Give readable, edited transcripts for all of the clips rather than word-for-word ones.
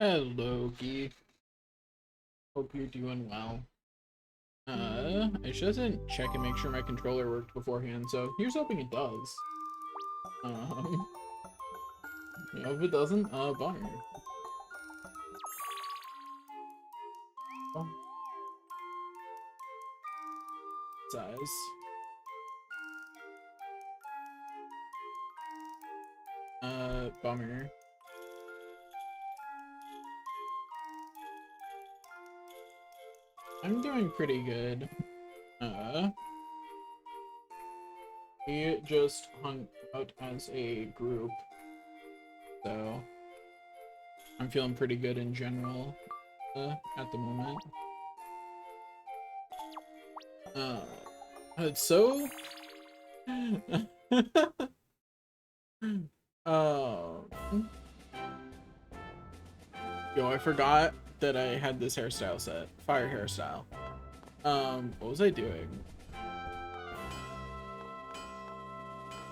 Hello, Key. Hope you're doing well. I shouldn't check and make sure my controller worked beforehand, so here's hoping it does. Um, if it doesn't, bummer. Oh, size. Bummer. I'm doing pretty good. We just hung out as a group, so I'm feeling pretty good in general, at the moment. It's so... Oh. Yo, I forgot that I had this hairstyle set. Fire hairstyle. What was I doing?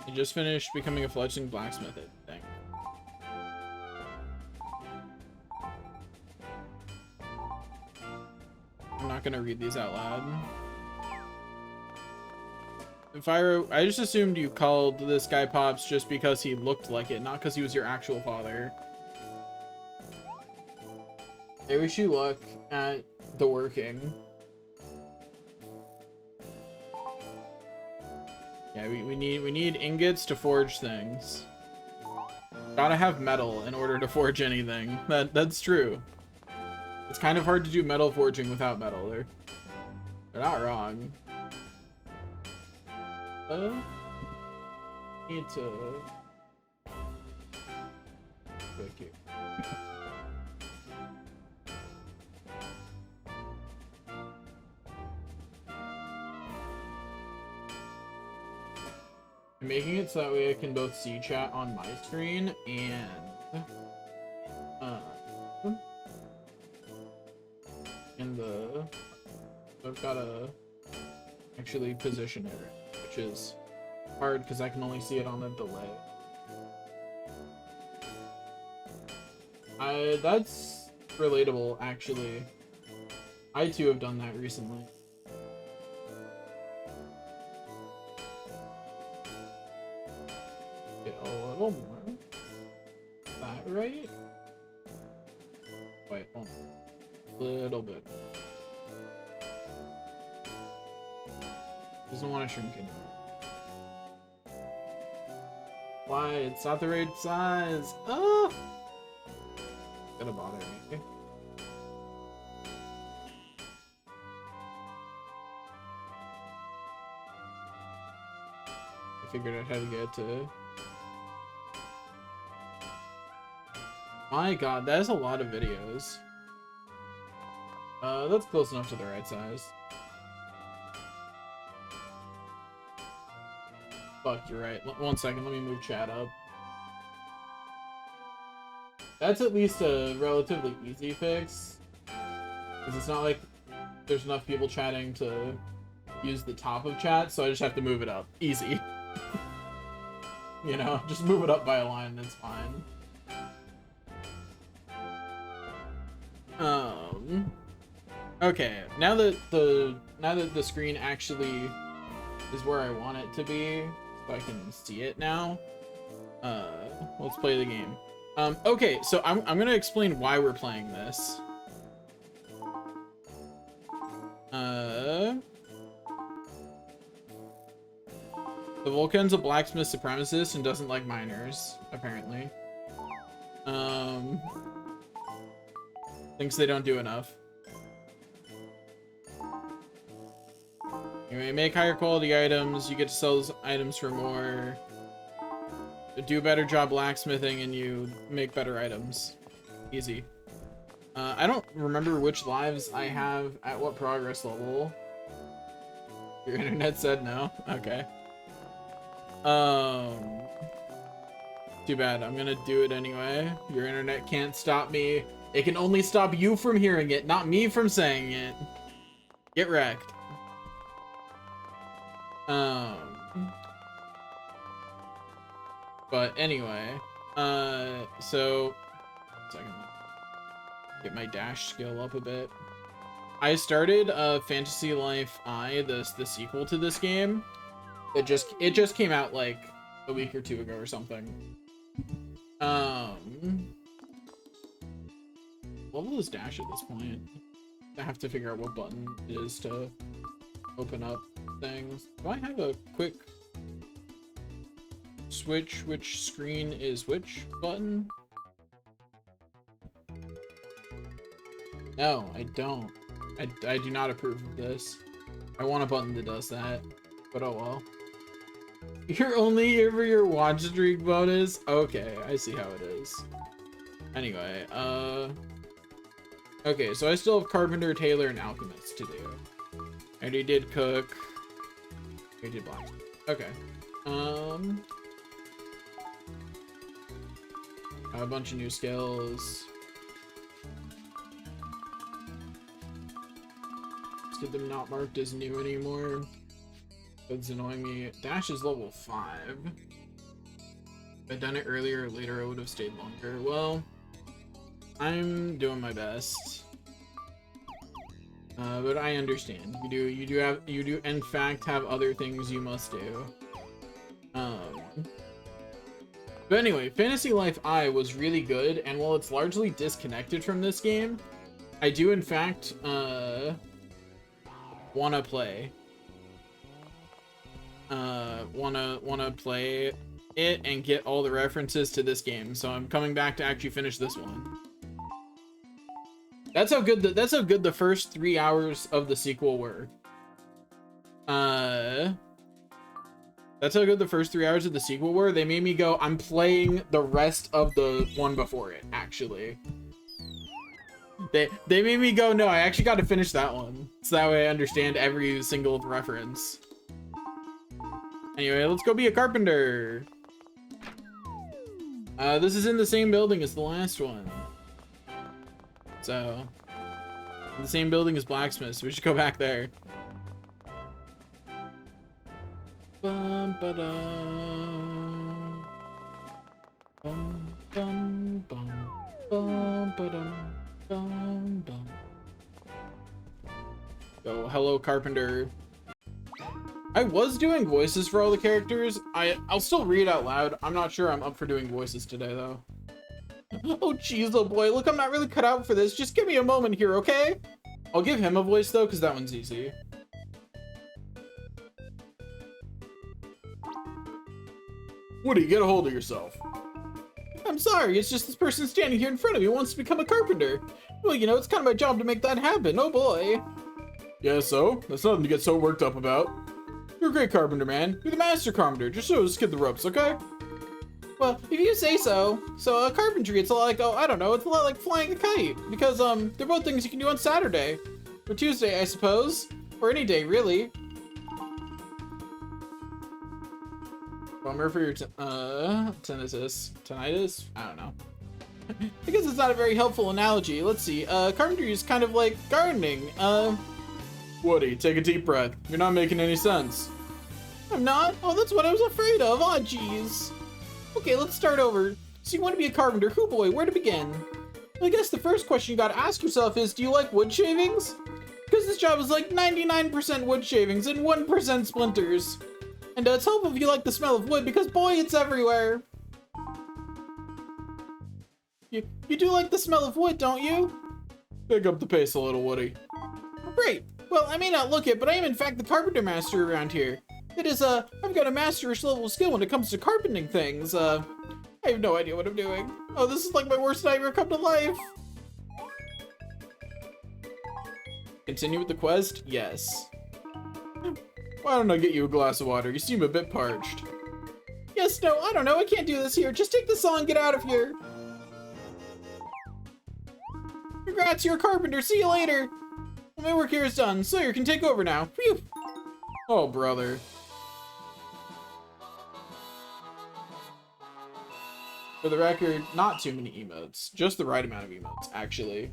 I just finished becoming a fledgling blacksmith, I think. I'm not gonna read these out loud. Fire, I just assumed you called this guy Pops just because he looked like it, not because he was your actual father. I wish you luck at the working. Yeah, we need ingots to forge things. Gotta have metal in order to forge anything. That's true. It's kind of hard to do metal forging without metal. They're not wrong. Need to click here. I'm making it so that way I can both see chat on my screen and so I've gotta actually position it, which is hard because I can only see it on the delay. That's relatable, actually. I too have done that recently. Get a little more. Is that right? Wait, hold on. A little bit. Doesn't want to shrink it. Why? It's not the right size. Oh! It's gonna bother me. I figured out how to get to... My god, that is a lot of videos. That's close enough to the right size. Fuck, you're right. One second, let me move chat up. That's at least a relatively easy fix. Because it's not like there's enough people chatting to use the top of chat, so I just have to move it up. Easy. You know, just move it up by a line, it's fine. Okay, now that the screen actually is where I want it to be, so I can see it now, let's play the game. Okay, so I'm gonna explain why we're playing this. The Vulcan's a blacksmith supremacist and doesn't like miners, apparently. Thinks they don't do enough. You make higher quality items, you get to sell those items for more. Do a better job blacksmithing and you make better items. Easy. I don't remember which lives I have at what progress level. Your internet said no? Okay. Too bad. I'm gonna do it anyway. Your internet can't stop me. It can only stop you from hearing it, not me from saying it. Get wrecked. But anyway, so... Second. Get my dash skill up a bit. I started Fantasy Life I, the sequel to this game. It just came out like a week or two ago or something. What level is dash at this point? I have to figure out what button it is to open up things. Do I have a quick switch? Which screen is which button? No, I don't. I do not approve of this. I want a button that does that, but oh well. You're only here for your watch streak bonus? Okay, I see how it is. Anyway, okay, so I still have Carpenter, Tailor, and Alchemist to do. I already did Cook. I did Black. Okay. I have a bunch of new skills. Let's get them not marked as new anymore. That's annoying me. Dash is level 5. If I'd done it earlier or later, I would have stayed longer. Well, I'm doing my best. But I understand. You do in fact have other things you must do. But anyway, Fantasy Life I was really good, and while it's largely disconnected from this game, I do in fact wanna play. Wanna play it and get all the references to this game. So I'm coming back to actually finish this one. That's how good the first 3 hours of the sequel were. That's how good the first 3 hours of the sequel were. They made me go, I'm playing the rest of the one before it, actually. They made me go, no, I actually got to finish that one. So that way I understand every single reference. Anyway, let's go be a carpenter. This is in the same building as the last one. So, in the same building as blacksmith, so we should go back there. Bum, ba-dum. Bum, bum, bum. Bum, ba-dum. Bum, bum. Go, hello, carpenter. I was doing voices for all the characters. I'll still read out loud. I'm not sure I'm up for doing voices today, though. Oh, jeez, oh boy. Look, I'm not really cut out for this. Just give me a moment here, okay? I'll give him a voice, though, because that one's easy. Woody, get a hold of yourself. I'm sorry, it's just this person standing here in front of me wants to become a carpenter. Well, you know, it's kind of my job to make that happen. Oh, boy. Yeah, so? That's nothing to get so worked up about. You're a great carpenter, man. You're the master carpenter. Just show us, get the ropes, okay? Well, if you say so. So, carpentry, it's a lot like, oh, I don't know, it's a lot like flying a kite. Because, they're both things you can do on Saturday. Or Tuesday, I suppose. Or any day, really. Bummer for your, tinnitus. Tinnitus? I don't know. I guess it's not a very helpful analogy. Let's see, carpentry is kind of like gardening. Woody, take a deep breath. You're not making any sense. I'm not? Oh, that's what I was afraid of. Aw, jeez. Okay, let's start over. So you want to be a carpenter. Hoo boy, where to begin? Well, I guess the first question you gotta ask yourself is, do you like wood shavings? Because this job is like 99% wood shavings and 1% splinters. And it's helpful if you like the smell of wood because, boy, it's everywhere. You do like the smell of wood, don't you? Pick up the pace a little, Woody. Great. Well, I may not look it, but I am in fact the carpenter master around here. It is, I've got a masterish level skill when it comes to carpenting things. I have no idea what I'm doing. Oh, this is like my worst nightmare come to life. Continue with the quest? Yes. Why don't I get you a glass of water? You seem a bit parched. Yes, no, I don't know. I can't do this here. Just take the saw and get out of here. Congrats, you're a carpenter. See you later. My work here is done. Sawyer can take over now. Phew. Oh, brother. For the record, not too many emotes. Just the right amount of emotes, actually.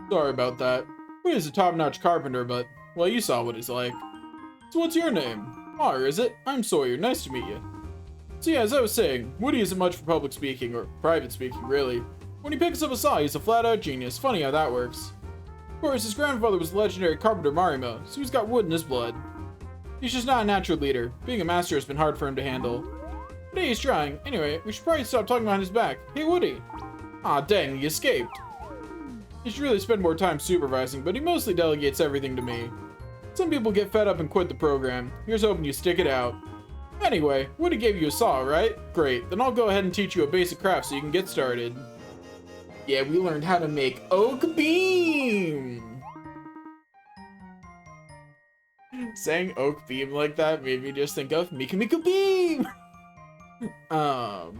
Sorry about that. He's a top-notch carpenter, but, well, you saw what he's like. So what's your name? Mar, is it? I'm Sawyer. Nice to meet you. So yeah, as I was saying, Woody isn't much for public speaking, or private speaking, really. When he picks up a saw, he's a flat-out genius. Funny how that works. Of course, his grandfather was the legendary carpenter Marimo, so he's got wood in his blood. He's just not a natural leader. Being a master has been hard for him to handle. But hey, he's trying. Anyway, we should probably stop talking behind his back. Hey, Woody! Aw, dang, he escaped. He should really spend more time supervising, but he mostly delegates everything to me. Some people get fed up and quit the program. Here's hoping you stick it out. Anyway, Woody gave you a saw, right? Great, then I'll go ahead and teach you a basic craft so you can get started. Yeah, we learned how to make oak beam! Saying oak beam like that made me just think of Mika Mika Beam! Our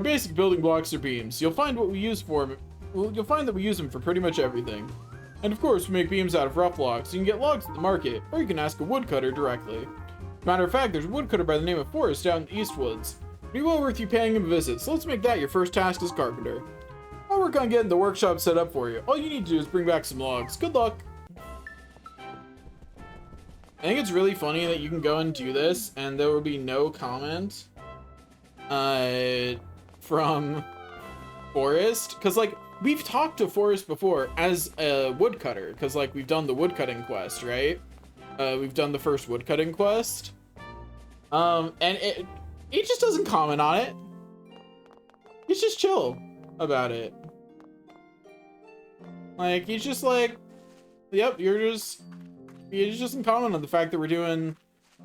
basic building blocks are beams. You'll find what we use for them. Well, you'll find that we use them for pretty much everything. And of course, we make beams out of rough logs. You can get logs at the market, or you can ask a woodcutter directly. Matter of fact, there's a woodcutter by the name of Forrest out in the East Woods. It'd be well worth you paying him a visit, so let's make that your first task as carpenter. I'll work on getting the workshop set up for you. All you need to do is bring back some logs. Good luck! I think it's really funny that you can go and do this, and there will be no comment from Forrest, because, like, we've talked to Forrest before as a woodcutter, because, like, we've done the woodcutting quest, right? We've done the first woodcutting quest. And he just doesn't comment on it. He's just chill about it. Like, he's just like, yep, he just doesn't comment on the fact that we're doing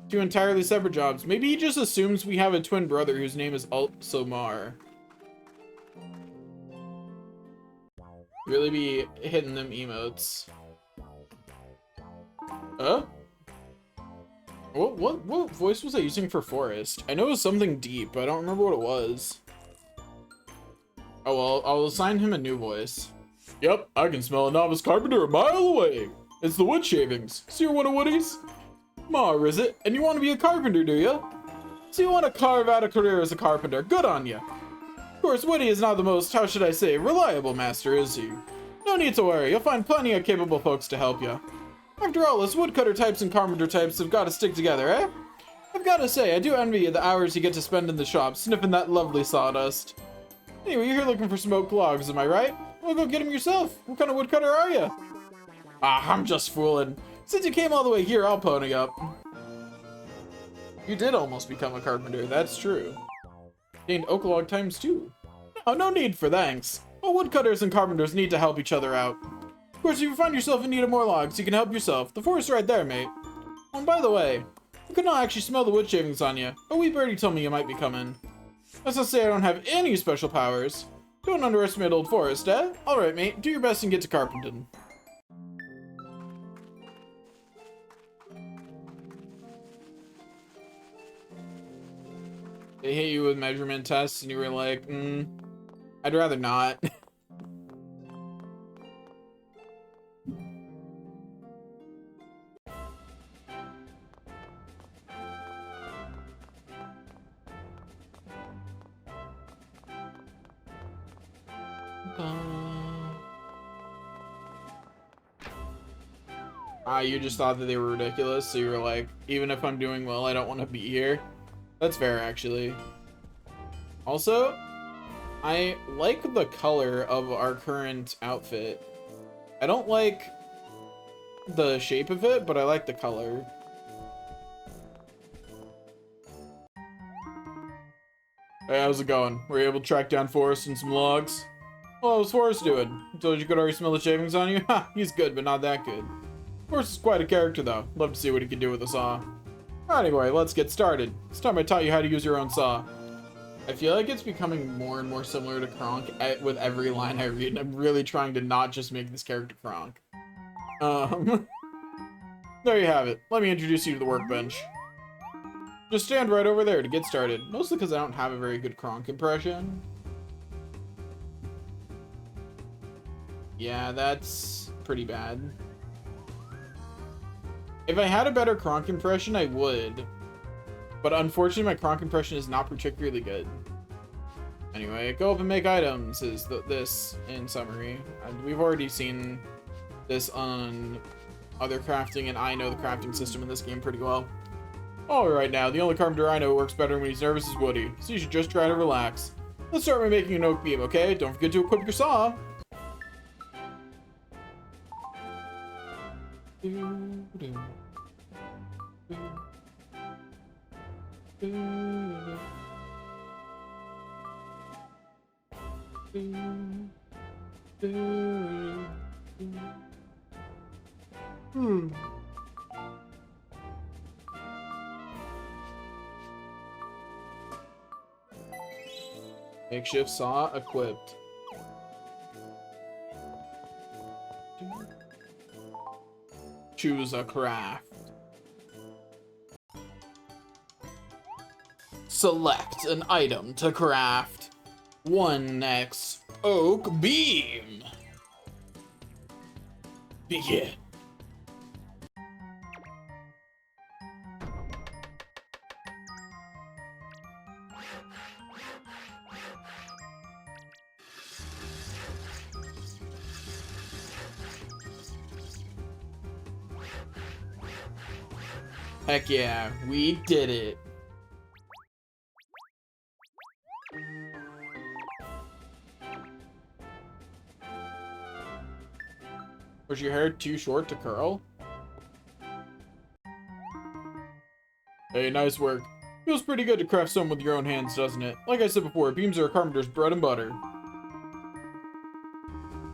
two entirely separate jobs. Maybe he just assumes we have a twin brother whose name is also Mar. Really be hitting them emotes. What voice was I using for Forrest? I know it was something deep, but I don't remember what it was. Oh well, I'll assign him a new voice. Yep, I can smell a novice carpenter a mile away. It's the wood shavings. So you're one of Woody's? Mar, is it? And you want to be a carpenter, do you? So you want to carve out a career as a carpenter. Good on you. Of course, Woody is not the most, how should I say, reliable master, is he? No need to worry, you'll find plenty of capable folks to help you. After all, us woodcutter types and carpenter types have got to stick together, eh? I've got to say, I do envy you the hours you get to spend in the shop, sniffing that lovely sawdust. Anyway, you're here looking for smoked logs, am I right? Well, go get them yourself. What kind of woodcutter are you? Ah, I'm just fooling. Since you came all the way here, I'll pony up. You did almost become a carpenter, that's true. Gained oak log ×2. Oh, no need for thanks. Well, woodcutters and carpenters need to help each other out. Of course, if you find yourself in need of more logs, you can help yourself. The forest's right there, mate. Oh, and by the way, I could not actually smell the wood shavings on you. A wee birdie told me you might be coming. As I say, I don't have any special powers. Don't underestimate old Forrest, eh? Alright, mate, do your best and get to carpenting. They hit you with measurement tests and you were like, I'd rather not. You just thought that they were ridiculous, so you were like, even if I'm doing well, I don't want to be here. That's fair, actually. Also, I like the color of our current outfit. I don't like the shape of it, but I like the color. Hey, how's it going? Were you able to track down Forrest and some logs? Well, how's Forrest doing? I told you could already smell the shavings on you? Ha, he's good, but not that good. Forrest is quite a character, though. Love to see what he can do with a saw. Anyway, let's get started. This time I taught you how to use your own saw. I feel like it's becoming more and more similar to Kronk with every line I read, and I'm really trying to not just make this character Kronk. There you have it. Let me introduce you to the workbench. Just stand right over there to get started, mostly because I don't have a very good Kronk impression. Yeah, that's pretty bad. If I had a better Kronk impression, I would. But unfortunately, my Kronk impression is not particularly good. Anyway, go up and make items is this in summary. And we've already seen this on other crafting, and I know the crafting system in this game pretty well. Alright now, the only carpenter I know who works better when he's nervous is Woody, so you should just try to relax. Let's start by making an oak beam, okay? Don't forget to equip your saw. Makeshift saw equipped. Choose a craft. Select an item to craft. 1x oak beam. Begin. Heck yeah, we did it. Was your hair too short to curl? Hey, nice work. Feels pretty good to craft something with your own hands, doesn't it? Like I said before, beams are a carpenter's bread and butter.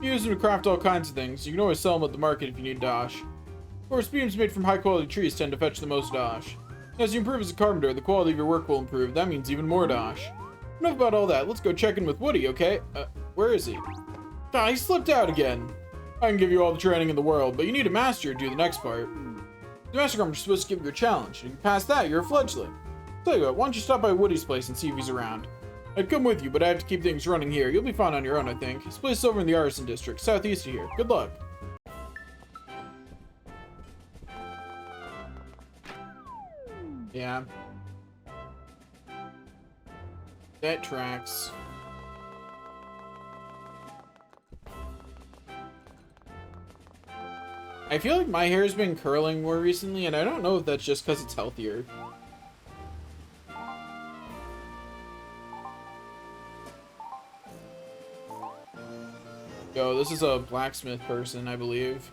You use them to craft all kinds of things. You can always sell them at the market if you need dosh. Of course, beams made from high-quality trees tend to fetch the most dosh. As you improve as a carpenter, the quality of your work will improve. That means even more dosh. Enough about all that. Let's go check in with Woody, okay? Where is he? Ah, he slipped out again. I can give you all the training in the world, but you need a master to do the next part. The master carpenter's supposed to give you a challenge, and if you pass that, you're a fledgling. Tell you what, why don't you stop by Woody's place and see if he's around? I'd come with you, but I have to keep things running here. You'll be fine on your own, I think. His place is over in the Artisan District, southeast of here. Good luck. Yeah. That tracks. I feel like my hair's been curling more recently, and I don't know if that's just because it's healthier. Yo, this is a blacksmith person, I believe.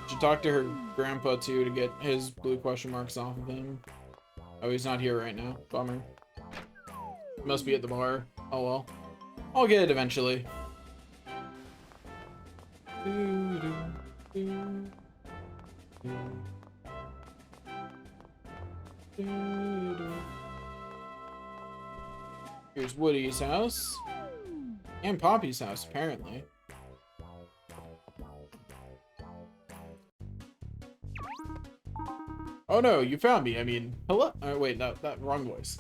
Should talk to her grandpa too to get his blue question marks off of him. Oh, he's not here right now. Bummer. He must be at the bar. Oh well. I'll get it eventually. Here's Woody's house. And Poppy's house, apparently. Oh no, you found me. I mean, hello? Oh, wait, no, that wrong voice.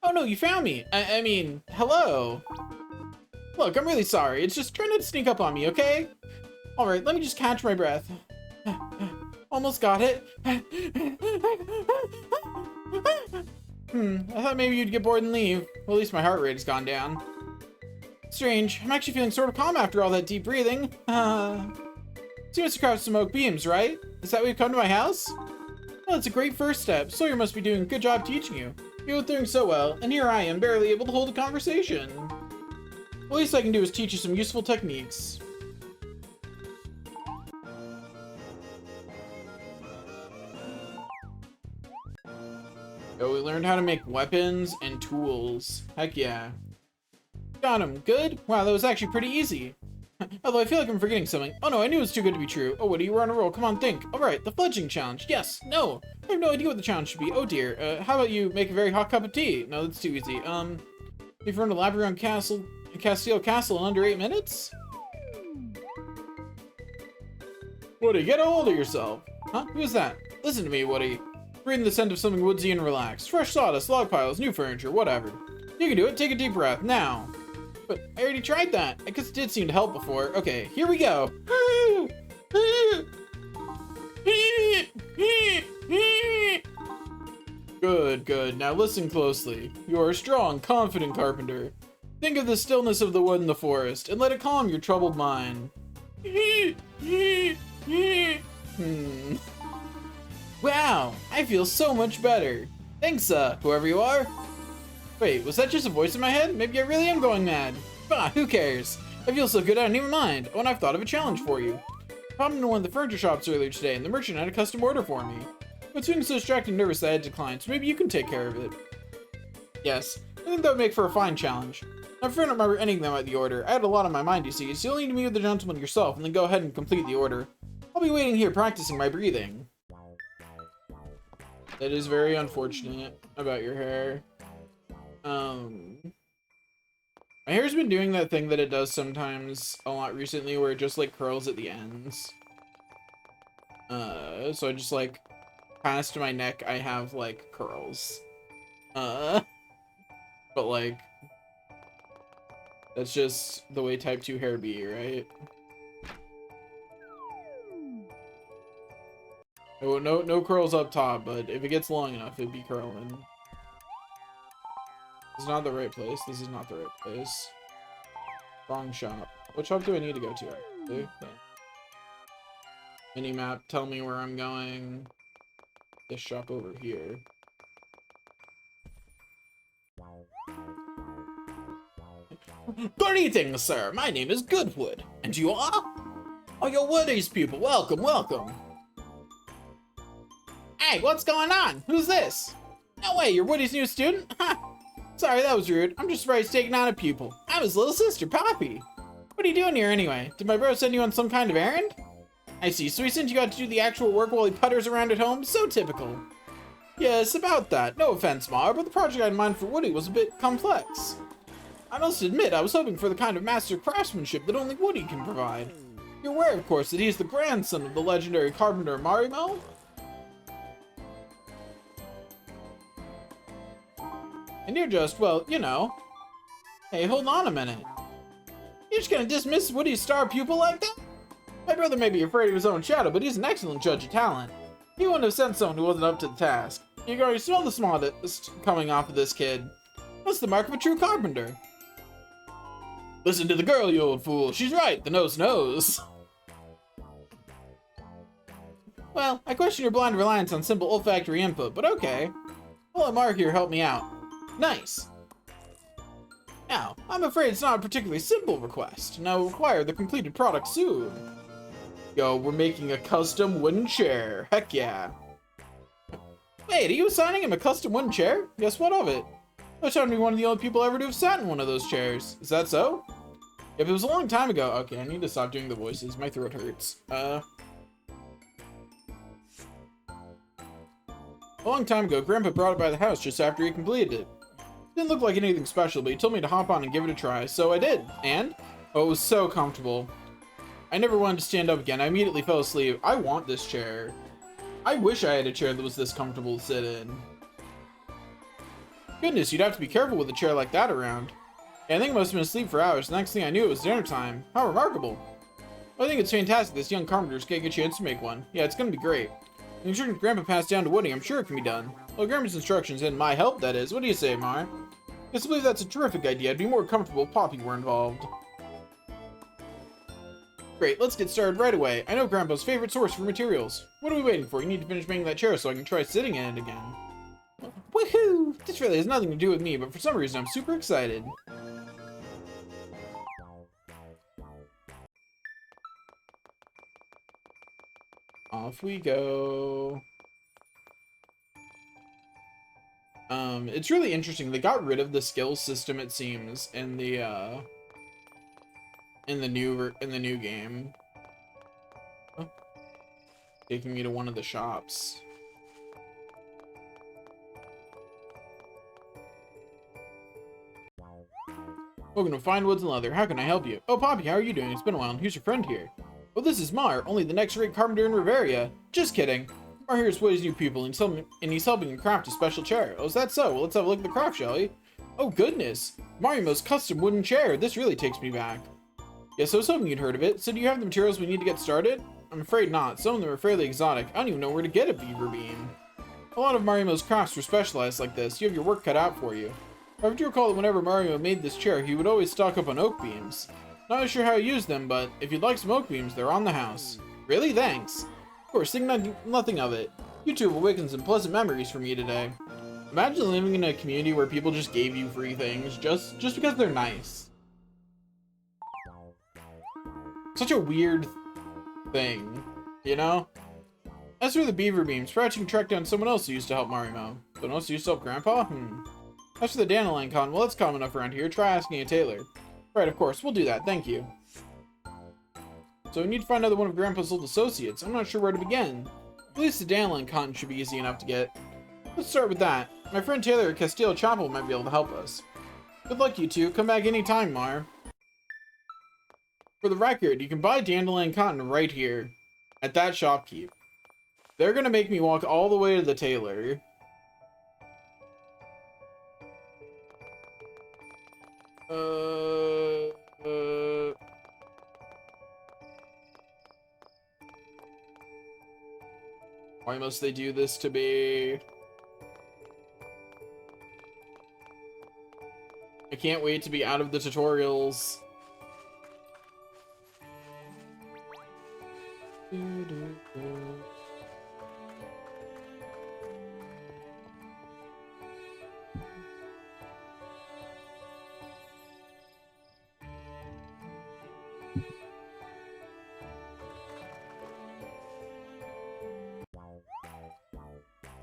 Oh no, you found me. I mean, hello. Look, I'm really sorry. It's just trying to sneak up on me, okay? Alright, let me just catch my breath. Almost got it. I thought maybe you'd get bored and leave. Well, at least my heart rate has gone down. Strange. I'm actually feeling sort of calm after all that deep breathing. So you must have crafted some oak beams, right? Is that why you've come to my house? Well, that's a great first step. Sawyer must be doing a good job teaching you. You're doing so well, and here I am, barely able to hold a conversation. The least I can do is teach you some useful techniques. Oh, we learned how to make weapons and tools. Heck yeah. Got him. Good? Wow, that was actually pretty easy. Although I feel like I'm forgetting something. Oh no, I knew it was too good to be true. Oh, what, you were on a roll. Come on, think. Alright, the fledgling challenge. Yes. No. I have no idea what the challenge should be. Oh dear. How about you make a very hot cup of tea? No, that's too easy. You've run a Labrador Castile Castle in under 8 minutes? Woody, get a hold of yourself. Huh? Who is that? Listen to me, Woody. Breathe in the scent of something woodsy and relaxed. Fresh sawdust, log piles, new furniture, whatever. You can do it. Take a deep breath. Now. But I already tried that. I guess it did seem to help before. Okay, here we go. Good, good. Now listen closely. You are a strong, confident carpenter. Think of the stillness of the wood in the forest, and let it calm your troubled mind. Wow, I feel so much better. Thanks, whoever you are. Wait, was that just a voice in my head? Maybe I really am going mad. Bah, who cares? I feel so good I don't even mind. Oh, and I've thought of a challenge for you. I popped into one of the furniture shops earlier today, and the merchant had a custom order for me. But feeling so distracted and nervous that I had to decline, so maybe you can take care of it. Yes, I think that would make for a fine challenge. I'm afraid I don't remember anything about the order. I had a lot on my mind, you see, so you'll need to meet with the gentleman yourself, and then go ahead and complete the order. I'll be waiting here practicing my breathing. That is very unfortunate about your hair. My hair's been doing that thing that it does sometimes a lot recently where it just like curls at the ends. So I just like past my neck I have like curls. But like that's just the way type 2 hair be, right? Oh, no curls up top, but if it gets long enough, it'd be curling. This is not the right place. This is not the right place. Wrong shop. What shop do I need to go to, actually? Okay. Minimap, tell me where I'm going. This shop over here. Greetings, sir. My name is Goodwood. And you are? Oh, you're Woody's people. Welcome, welcome. Hey, what's going on? Who's this? No way, you're Woody's new student? Ha! Sorry, that was rude. I'm just surprised he's taking on a pupil. I'm his little sister, Poppy. What are you doing here anyway? Did my bro send you on some kind of errand? I see, so he sent you out to do the actual work while he putters around at home? So typical. Yes, about that. No offense, Ma, but the project I had in mind for Woody was a bit complex. I must admit, I was hoping for the kind of master craftsmanship that only Woody can provide. You're aware, of course, that he is the grandson of the legendary carpenter Marimo? And you're just, well, you know. Hey, hold on a minute. You're just gonna dismiss Woody's star pupil like that? My brother may be afraid of his own shadow, but he's an excellent judge of talent. He wouldn't have sent someone who wasn't up to the task. You can already smell the smallest coming off of this kid. That's the mark of a true carpenter. Listen to the girl, you old fool. She's right, the nose knows. Well, I question your blind reliance on simple olfactory input, but okay. I'll let Mark here help me out. Nice. Now, I'm afraid it's not a particularly simple request, and I will require the completed product soon. Yo, we're making a custom wooden chair. Heck yeah. Wait, are you assigning him a custom wooden chair? Guess what of it? I was trying to be one of the only people ever to have sat in one of those chairs. Is that so? If it was a long time ago. Okay, I need to stop doing the voices. My throat hurts. A long time ago, Grandpa brought it by the house just after he completed it. Didn't look like anything special, but he told me to hop on and give it a try, so I did. And? Oh, it was so comfortable. I never wanted to stand up again. I immediately fell asleep. I want this chair. I wish I had a chair that was this comfortable to sit in. Goodness, you'd have to be careful with a chair like that around. Yeah, I think I must have been asleep for hours. The next thing I knew, it was dinner time. How remarkable. Well, I think it's fantastic this young carpenter's getting a chance to make one. Yeah, it's gonna be great. The instructions Grandpa passed down to Woody, I'm sure it can be done. Well, Grandpa's instructions and my help, that is. What do you say, Mar? Guess I believe that's a terrific idea. I'd be more comfortable if Poppy were involved. Great, let's get started right away. I know Grandpa's favorite source for materials. What are we waiting for? You need to finish making that chair so I can try sitting in it again. Woohoo! This really has nothing to do with me, but for some reason I'm super excited. Off we go. It's really interesting. They got rid of the skills system, it seems, in the new game. Oh. Taking me to one of the shops. Welcome to Fine Woods and Leather. How can I help you? Oh, Poppy, how are you doing? It's been a while. And who's your friend here? Oh, this is Mar, only the next rate carpenter in Riveria. Just kidding. Mar here is Woody's new pupil, and he's helping him craft a special chair. Oh, is that so? Well, let's have a look at the craft, shall we? Oh goodness! Marimo's custom wooden chair! This really takes me back. Yes, I was hoping you'd heard of it. So do you have the materials we need to get started? I'm afraid not. Some of them are fairly exotic. I don't even know where to get a beaver beam. A lot of Marimo's crafts were specialized like this. You have your work cut out for you. I do recall that whenever Marimo made this chair, he would always stock up on oak beams. Not really sure how he used them, but if you'd like some oak beams, they're on the house. Really? Thanks. Of course, think nothing of it. You two have awakened some pleasant memories for me today. Imagine living in a community where people just gave you free things just because they're nice. Such a weird thing, you know? As for the beaver beams, perhaps you can track down someone else who used to help Marimo. Someone else who used to help Grandpa? As for the dandelion con, well, it's common enough around here. Try asking a tailor. Right, of course, we'll do that. Thank you. So we need to find another one of Grandpa's old associates. I'm not sure where to begin. At least the dandelion cotton should be easy enough to get. Let's start with that. My friend Taylor at Castillo Chapel might be able to help us. Good luck, you two. Come back anytime, Mar. For the record, you can buy dandelion cotton right here. At that shopkeep. They're gonna make me walk all the way to the tailor. Why must they do this to me? I can't wait to be out of the tutorials.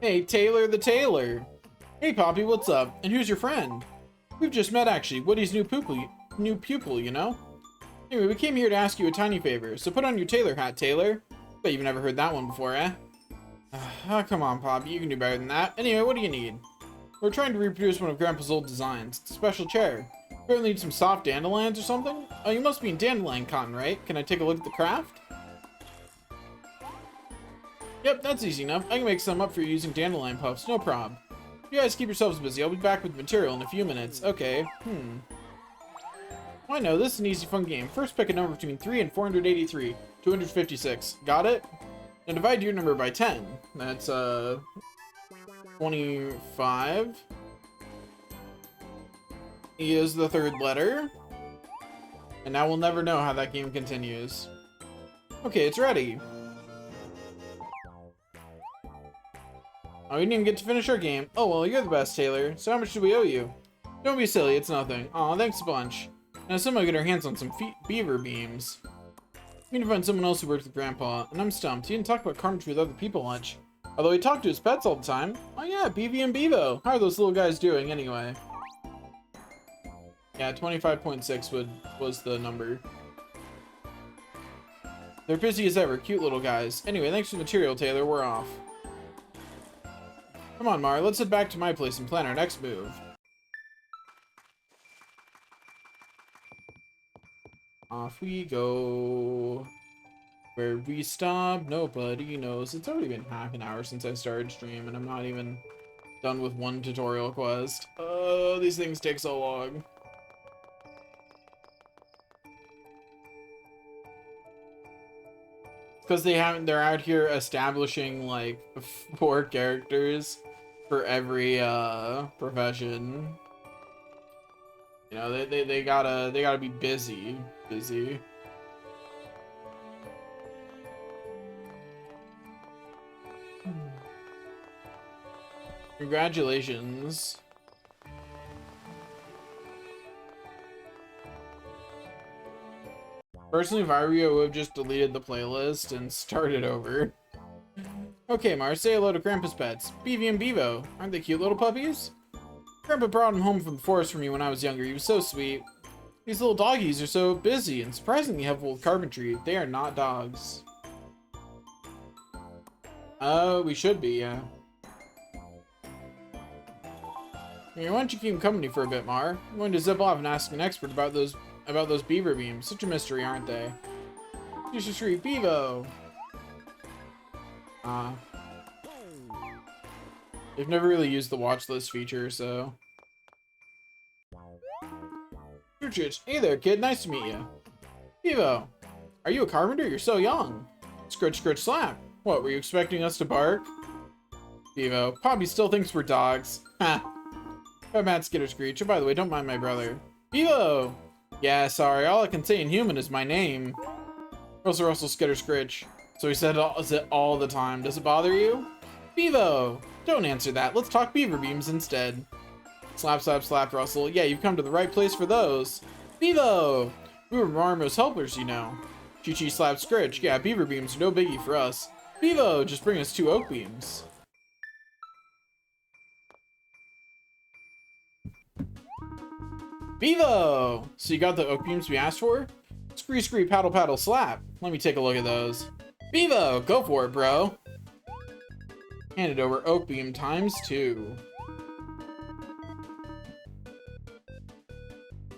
Hey, Taylor the tailor. Hey, Poppy, what's up? And who's your friend? We've just met, actually. Woody's new pupil, you know? Anyway, we came here to ask you a tiny favor, so put on your tailor hat, Taylor. Bet you've never heard that one before, eh? Oh, come on, Poppy, you can do better than that. Anyway, what do you need? We're trying to reproduce one of Grandpa's old designs. It's a special chair. Apparently need some soft dandelions or something? Oh, you must be in dandelion cotton, right? Can I take a look at the craft? Yep, that's easy enough. I can make some up for you using dandelion puffs, no prob. You guys keep yourselves busy. I'll be back with material in a few minutes. Okay, I know, this is an easy fun game. First pick a number between 3 and 483. 256. Got it? And divide your number by 10. That's, 25. E is the third letter. And now we'll never know how that game continues. Okay, it's ready. Oh, we didn't even get to finish our game. Oh, well, you're the best, Taylor. So how much do we owe you? Don't be silly, it's nothing. Aw, thanks a bunch. Now somehow get our hands on some beaver beams. We need to find someone else who works with Grandpa, and I'm stumped. He didn't talk about carpentry with other people much. Although he talked to his pets all the time. Oh yeah, BV and Bevo. How are those little guys doing, anyway? Yeah, 25.6 was the number. They're busy as ever, cute little guys. Anyway, thanks for the material, Taylor. We're off. Come on, Mar, let's head back to my place and plan our next move. Off we go. Where we stop, nobody knows. It's already been half an hour since I started stream, and I'm not even done with one tutorial quest. Oh, these things take so long. Because they're out here establishing like 4 characters for every profession. You know, they gotta be busy. Congratulations. Personally, if I were you, I would have just deleted the playlist and started over. Okay, Mar, say hello to Grandpa's pets. Beavy and Bevo. Aren't they cute little puppies? Grandpa brought him home from the forest for me when I was younger. He was so sweet. These little doggies are so busy and surprisingly helpful with carpentry. They are not dogs. We should be, yeah. Why don't you keep him company for a bit, Mar? I'm going to zip off and ask an expert about those beaver beams. Such a mystery, aren't they? Fuchsia Street, Bevo! They've never really used the watch list feature, so... Scritch. Hey there, kid. Nice to meet you. Bevo, are you a carpenter? You're so young. Scritch, scritch, slap. What, were you expecting us to bark? Bevo, Poppy still thinks we're dogs. Ha. I'm Matt Skitter Screech. Oh, by the way, don't mind my brother. Bevo! Yeah, sorry. All I can say in human is my name. Russell Skitter Scritch. So he said it all the time. Does it bother you? Bevo! Don't answer that. Let's talk beaver beams instead. Slap, slap, slap, Russell. Yeah, you've come to the right place for those. Bevo! We were Marimo's helpers, you know. Chi-Chi slap Scritch. Yeah, beaver beams are no biggie for us. Bevo! Just bring us 2 oak beams. Bevo! So you got the oak beams we asked for? Scree, scree, paddle, paddle, slap. Let me take a look at those. Bevo! Go for it, bro. Hand it over. Oak beam times 2.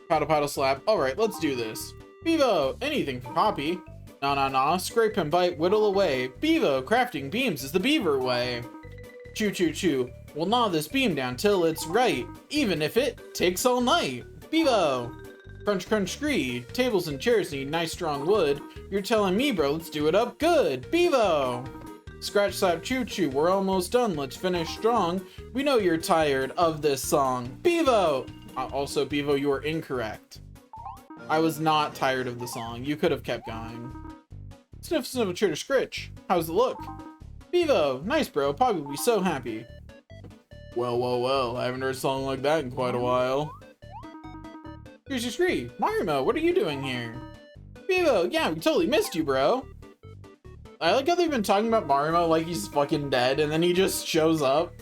Paddle, paddle, slap. Alright, let's do this. Bevo! Anything for Poppy. Nah. Scrape and bite, whittle away. Bevo! Crafting beams is the beaver way. Choo, choo, choo. We'll gnaw this beam down till it's right, even if it takes all night. Bevo! Crunch, crunch, scree. Tables and chairs need nice strong wood. You're telling me, bro, let's do it up good. Bevo! Scratch, slap, choo, choo. We're almost done. Let's finish strong. We know you're tired of this song. Bevo! Also, Bevo, you are incorrect. I was not tired of the song. You could have kept going. Sniff, sniff, chitter, scritch. How's it look? Bevo! Nice, bro. Poppy will be so happy. Well. I haven't heard a song like that in quite a while. Here's your scree. Marimo, what are you doing here? Bevo, yeah, we totally missed you, bro. I like how they've been talking about Marimo like he's fucking dead, and then he just shows up.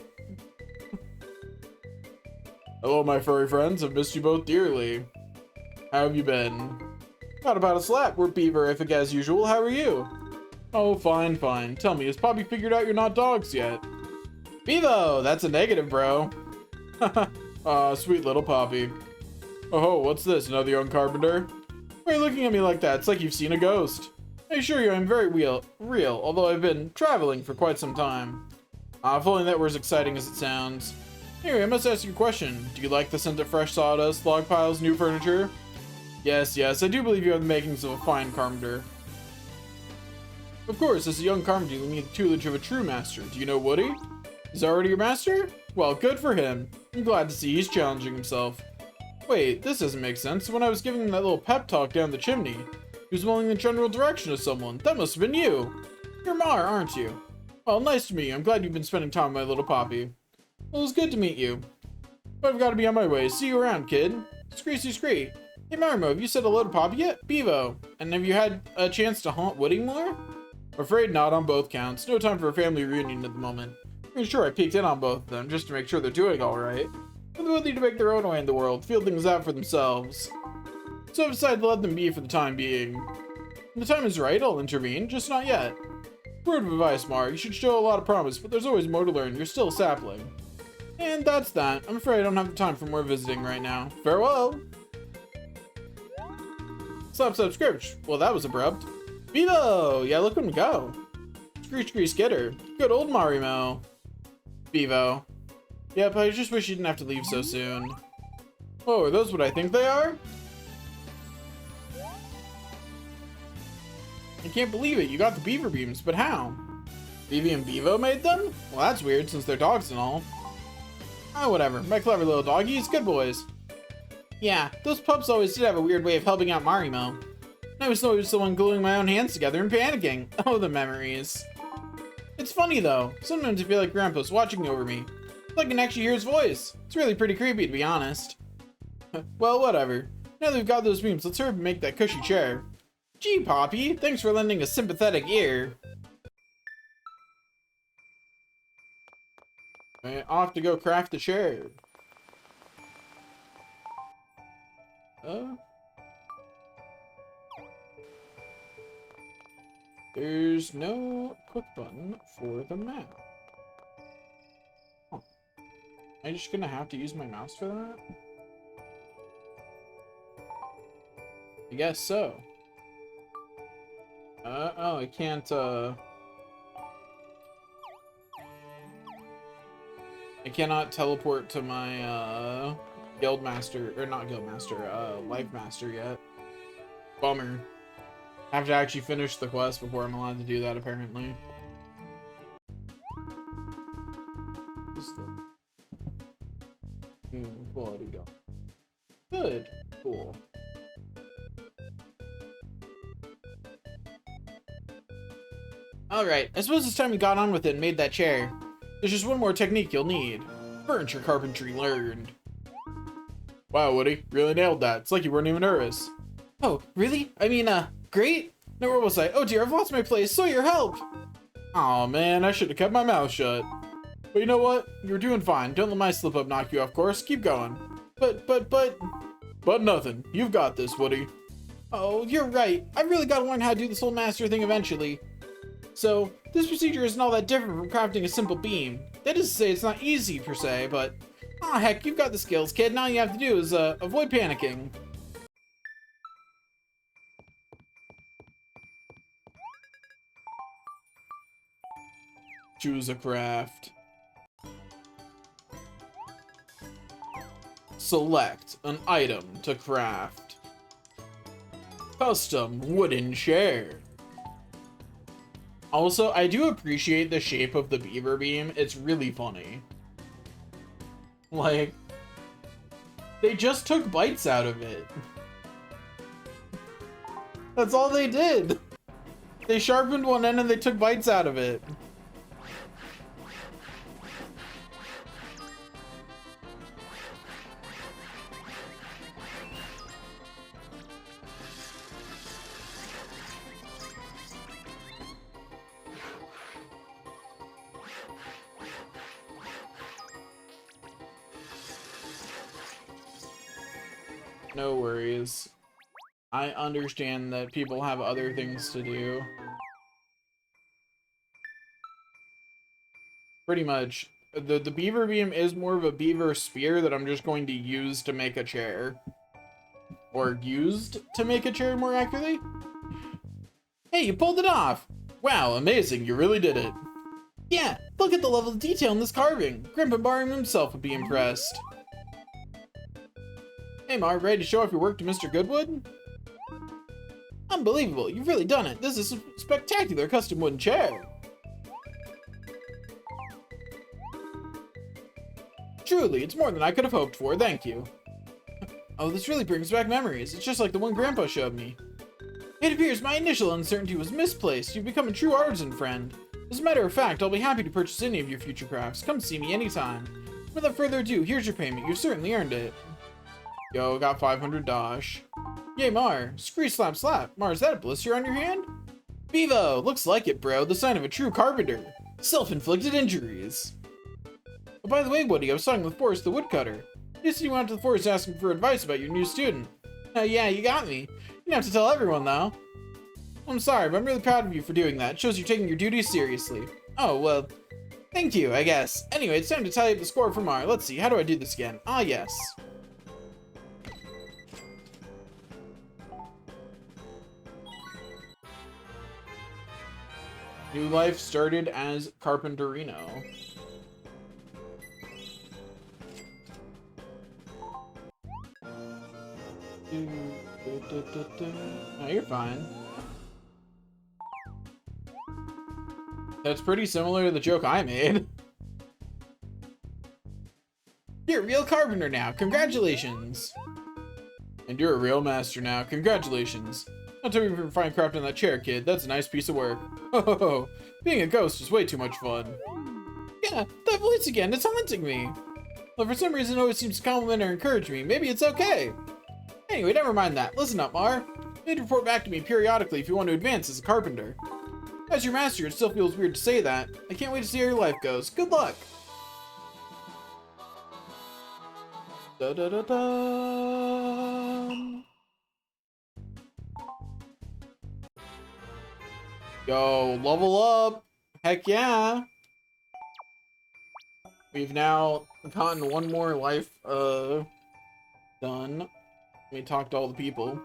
Hello, my furry friends. I've missed you both dearly. How have you been? Not about a slap. We're beaverific as usual. How are you? Oh, fine. Tell me, has Poppy figured out you're not dogs yet? Bevo, that's a negative, bro. Aw, sweet little Poppy. Oh, what's this? Another young carpenter? Why are you looking at me like that? It's like you've seen a ghost. I assure you I'm very real, although I've been traveling for quite some time. If only that were as exciting as it sounds. Anyway, I must ask you a question. Do you like the scent of fresh sawdust, log piles, new furniture? Yes, I do believe you have the makings of a fine carpenter. Of course, as a young carpenter, you need the tutelage of a true master. Do you know Woody? Is already your master? Well, good for him. I'm glad to see he's challenging himself. Wait, this doesn't make sense. When I was giving him that little pep talk down the chimney, he was mulling the general direction of someone. That must have been you. You're Mar, aren't you? Well, nice to meet you. I'm glad you've been spending time with my little Poppy. Well, it was good to meet you. But I've got to be on my way. See you around, kid. Scree. Hey, Marimo, have you said hello to Poppy yet? Bevo. And have you had a chance to haunt Woody more? I'm afraid not on both counts. No time for a family reunion at the moment. I mean, sure, I peeked in on both of them just to make sure they're doing alright. But they'll need to make their own way in the world, feel things out for themselves. So I've decided to let them be for the time being. When the time is right, I'll intervene, just not yet. Word of advice, Mar, you should show a lot of promise, but there's always more to learn. You're still a sapling. And that's that. I'm afraid I don't have the time for more visiting right now. Farewell! Slap, Scritch. Well, that was abrupt. Bevo! Yeah, look at him go. Screech, skitter. Good old Marimo. Bevo. Yep, I just wish you didn't have to leave so soon. Oh, are those what I think they are? I can't believe it. You got the beaver beams, but how? Vivi and Bevo made them? Well, that's weird since they're dogs and all. Ah, whatever. My clever little doggies. Good boys. Yeah, those pups always did have a weird way of helping out Marimo. I was always the one gluing my own hands together and panicking. Oh, the memories. It's funny though. Sometimes I feel like Grandpa's watching over me. I can actually hear his voice. It's really pretty creepy, to be honest. Well, whatever. Now that we've got those beams, let's hurry up and make that cushy chair. Gee, Poppy, thanks for lending a sympathetic ear. Right, off to go craft the chair. There's no quick button for the map. Huh. Am I just gonna have to use my mouse for that? I guess so. Oh, I can't, I cannot teleport to my, guild master, or not guild master, life master yet. Bummer. I have to actually finish the quest before I'm allowed to do that, apparently. Quality go. Good. Cool. Alright, I suppose it's time we got on with it and made that chair. There's just one more technique you'll need. Furniture carpentry learned. Wow, Woody, really nailed that. It's like you weren't even nervous. Oh, really? I mean, great? No, where was I? Oh dear, I've lost my place, so your help! Aw, man, I should have kept my mouth shut. But you know what? You're doing fine. Don't let my slip-up knock you off course. Keep going. But nothing. You've got this, Woody. Oh, you're right. I've really got to learn how to do this whole master thing eventually. So, this procedure isn't all that different from crafting a simple beam. That is to say, it's not easy per se, but... Aw, heck, you've got the skills, kid. Now all you have to do is, avoid panicking. Choose a craft. Select an item to craft. Custom wooden chair. Also, I do appreciate the shape of the beaver beam. It's really funny. Like, they just took bites out of it. That's all they did. They sharpened one end and they took bites out of it. No worries. I understand that people have other things to do. Pretty much. The beaver beam is more of a beaver spear that I'm just going to use to make a chair. Or used to make a chair, more accurately. Hey, you pulled it off! Wow, amazing, you really did it. Yeah, look at the level of detail in this carving. Grandpa Barham himself would be impressed. Hey Mar, ready to show off your work to Mr. Goodwood? Unbelievable, you've really done it. This is a spectacular custom wooden chair. Truly, it's more than I could have hoped for, thank you. Oh, this really brings back memories. It's just like the one Grandpa showed me. It appears my initial uncertainty was misplaced. You've become a true artisan friend. As a matter of fact, I'll be happy to purchase any of your future crafts. Come see me anytime. Without further ado, here's your payment. You've certainly earned it. Yo, got 500 dosh. Yay, Mar. Scree slap slap. Mar, is that a blister on your hand? Bevo! Looks like it, bro. The sign of a true carpenter. Self-inflicted injuries. Oh, by the way, Woody, I was talking with Forrest the woodcutter. You said you went to the forest asking for advice about your new student. Oh, yeah, you got me. You didn't have to tell everyone, though. I'm sorry, but I'm really proud of you for doing that. It shows you're taking your duties seriously. Oh, well, thank you, I guess. Anyway, it's time to tally up the score for Mar. Let's see, how do I do this again? Ah, yes. New life started as Carpenterino. No, you're fine. That's pretty similar to the joke I made. You're a real carpenter now. Congratulations. And you're a real master now. Congratulations. Don't tell me for fine craft on that chair, kid. That's a nice piece of work. Oh, being a ghost is way too much fun. Yeah, that voice again. It's haunting me. Well, for some reason, it always seems to compliment or encourage me. Maybe it's okay. Anyway, never mind that. Listen up, Mar. You need to report back to me periodically if you want to advance as a carpenter. As your master, it still feels weird to say that. I can't wait to see how your life goes. Good luck! Da da da da. Yo, level up! Heck yeah! We've now gotten one more life, done. Let me talk to all the people.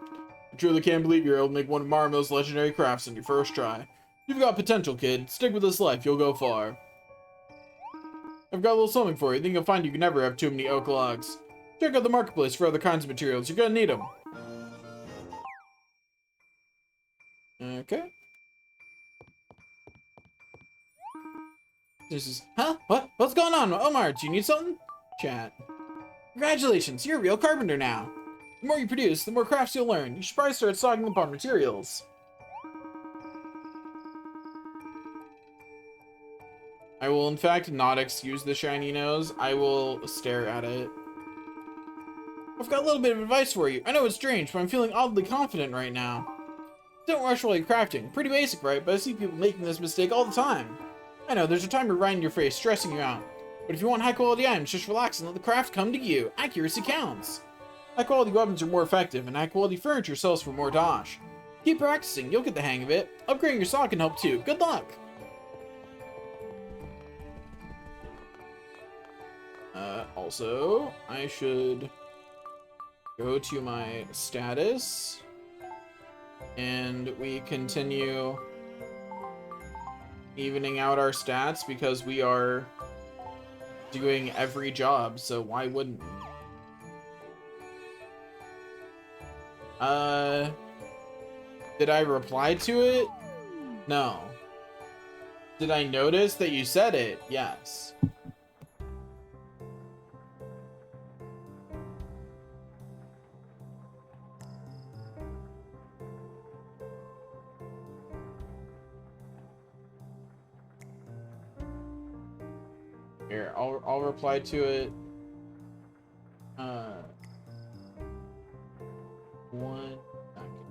I truly can't believe you're able to make one of Marimo's legendary crafts on your first try. You've got potential, kid. Stick with this life, you'll go far. I've got a little something for you. I think you'll find you can never have too many oak logs. Check out the marketplace for other kinds of materials. You're gonna need them. Okay. This is... Huh? What? What's going on, Omar? Do you need something? Chat. Congratulations, you're a real carpenter now. The more you produce, the more crafts you'll learn. You should probably start stocking up on materials. I will, in fact, not excuse the shiny nose. I will stare at it. I've got a little bit of advice for you. I know it's strange, but I'm feeling oddly confident right now. Don't rush while you're crafting. Pretty basic, right? But I see people making this mistake all the time. I know, there's a timer right in your face, stressing you out. But if you want high-quality items, just relax and let the craft come to you. Accuracy counts. High-quality weapons are more effective, and high-quality furniture sells for more dosh. Keep practicing, you'll get the hang of it. Upgrading your saw can help too. Good luck! Also, I should go to my status, and we continue evening out our stats because we are doing every job, so why wouldn't we? Did I reply to it? No. Did I notice that you said it? Yes. Here, I'll reply to it. 1 second.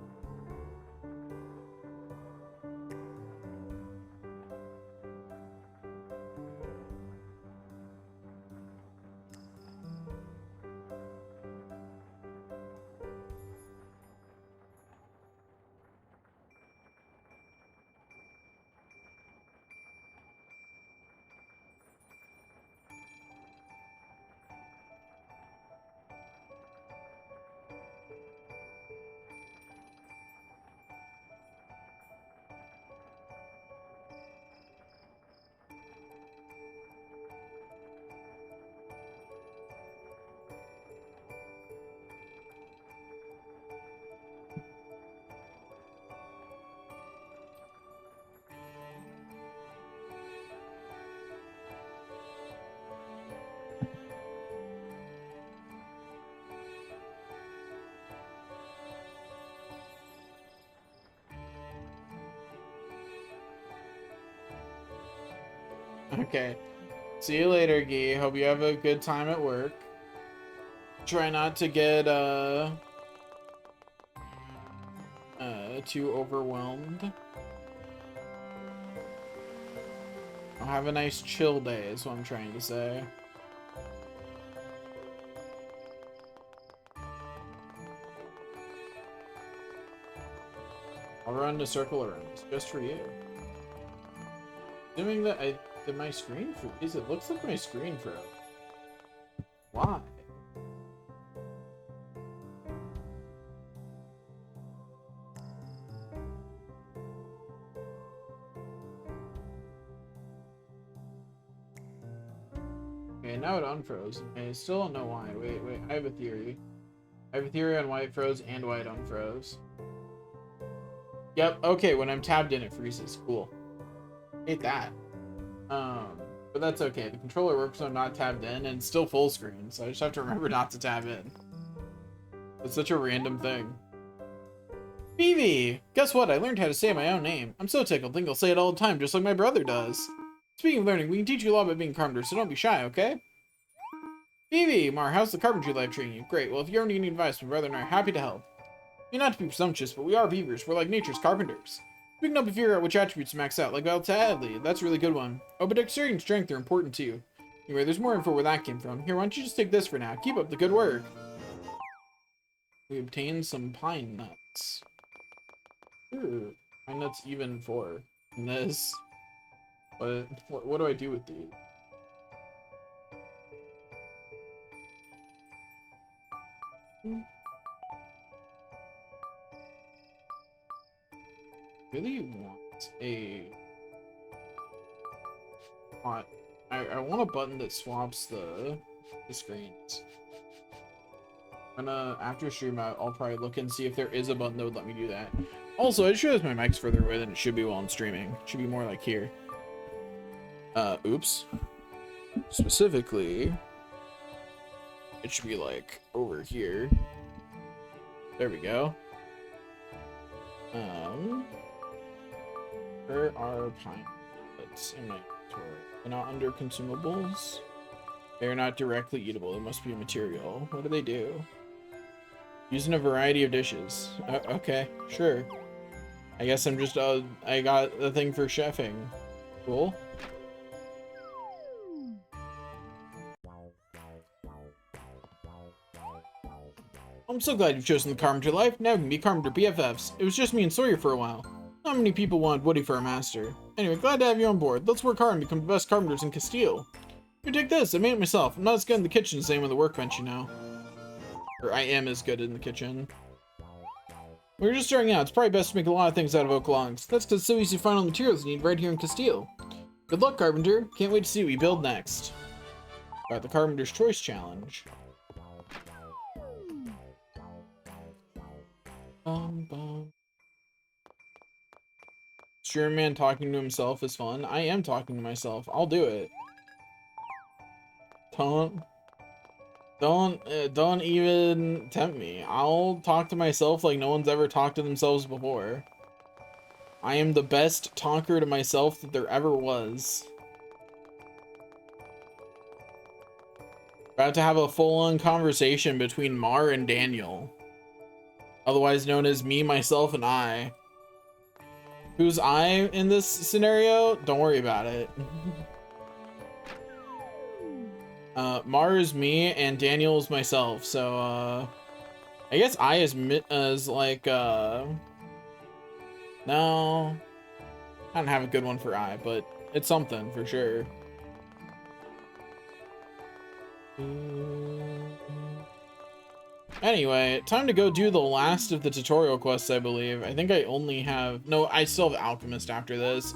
Okay. See you later, Gee. Hope you have a good time at work. Try not to get too overwhelmed. I'll have a nice chill day is what I'm trying to say. I'll run the circle around just for you. Assuming that did my screen freeze? It looks like my screen froze. Why? Okay, now it unfroze. I still don't know why. Wait, I have a theory. I have a theory on why it froze and why it unfroze. Yep, okay, when I'm tabbed in it freezes. Cool. Hate that. But that's okay. The controller works when I'm not tabbed in and still full screen, so I just have to remember not to tab in. It's such a random thing. Phoebe! Guess what? I learned how to say my own name. I'm so tickled, think I'll say it all the time, just like my brother does. Speaking of learning, we can teach you a lot about being carpenter, so don't be shy, okay? Phoebe! Mar, how's the carpentry life treating you? Great, well if you ever need any advice, my brother and I are happy to help. You're not to be presumptuous, but we are beavers. We're like nature's carpenters. We can help you figure out which attributes to max out, like Vitality. That's a really good one. Oh, but dexterity and strength are important too. Anyway, there's more info where that came from. Here, why don't you just take this for now? Keep up the good work. We obtained some pine nuts. Ooh, pine nuts even for this. What do I do with these? Really want a I want a button that swaps the screens. After stream, I'll probably look and see if there is a button that would let me do that. Also, it shows my mic's further away than it should be while I'm streaming. It should be more like here. Oops. Specifically, it should be like over here. There we go. Where are pine nuts in my inventory? They're not under consumables. They're not directly eatable. They must be a material. What do they do? Using a variety of dishes. Okay, sure. I guess I'm just, I got the thing for chefing. Cool. I'm so glad you've chosen the carpenter life. Now we can be carpenter BFFs. It was just me and Sawyer for a while. Not many people wanted Woody for a master. Anyway, glad to have you on board. Let's work hard and become the best carpenters in Castile. Here, take this. I made it myself. I'm not as good in the kitchen as I am on the workbench, you know. Or I am as good in the kitchen. We're just starting out. It's probably best to make a lot of things out of oak logs. That's because it's so easy to find all the materials you need right here in Castile. Good luck, Carpenter. Can't wait to see what you build next. Got the Carpenter's Choice Challenge. Sure, man, talking to himself is fun. I am talking to myself. I'll do it. Don't even tempt me. I'll talk to myself like no one's ever talked to themselves before. I am the best talker to myself that there ever was. About to have a full-on conversation between Mar and Daniel. Otherwise known as me, myself, and I. Who's I in this scenario? Don't worry about it. Mar is me and Daniel is myself, so I guess I is like no, I don't have a good one for I, but it's something for sure. Anyway, time to go do the last of the tutorial quests, I believe. I think I only have... No, I still have Alchemist after this.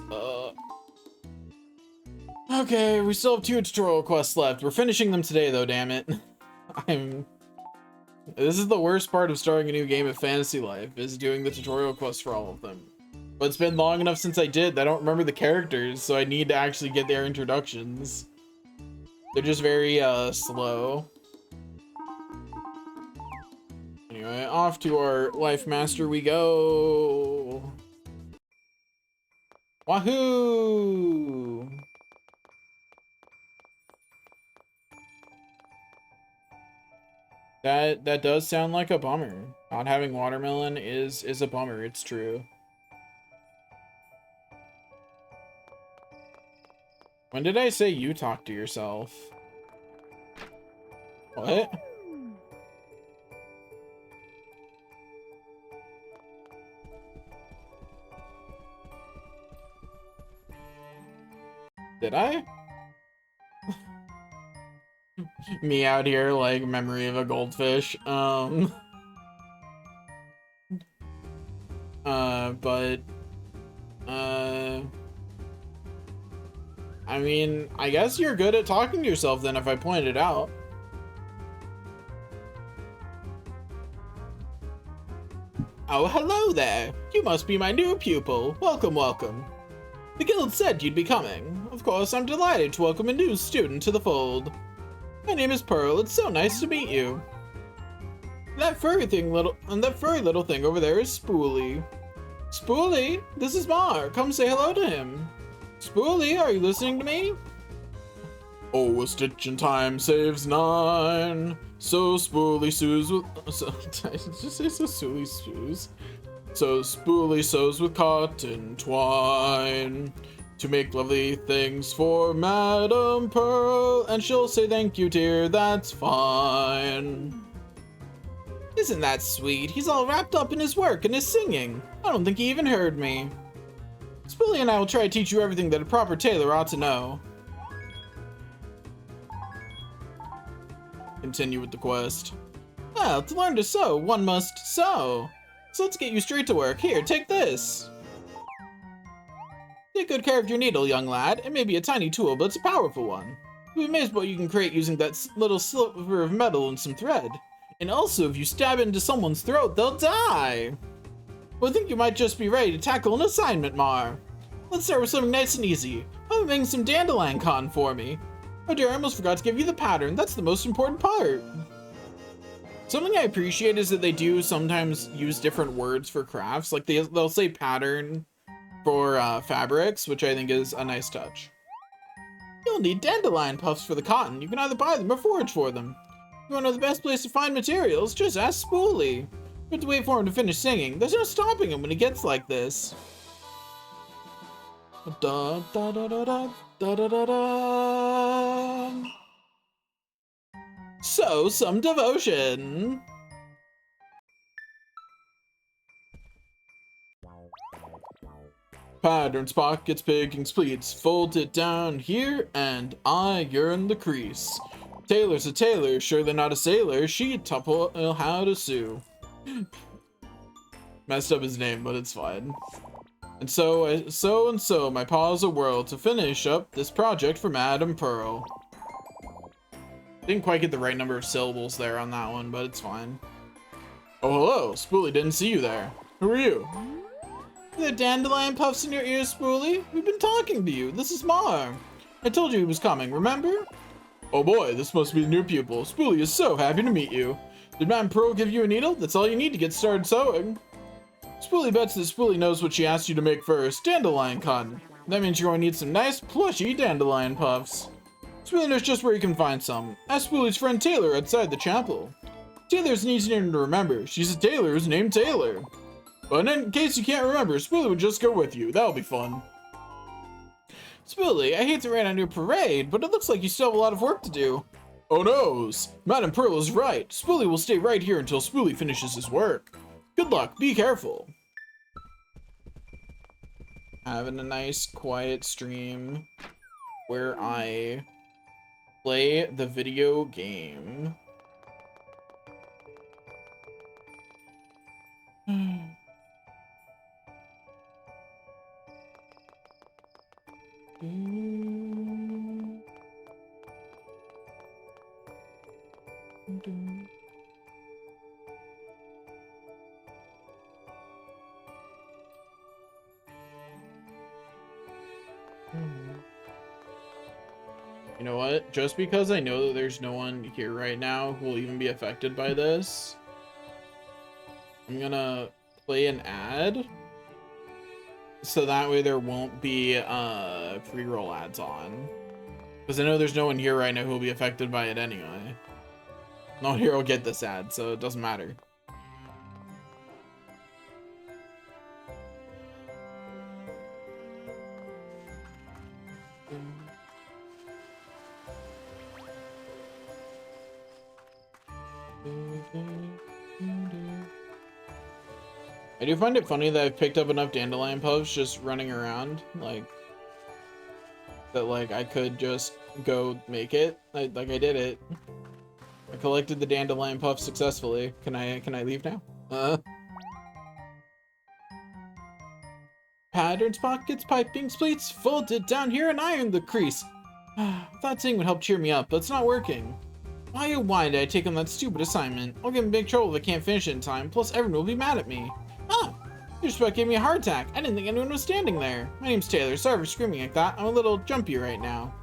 Okay, we still have 2 tutorial quests left. We're finishing them today, though, damn it. This is the worst part of starting a new game of Fantasy Life, is doing the tutorial quests for all of them. But it's been long enough since I did that I don't remember the characters, so I need to actually get their introductions. They're just very, slow. Anyway, off to our Life Master we go. Wahoo! That does sound like a bummer. Not having watermelon is a bummer, it's true. When did I say you talk to yourself? What? Did I? Me out here like memory of a goldfish. I mean, I guess you're good at talking to yourself then if I point it out. Oh, hello there. You must be my new pupil. Welcome, welcome. The guild said you'd be coming. Of course, I'm delighted to welcome a new student to the fold. My name is Pearl. It's so nice to meet you. That furry little thing over there is Spoolie. Spoolie, this is Mar. Come say hello to him. Spoolie, are you listening to me? Oh, a stitch in time saves 9. So Spoolie sews with... did I just say so Spoolie sews? So Spoolie sews with cotton twine to make lovely things for Madame Pearl, and she'll say thank you, dear, that's fine. Isn't that sweet? He's all wrapped up in his work and his singing. I don't think he even heard me. Spoolie and I will try to teach you everything that a proper tailor ought to know. Continue with the quest. Well, to learn to sew, one must sew. So let's get you straight to work. Here, take this. Take good care of your needle, young lad. It may be a tiny tool, but it's a powerful one. You'll be amazed what you can create using that little sliver of metal and some thread. And also, if you stab it into someone's throat, they'll die. Well, I think you might just be ready to tackle an assignment, Mar. Let's start with something nice and easy. How about making some dandelion cotton for me? Oh dear, I almost forgot to give you the pattern. That's the most important part. Something I appreciate is that they do sometimes use different words for crafts. Like they'll say pattern for fabrics, which I think is a nice touch. You'll need dandelion puffs for the cotton. You can either buy them or forage for them. If you want to know the best place to find materials, just ask Spoolie. You have to wait for him to finish singing. There's no stopping him when he gets like this. Da da da da da da da da da. So, some devotion. Patterns, pockets, pickings, pleats. Fold it down here, and I yearn the crease. Tailor's a tailor, sure they're not a sailor. She taught how to sew. Messed up his name, but it's fine. And so, my paws a whirl to finish up this project for Madame Pearl. Didn't quite get the right number of syllables there on that one, but it's fine. Oh, hello. Spoolie, didn't see you there. Who are you? Are there dandelion puffs in your ears, Spoolie? We've been talking to you. This is Mar. I told you he was coming, remember? Oh boy, this must be the new pupil. Spoolie is so happy to meet you. Did Madame Pearl give you a needle? That's all you need to get started sewing. Spoolie bets that Spoolie knows what she asked you to make first. Dandelion cotton. That means you're going to need some nice, plushy dandelion puffs. Spoolie knows just where you can find some. Ask Spoolie's friend Taylor outside the chapel. Taylor's an easy name to remember. She's a tailor who's named Taylor. But in case you can't remember, Spoolie would just go with you. That'll be fun. Spoolie, I hate to rain on your parade, but it looks like you still have a lot of work to do. Oh no! Madame Pearl is right. Spoolie will stay right here until Spoolie finishes his work. Good luck. Be careful. Having a nice, quiet stream where I play the video game. You know what? Just because I know that there's no one here right now who will even be affected by this, I'm gonna play an ad so that way there won't be pre-roll ads on. Because I know there's no one here right now who will be affected by it anyway. No one here will get this ad, so it doesn't matter. I do find it funny that I've picked up enough dandelion puffs just running around, like, that, like, I could just go make it. Like I did it. I collected the dandelion puffs successfully. Can I leave now? Patterns, pockets, pipings, pleats, folded down here and iron the crease. Thought saying would help cheer me up, but it's not working. Why oh why did I take on that stupid assignment? I'll get in big trouble if I can't finish it in time, plus everyone will be mad at me. Ah! You just about gave me a heart attack. I didn't think anyone was standing there. My name's Taylor. Sorry for screaming like that. I'm a little jumpy right now.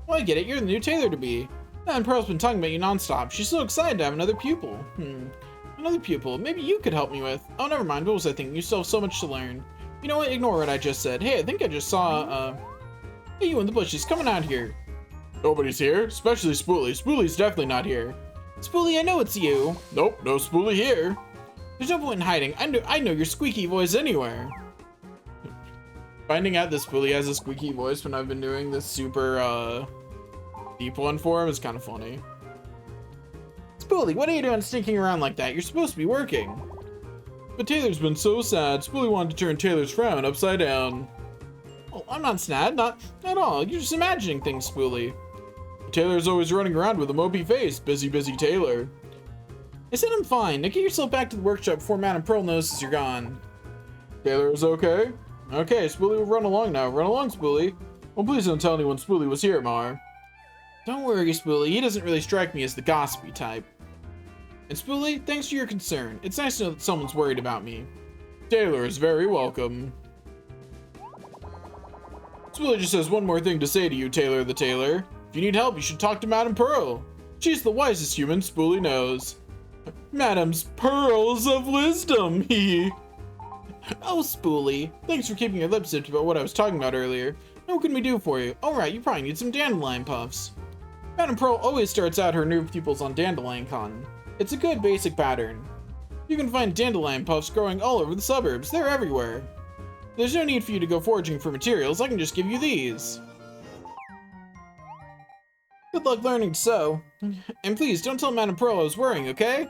Well, I get it. You're the new Taylor to be. And Pearl's been talking about you nonstop. She's so excited to have another pupil. Another pupil. Maybe you could help me with. Oh, never mind. What was I thinking? You still have so much to learn. You know what? Ignore what I just said. Hey, I think I just saw, hey, you in the bushes. Coming out here. Nobody's here. Especially Spoolie. Spoolie's definitely not here. Spoolie, I know it's you. Nope, no Spoolie here. There's no point in hiding. I know your squeaky voice anywhere. Finding out that Spoolie has a squeaky voice when I've been doing this super, deep one for him is kind of funny. Spoolie, what are you doing sneaking around like that? You're supposed to be working. But Taylor's been so sad. Spoolie wanted to turn Taylor's frown upside down. Oh, I'm not sad. Not at all. You're just imagining things, Spoolie. Taylor's always running around with a mopey face. Busy Taylor. I said I'm fine. Now get yourself back to the workshop before Madame Pearl notices you're gone. Taylor is okay? Okay, Spoolie will run along now. Run along, Spoolie. Well, please don't tell anyone Spoolie was here, Mar. Don't worry, Spoolie. He doesn't really strike me as the gossipy type. And Spoolie, thanks for your concern. It's nice to know that someone's worried about me. Taylor is very welcome. Spoolie just has one more thing to say to you, Taylor the Tailor. If you need help, you should talk to Madame Pearl. She's the wisest human Spoolie knows. Madame's pearls of wisdom, hee. Oh, Spoolie, thanks for keeping your lips zipped about what I was talking about earlier. Now what can we do for you? Alright, you probably need some dandelion puffs. Madame Pearl always starts out her new pupils on Dandelion Cotton. It's a good basic pattern. You can find dandelion puffs growing all over the suburbs. They're everywhere. There's no need for you to go foraging for materials. I can just give you these. Good luck learning to sew. And please, don't tell Madame Pearl I was worrying, okay?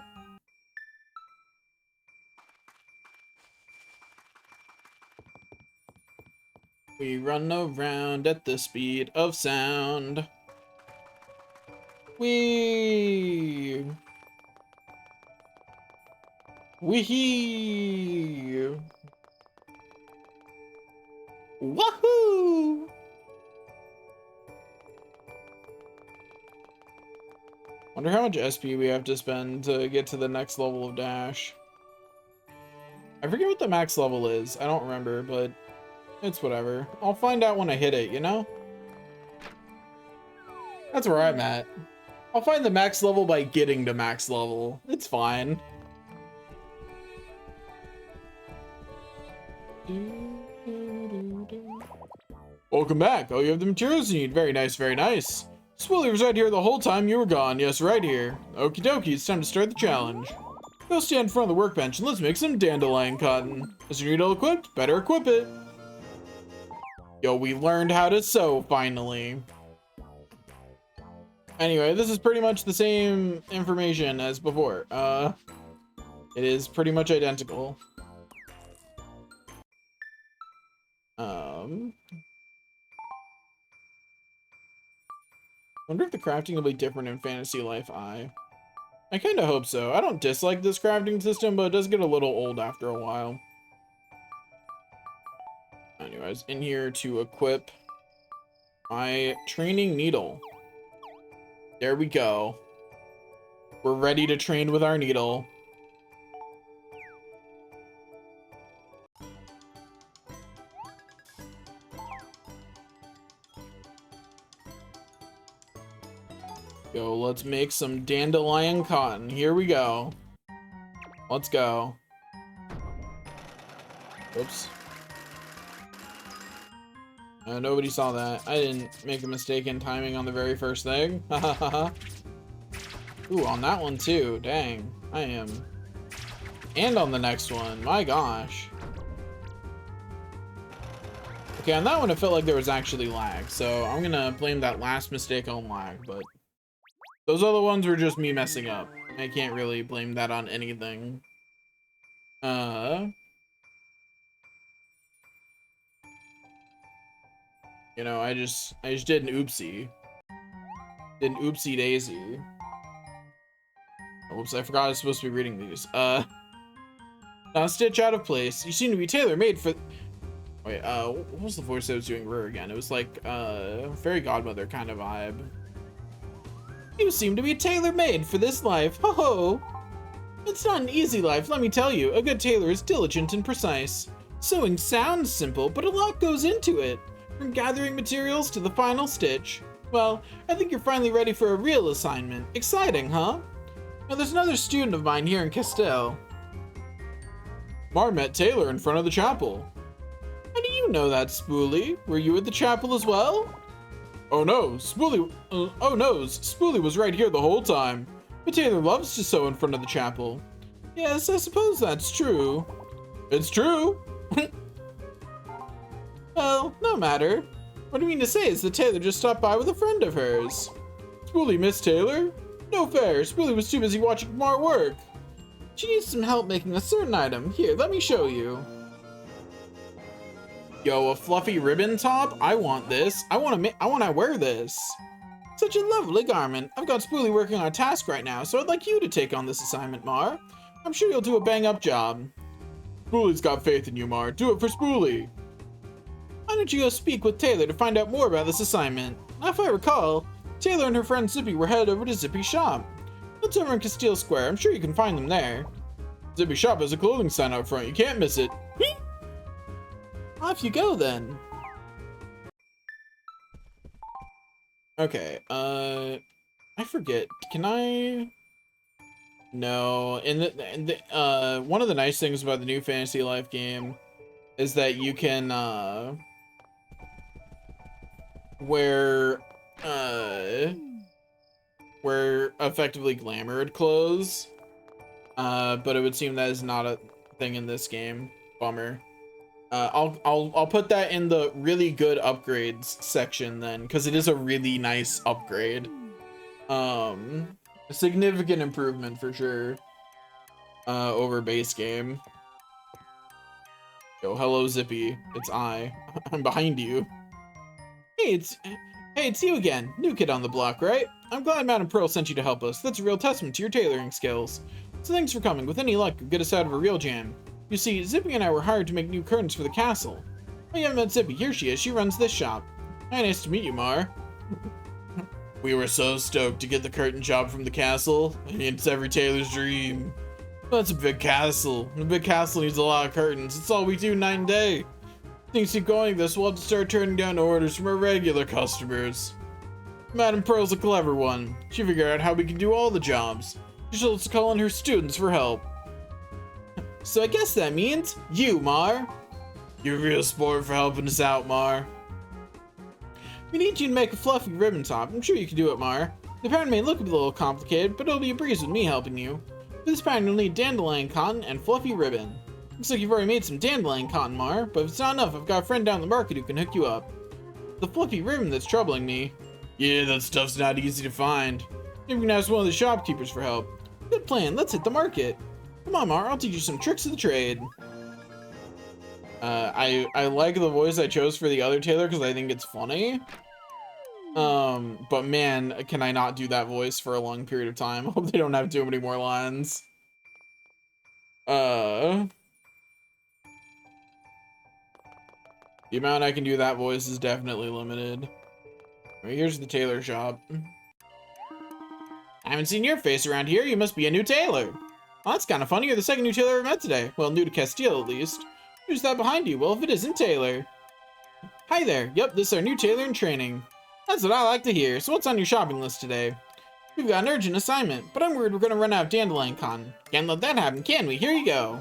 We run around at the speed of sound. Wee! Wahoo! Wonder how much SP we have to spend to get to the next level of Dash. I forget what the max level is. I don't remember, but it's whatever. I'll find out when I hit it, you know? That's where I'm at. I'll find the max level by getting to max level. It's fine. Welcome back. Oh, you have the materials you need. Very nice, very nice. Spoolie was right here the whole time you were gone. Yes, right here. Okie dokie, it's time to start the challenge. Go stand in front of the workbench and let's make some dandelion cotton. Is your needle equipped? Better equip it. Yo, we learned how to sew, finally. Anyway, this is pretty much the same information as before. It is pretty much identical. Wonder if the crafting will be different in Fantasy Life I kind of hope so. I don't dislike this crafting system, but it does get a little old after a while. Anyways, in here to equip my training needle. There we go. We're ready to train with our needle. Go, let's make some dandelion cotton. Here we go. Let's go. Oops. Nobody saw that. I didn't make a mistake in timing on the very first thing. Ooh, on that one too. Dang. I am. And on the next one. My gosh. Okay, on that one it felt like there was actually lag. So I'm gonna blame that last mistake on lag, but those other ones were just me messing up. I can't really blame that on anything. You know, I just did an oopsie. Did an oopsie daisy. Oops, I forgot I was supposed to be reading these. Not a stitch out of place. You seem to be tailor-made for... Wait, what was the voice I was doing for again? It was like, fairy godmother kind of vibe. You seem to be tailor-made for this life. Ho ho! It's not an easy life, let me tell you. A good tailor is diligent and precise. Sewing sounds simple, but a lot goes into it. From gathering materials to the final stitch. Well, I think you're finally ready for a real assignment. Exciting, huh? Now there's another student of mine here in Castell. Mar met Taylor in front of the chapel. How do you know that, Spoolie? Were you at the chapel as well? Oh no, Spoolie was right here the whole time. But Taylor loves to sew in front of the chapel. Yes, I suppose that's true. It's true. Well, no matter. What I mean to say is that Taylor just stopped by with a friend of hers. Spoolie missed Taylor? No fair, Spoolie was too busy watching Mar work. She needs some help making a certain item. Here, let me show you. Yo, a fluffy ribbon top? I want this. I want to wear this. Such a lovely garment. I've got Spoolie working on a task right now, so I'd like you to take on this assignment, Mar. I'm sure you'll do a bang-up job. Spoolie's got faith in you, Mar. Do it for Spoolie. Why don't you go speak with Taylor to find out more about this assignment? Now, if I recall, Taylor and her friend Zippy were headed over to Zippy's shop. It's over in Castile Square. I'm sure you can find them there. Zippy Shop has a clothing sign out front. You can't miss it. Off you go then. Okay, I forget. Can I? No. One of the nice things about the new Fantasy Life game is that you can wear effectively glamored clothes. But it would seem that is not a thing in this game. Bummer. I'll put that in the really good upgrades section then, because it is a really nice upgrade. A significant improvement for sure. Over base game. Yo, hello Zippy. It's I. I'm behind you. Hey, it's you again. New kid on the block, right? I'm glad Madame Pearl sent you to help us. That's a real testament to your tailoring skills. So thanks for coming. With any luck, you'll get us out of a real jam. You see, Zippy and I were hired to make new curtains for the castle. Oh, you haven't met Zippy. Here she is. She runs this shop. Hi, nice to meet you, Mar. We were so stoked to get the curtain job from the castle. It's every tailor's dream. Well, it's a big castle. A big castle needs a lot of curtains. It's all we do night and day. Things keep going this, we'll have to start turning down orders from our regular customers. Madame Pearl's a clever one. She figured out how we can do all the jobs. She told us to call on her students for help. So I guess that means you, Mar. You're a real sport for helping us out, Mar. We need you to make a fluffy ribbon top. I'm sure you can do it, Mar. The pattern may look a little complicated, but it'll be a breeze with me helping you. For this pattern, you'll need dandelion cotton and fluffy ribbon. Looks like you've already made some dandelion cotton, Mar, but if it's not enough, I've got a friend down the market who can hook you up. The fluffy ribbon that's troubling me. Yeah, that stuff's not easy to find. Maybe we can ask one of the shopkeepers for help. Good plan, let's hit the market. Come on, Mar, I'll teach you some tricks of the trade. I like the voice I chose for the other tailor because I think it's funny. But man, can I not do that voice for a long period of time? I hope they don't have too many more lines. The amount I can do that voice is definitely limited. Right, here's the tailor shop. I haven't seen your face around here. You must be a new tailor. Well, that's kind of funny. You're the second new tailor I met today. Well, new to Castile, at least. Who's that behind you? Well, if it isn't Taylor. Hi there. Yep, this is our new tailor in training. That's what I like to hear. So what's on your shopping list today? We've got an urgent assignment, but I'm worried we're going to run out of dandelion cotton. Can't let that happen, can we? Here you go.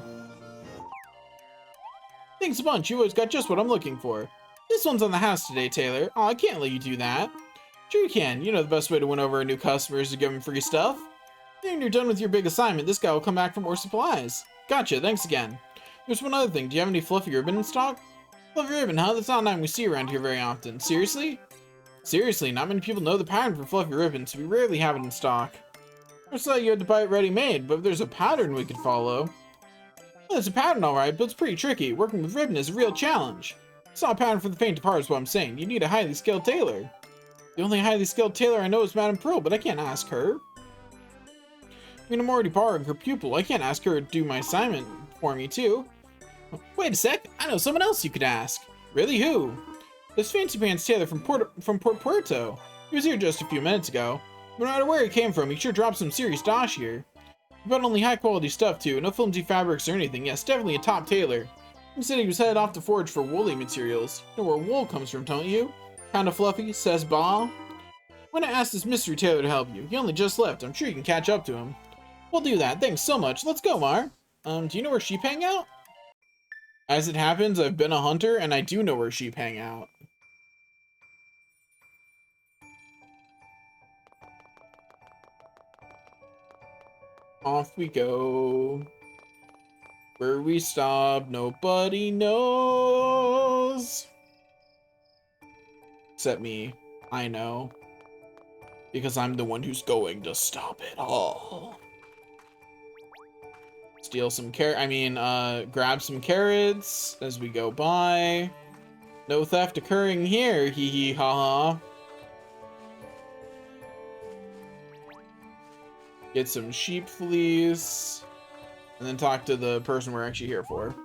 Thanks a bunch. You always got just what I'm looking for. This one's on the house today, Taylor. Oh, I can't let you do that. Sure you can. You know the best way to win over a new customer is to give them free stuff. Then when you're done with your big assignment, this guy will come back for more supplies. Gotcha. Thanks again. There's one other thing. Do you have any fluffy ribbon in stock? Fluffy ribbon, huh? That's not an item we see around here very often. Seriously? Seriously, not many people know the pattern for fluffy ribbon, so we rarely have it in stock. I just thought you had to buy it ready-made, but if there's a pattern we could follow... Well, there's a pattern alright, but it's pretty tricky. Working with ribbon is a real challenge. It's not a pattern for the faint of heart is what I'm saying. You need a highly skilled tailor. The only highly skilled tailor I know is Madame Pearl, but I can't ask her. I mean, I'm already borrowing her pupil. I can't ask her to do my assignment for me, too. Wait a sec. I know someone else you could ask. Really, who? This Fancy Pants tailor from Port Puerto. He was here just a few minutes ago. No matter where he came from, he sure dropped some serious dosh here. He bought only high-quality stuff, too. No flimsy fabrics or anything. Yes, definitely a top tailor. He said he was headed off to forage for woolly materials. You know where wool comes from, don't you? Kinda fluffy, says Ba. When I asked this mystery tailor to help you, he only just left. I'm sure you can catch up to him. We'll do that. Thanks so much. Let's go, Mar. Do you know where sheep hang out? As it happens, I've been a hunter, and I do know where sheep hang out. Off we go. Where we stop, nobody knows. Except me. I know. Because I'm the one who's going to stop it all. Steal some grab some carrots as we go by. No theft occurring here, hee hee ha ha. Get some sheep fleece. And then talk to the person we're actually here for.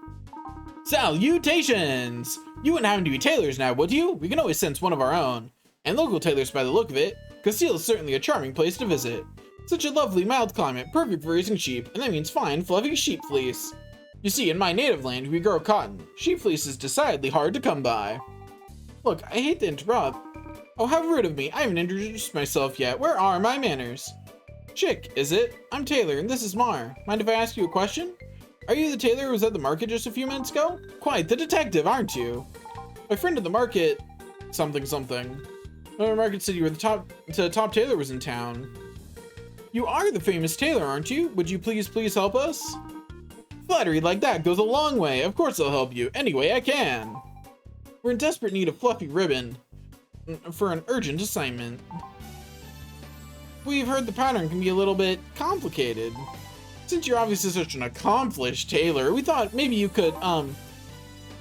Salutations! You wouldn't happen to be tailors now, would you? We can always sense one of our own. And local tailors by the look of it. Castile is certainly a charming place to visit. Such a lovely, mild climate, perfect for raising sheep, and that means fine, fluffy sheep fleece. You see, in my native land, we grow cotton. Sheep fleece is decidedly hard to come by. Look, I hate to interrupt. Oh, how rude of me. I haven't introduced myself yet. Where are my manners? Chick, is it? I'm Taylor, and this is Mar. Mind if I ask you a question? Are you the tailor who was at the market just a few minutes ago? Quite the detective, aren't you? My friend at the market... something. My market said you were the top tailor was in town. You are the famous tailor, aren't you? Would you please help us? Flattery like that goes a long way. Of course I'll help you. Any way I can. We're in desperate need of fluffy ribbon for an urgent assignment. We've heard the pattern can be a little bit complicated. Since you're obviously such an accomplished tailor, we thought maybe you could,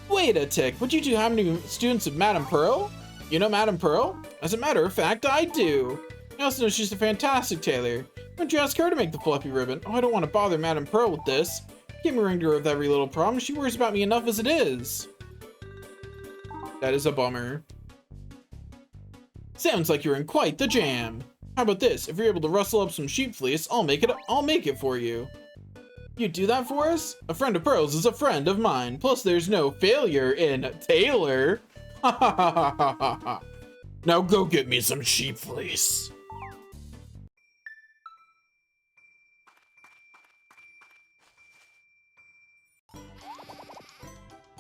wait a tick. Would you two have any students of Madame Pearl? You know Madame Pearl? As a matter of fact, I do. I also know she's a fantastic tailor. Why don't you ask her to make the fluffy ribbon? Oh, I don't want to bother Madame Pearl with this. Can't be ring to her with every little problem. She worries about me enough as it is. That is a bummer. Sounds like you're in quite the jam. How about this? If you're able to rustle up some sheep fleece, I'll make it for you. You do that for us? A friend of Pearl's is a friend of mine. Plus, there's no failure in tailor. Ha ha ha ha ha ha. Now go get me some sheep fleece.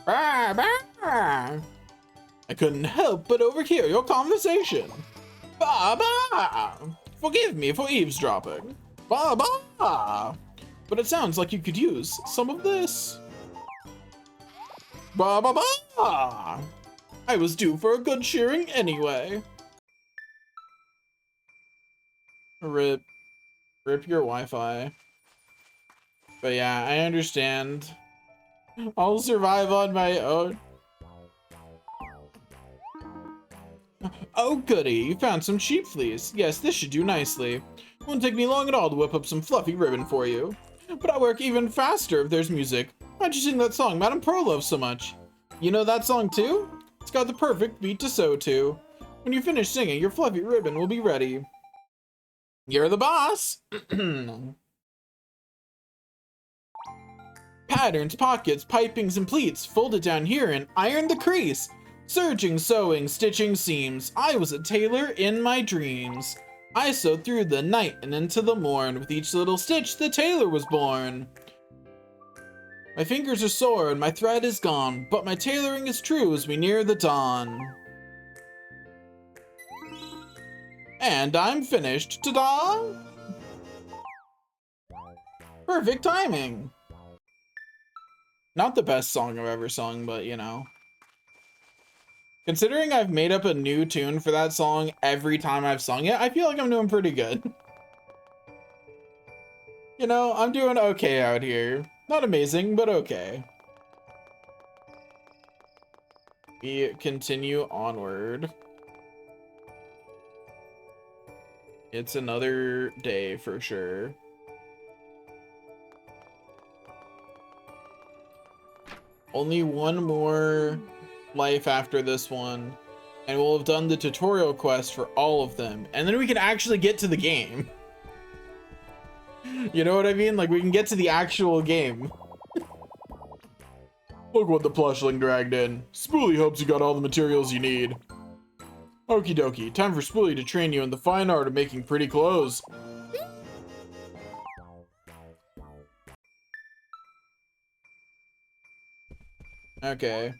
Bah, bah. I couldn't help but overhear your conversation. Bah, bah. Forgive me for eavesdropping. Bah, bah. But it sounds like you could use some of this. Bah, bah, bah. I was due for a good cheering anyway. Rip your Wi-Fi. But yeah, I understand. I'll survive on my own. Oh goody, you found some sheep fleece. Yes, this should do nicely. Won't take me long at all to whip up some fluffy ribbon for you. But I'll work even faster if there's music. Why'd you sing that song Madame Pearl loves so much? You know that song too? It's got the perfect beat to sew to. When you finish singing, your fluffy ribbon will be ready. You're the boss! Patterns, pockets, pipings, and pleats. Fold it down here and iron the crease. Serging, sewing, stitching seams. I was a tailor in my dreams. I sewed through the night and into the morn. With each little stitch, the tailor was born. My fingers are sore and my thread is gone, but my tailoring is true as we near the dawn. And I'm finished. Ta-da! Perfect timing. Not the best song I've ever sung, but you know. Considering I've made up a new tune for that song every time I've sung it, I feel like I'm doing pretty good. You know, I'm doing okay out here. Not amazing, but okay. We continue onward. It's another day for sure. Only one more life after this one, and we'll have done the tutorial quest for all of them, and then we can actually get to the game. You know what I mean? Like, we can get to the actual game. Look what the plushling dragged in. Spoolie hopes you got all the materials you need. Okie dokie, time for Spoolie to train you in the fine art of making pretty clothes. Okay.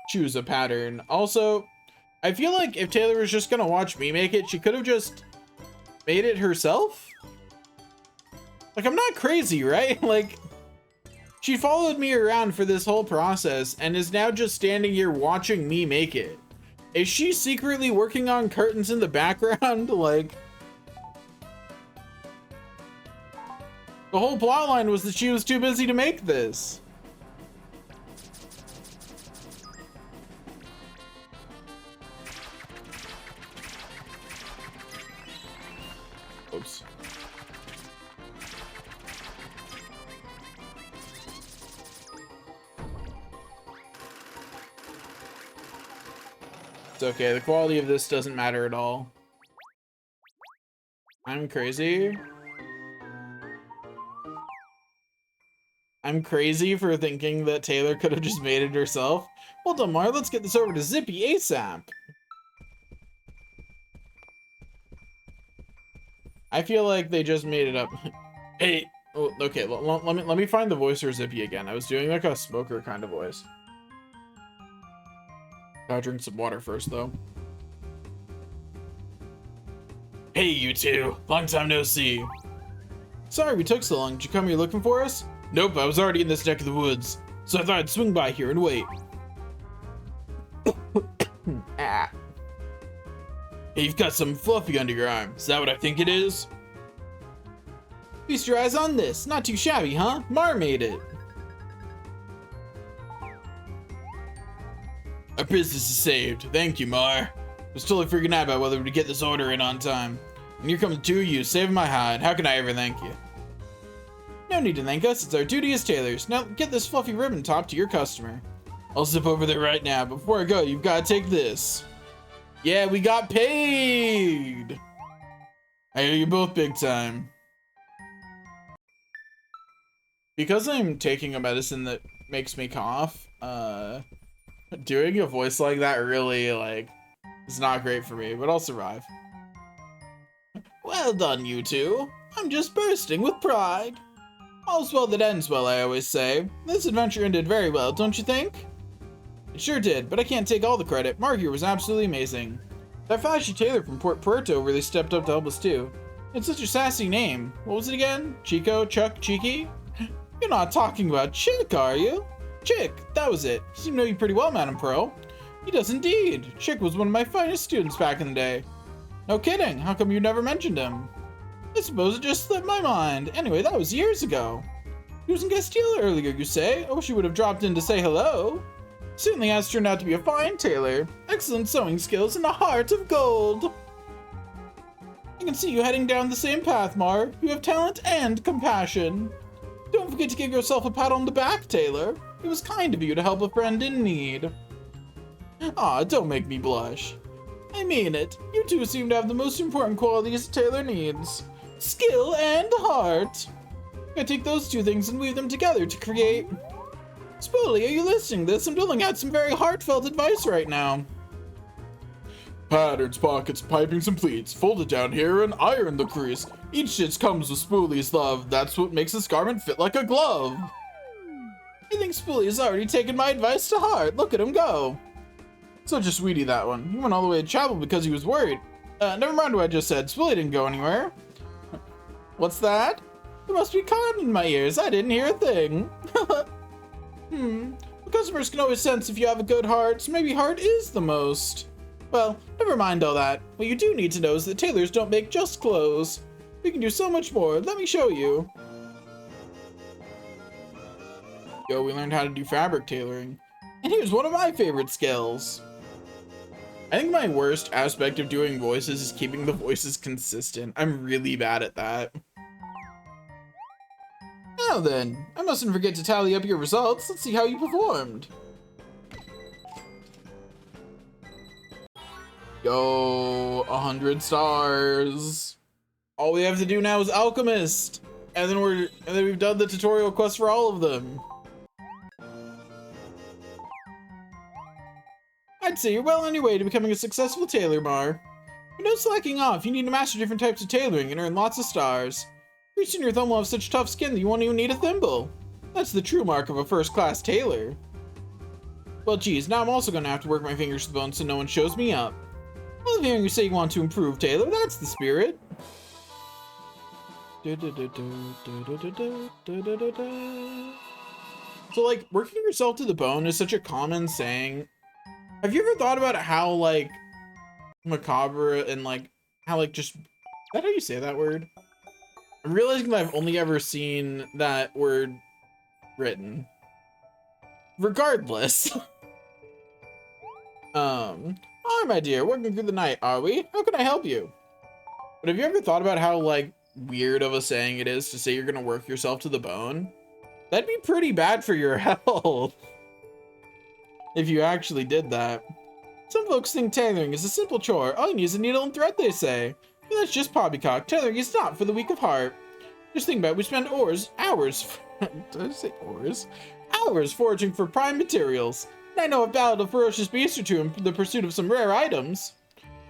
Choose a pattern. Also, I feel like if Taylor was just gonna watch me make it, she could have just made it herself? Like, I'm not crazy, right? Like, she followed me around for this whole process and is now just standing here watching me make it. Is she secretly working on curtains in the background? Like, the whole plotline was that she was too busy to make this. Oops. It's okay, the quality of this doesn't matter at all. I'm crazy. I'm crazy for thinking that Taylor could have just made it herself. Well done, Mar. Let's get this over to Zippy ASAP. I feel like they just made it up. Hey, oh, okay, let me find the voice for Zippy again. I was doing like a smoker kind of voice. Gotta drink some water first, though. Hey, you two. Long time no see. Sorry we took so long. Did you come here looking for us? Nope, I was already in this neck of the woods, so I thought I'd swing by here and wait. Ah. Hey, you've got something fluffy under your arm. Is that what I think it is? Feast your eyes on this. Not too shabby, huh? Mar made it. Our business is saved. Thank you, Mar. I was totally freaking out about whether to get this order in on time. And here come the two of you, saving my hide. How can I ever thank you? No need to thank us. It's our duty as tailors. Now get this fluffy ribbon top to your customer. I'll zip over there right now. Before I go, you've got to take this. Yeah, we got paid. I owe you both big time. Because I'm taking a medicine that makes me cough, doing a voice like that really, like, is not great for me, but I'll survive. Well done, you two. I'm just bursting with pride. All's well that ends well, I always say. This adventure ended very well, don't you think? It sure did, but I can't take all the credit. Mar here was absolutely amazing. That flashy tailor from Port Puerto really stepped up to help us too. It's such a sassy name. What was it again? Chico? Chuck? Cheeky? You're not talking about Chick, are you? Chick, that was it. You seem to know you pretty well, Madam Pearl. He does indeed. Chick was one of my finest students back in the day. No kidding. How come you never mentioned him? I suppose it just slipped my mind. Anyway, that was years ago. He was in Castile earlier, you say? I wish you would have dropped in to say hello. Certainly has turned out to be a fine tailor. Excellent sewing skills and a heart of gold. I can see you heading down the same path, Mar. You have talent and compassion. Don't forget to give yourself a pat on the back, Taylor. It was kind of you to help a friend in need. Aw, don't make me blush. I mean it. You two seem to have the most important qualities a tailor needs. Skill and heart. I take those two things and weave them together to create... Spoolie, are you listening to this? I'm doling out some very heartfelt advice right now. Patterns, pockets, pipings, and pleats. Fold it down here and iron the crease. Each stitch comes with Spoolie's love. That's what makes this garment fit like a glove. I think Spoolie has already taken my advice to heart. Look at him go. Such a sweetie, that one. He went all the way to Chapel because he was worried. Never mind what I just said. Spoolie didn't go anywhere. What's that? There must be cotton in my ears. I didn't hear a thing. The customers can always sense if you have a good heart, so maybe heart is the most. Well, never mind all that. What you do need to know is that tailors don't make just clothes. We can do so much more. Let me show you. Yo, we learned how to do fabric tailoring. And here's one of my favorite skills. I think my worst aspect of doing voices is keeping the voices consistent. I'm really bad at that. Now then, I mustn't forget to tally up your results. Let's see how you performed. Yo, 100 stars. All we have to do now is Alchemist, and then we've done the tutorial quest for all of them. I'd say you're well on your way to becoming a successful tailor, Mar. But no slacking off. You need to master different types of tailoring and earn lots of stars. Pretty soon your thumb will have such tough skin that you won't even need a thimble. That's the true mark of a first-class tailor. Well, geez, now I'm also gonna have to work my fingers to the bone so no one shows me up. I love hearing you say you want to improve, Taylor. That's the spirit. So, like, working yourself to the bone is such a common saying. Have you ever thought about how, like, macabre and, like, how, like, just... Is that how you say that word? I'm realizing that I've only ever seen that word written. Regardless. Hi, my dear. Working through the night, are we? How can I help you? But have you ever thought about how, like, weird of a saying it is to say you're gonna work yourself to the bone? That'd be pretty bad for your health. If you actually did that. Some folks think tailoring is a simple chore. All you need is a needle and thread, they say. That's just poppycock. Tailoring is not for the weak of heart. Just think about it, we spend hours, did I say hours? Hours foraging for prime materials. And I know a battle of ferocious beasts or two in the pursuit of some rare items.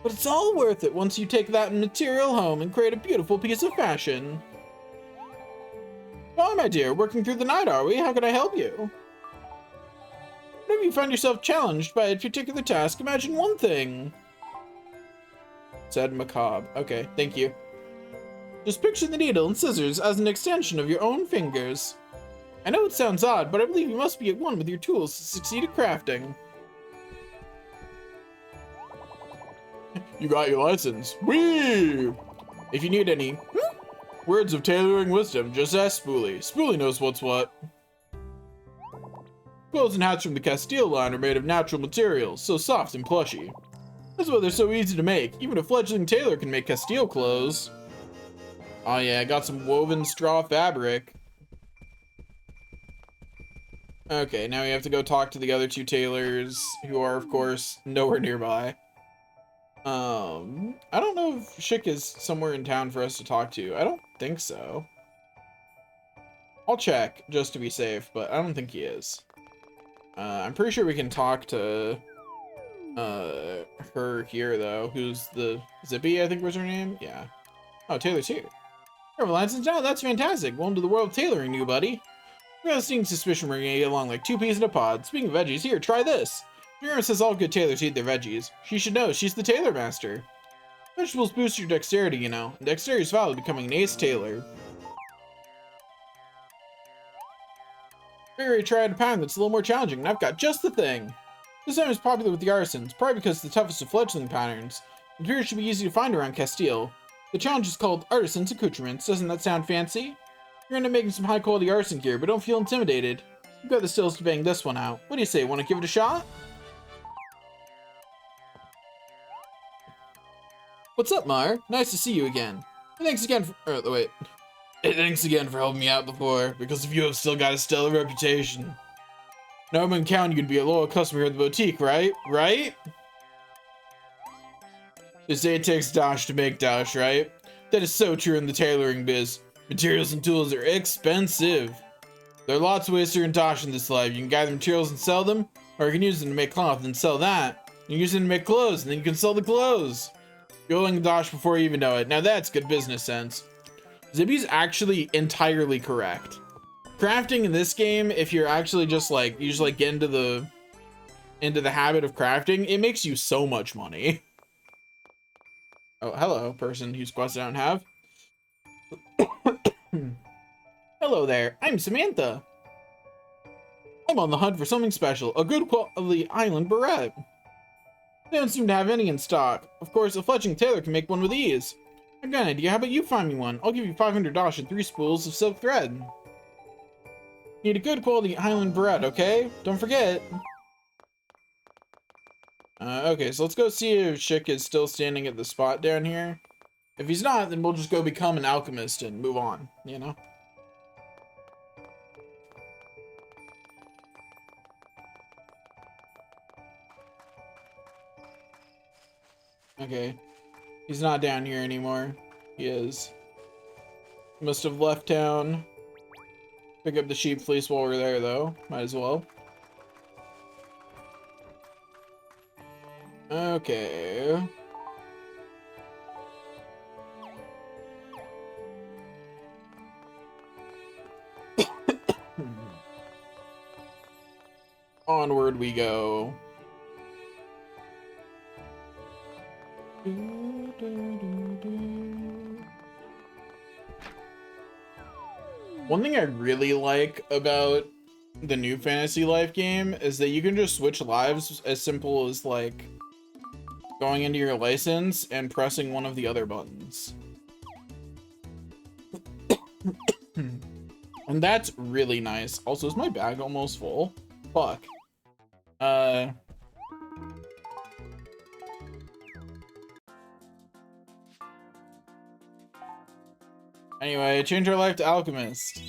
But it's all worth it once you take that material home and create a beautiful piece of fashion. Why, my dear, working through the night, are we? How can I help you? Whenever you find yourself challenged by a particular task, imagine one thing. Said Macabre. Okay, thank you. Just picture the needle and scissors as an extension of your own fingers. I know it sounds odd, but I believe you must be at one with your tools to succeed at crafting. You got your license. Whee! If you need any words of tailoring wisdom, just ask Spoolie. Spoolie knows what's what. Clothes and hats from the Castile line are made of natural materials, so soft and plushy. That's why they're so easy to make. Even a fledgling tailor can make Castile clothes. Oh yeah, I got some woven straw fabric. Okay, now we have to go talk to the other two tailors, who are, of course, nowhere nearby. I don't know if Schick is somewhere in town for us to talk to. I don't think so. I'll check, just to be safe, but I don't think he is. I'm pretty sure we can talk to, her here, though, who's the Zippy, I think was her name? Yeah. Oh, Taylor's here. Your license now? That's fantastic. Welcome to the world of tailoring, new buddy. We got a sneaking suspicion we're gonna get along like two peas in a pod. Speaking of veggies, here, try this. Mira says all good tailors eat their veggies. She should know, she's the tailor master. Vegetables boost your dexterity, you know. And dexterity is vital to becoming an ace tailor. Figure tried a pattern that's a little more challenging, and I've got just the thing. This item is popular with the artisans, probably because it's the toughest of fledgling patterns. It appears it should be easy to find around Castile. The challenge is called Artisan's Accoutrements. Doesn't that sound fancy? You're into making some high quality artisan gear, but don't feel intimidated. You've got the skills to bang this one out. What do you say, want to give it a shot? What's up, Mar? Nice to see you again. And thanks again for, wait. Thanks again for helping me out before. Because of you, I've still got a stellar reputation. Now I'm counting you to be a loyal customer here at the boutique, right? Right? They say it takes dash to make dash, right? That is so true in the tailoring biz. Materials and tools are expensive. There are lots of ways to earn dash in this life. You can gather materials and sell them, or you can use them to make cloth and sell that. You can use them to make clothes, and then you can sell the clothes. You're earning dash before you even know it. Now that's good business sense. Zippy's actually entirely correct. Crafting in this game, if you're actually just like, you just like get into the habit of crafting, it makes you so much money. Oh, hello, person whose quest I don't have. Hello there, I'm Samantha. I'm on the hunt for something special, a good quality island beret. They don't seem to have any in stock. Of course, a fledgling tailor can make one with ease. I've got an idea, how about you find me one? I'll give you $500 and 3 spools of silk thread. Need a good quality island beret, okay? Don't forget. Okay, so let's go see if Schick is still standing at the spot down here. If he's not, then we'll just go become an alchemist and move on, you know? Okay. He's not down here anymore. He is. He must have left town. Pick up the sheep fleece while we're there, though. Might as well. Okay. Onward we go. One thing I really like about the new Fantasy Life game is that you can just switch lives as simple as like going into your license and pressing one of the other buttons. And that's really nice. Also, is my bag almost full? Fuck. Anyway, change our life to alchemist.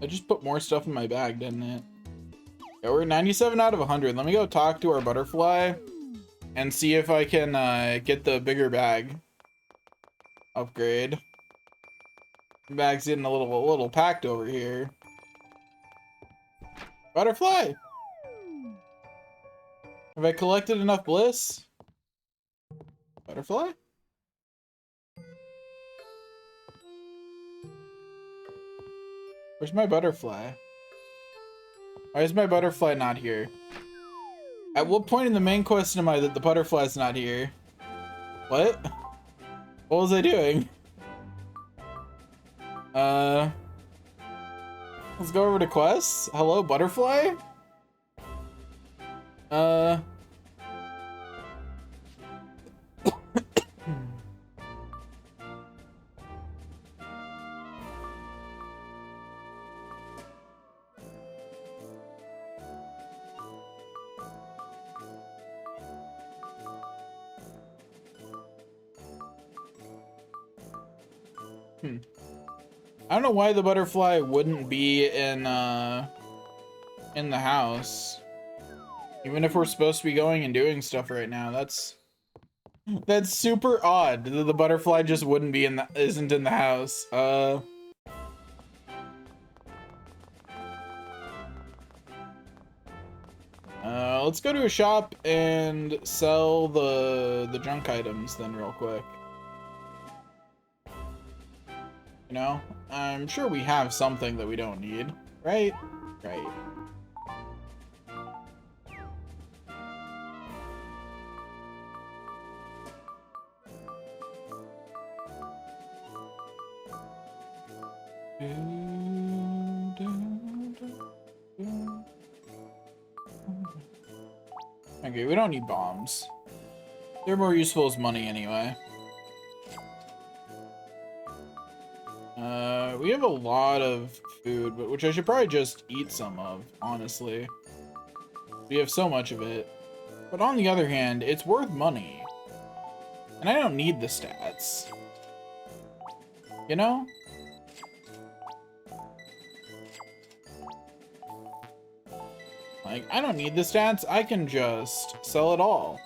I just put more stuff in my bag, didn't it? Yeah, we're 97 out of 100. Let me go talk to our butterfly and see if I can get the bigger bag upgrade. The bag's getting a little packed over here. Butterfly! Have I collected enough bliss? Butterfly? Where's my butterfly? Why is my butterfly not here? At what point in the main quest am I that the butterfly's not here? What? What was I doing? Let's go over to quests. Hello, butterfly? I don't know why the butterfly wouldn't be in the house. Even if we're supposed to be going and doing stuff right now, that's super odd that the butterfly just wouldn't be isn't in the house. Let's go to a shop and sell the junk items then real quick. You know, I'm sure we have something that we don't need, right? Right. Okay, we don't need bombs. They're more useful as money anyway. We have a lot of food, but which I should probably just eat some of, honestly. We have so much of it. But on the other hand, it's worth money. And I don't need the stats. You know? Like, I don't need the stats, I can just sell it all.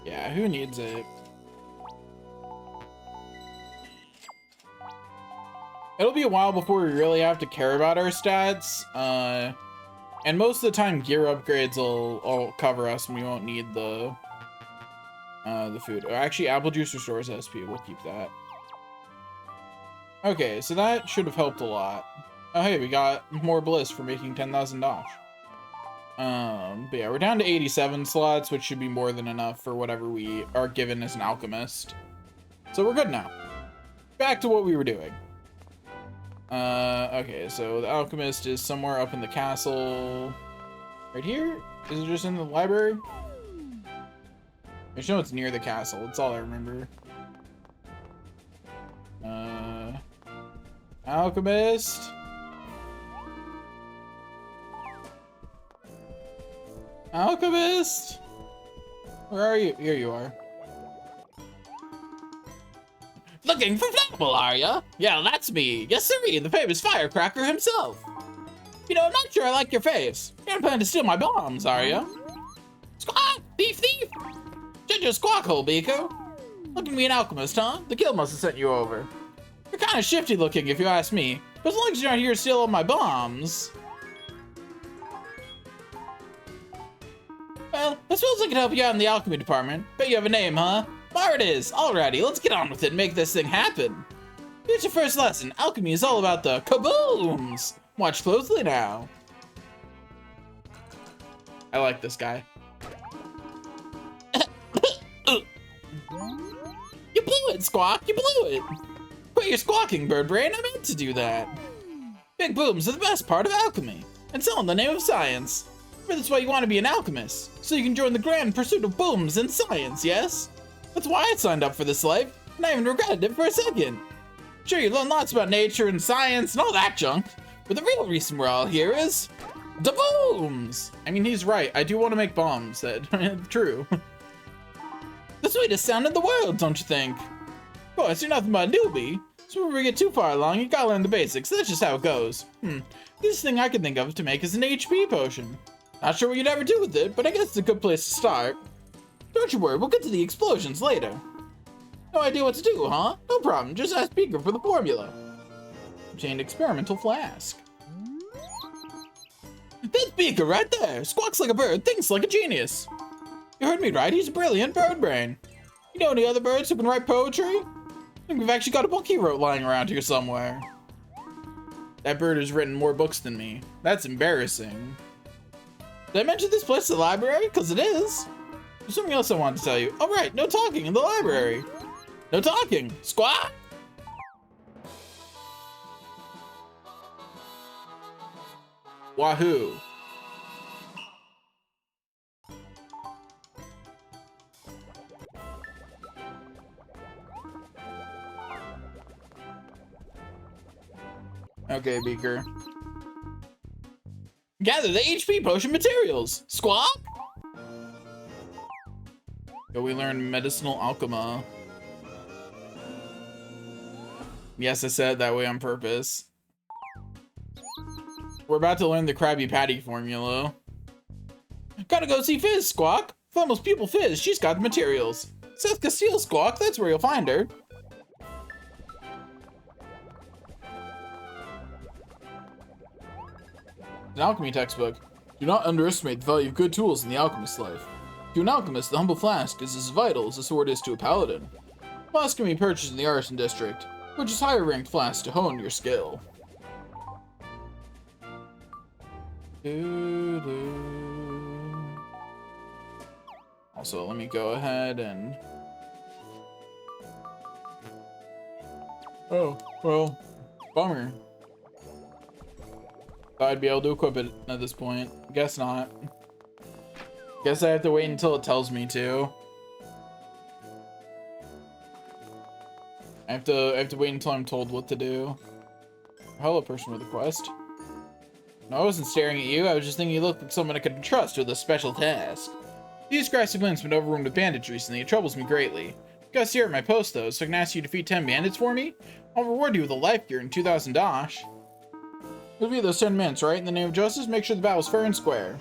Yeah, who needs it? It'll be a while before we really have to care about our stats. And most of the time, gear upgrades will cover us, and we won't need the food. Actually, apple juice restores SP. We'll keep that. Okay, so that should have helped a lot. Oh, hey, we got more bliss for making 10,000 dosh. But yeah, we're down to 87 slots, which should be more than enough for whatever we are given as an alchemist. So we're good now. Back to what we were doing. Okay, so the alchemist is somewhere up in the castle. Right here? Is it just in the library? I just know it's near the castle. That's all I remember. Alchemist. Alchemist! Where are you? Here you are. Looking for flammable, are ya? Yeah, that's me. Yes, sirree, the famous firecracker himself. You know, I'm not sure I like your face. You don't plan to steal my bombs, are ya? Squawk! Thief, thief! Ginger squawk hole, Biko. Looking to be an alchemist, huh? The guild must have sent you over. You're kind of shifty looking, if you ask me. But as long as you're not here to steal all my bombs... Well, I suppose I could help you out in the alchemy department. Bet you have a name, huh? There it is. Alrighty, let's get on with it and make this thing happen. Here's your first lesson. Alchemy is all about the kabooms. Watch closely now. I like this guy. You blew it, Squawk. You blew it. Quit your squawking, bird brain. I meant to do that. Big booms are the best part of alchemy. It's all in the name of science. That's why you want to be an alchemist, so you can join the grand pursuit of booms and science, yes? That's why I signed up for this life, and I even regretted it for a second. Sure, you learn lots about nature and science and all that junk, but the real reason we're all here is the booms! I mean, he's right. I do want to make bombs. True. This sweetest sound in the world, don't you think? Of course, you're nothing but a newbie, so before we get too far along, you gotta learn the basics. That's just how it goes. The easiest thing I can think of to make is an HP potion. Not sure what you'd ever do with it, but I guess it's a good place to start. Don't you worry, we'll get to the explosions later. No idea what to do, huh? No problem, just ask Beaker for the formula. Obtained experimental flask. That's Beaker right there! Squawks like a bird, thinks like a genius! You heard me right, he's a brilliant bird brain. You know any other birds who can write poetry? I think we've actually got a book he wrote lying around here somewhere. That bird has written more books than me. That's embarrassing. Did I mention this place the library? Because it is. There's something else I wanted to tell you. Oh right, no talking in the library. No talking. Squawk! Wahoo. Okay, Beaker. Gather the HP potion materials. Squawk! Go, we learn medicinal alchemy. Yes, I said it that way on purpose. We're about to learn the Krabby Patty formula. Gotta go see Fizz, Squawk. Flamel's pupil Fizz, she's got the materials. Seth Castile, Squawk, that's where you'll find her. An alchemy textbook. Do not underestimate the value of good tools in the alchemist's life. To an alchemist, the humble flask is as vital as a sword is to a paladin. Flask can be purchased in the Artisan District, which is higher ranked flasks to hone your skill. Also, let me go ahead and... Oh, well, bummer. Thought I'd be able to equip it at this point. Guess not. Guess I have to wait until it tells me to. I have to wait until I'm told what to do. Hello, person with a quest. No, I wasn't staring at you. I was just thinking you looked like someone I could trust with a special task. These grassy glint's been overrun with bandits recently. It troubles me greatly. Gus here at my post though, so I can ask you to defeat 10 bandits for me. I'll reward you with a life gear and 2,000 dosh. You'll be those 10 minutes, right? In the name of justice, make sure the battle's fair and square.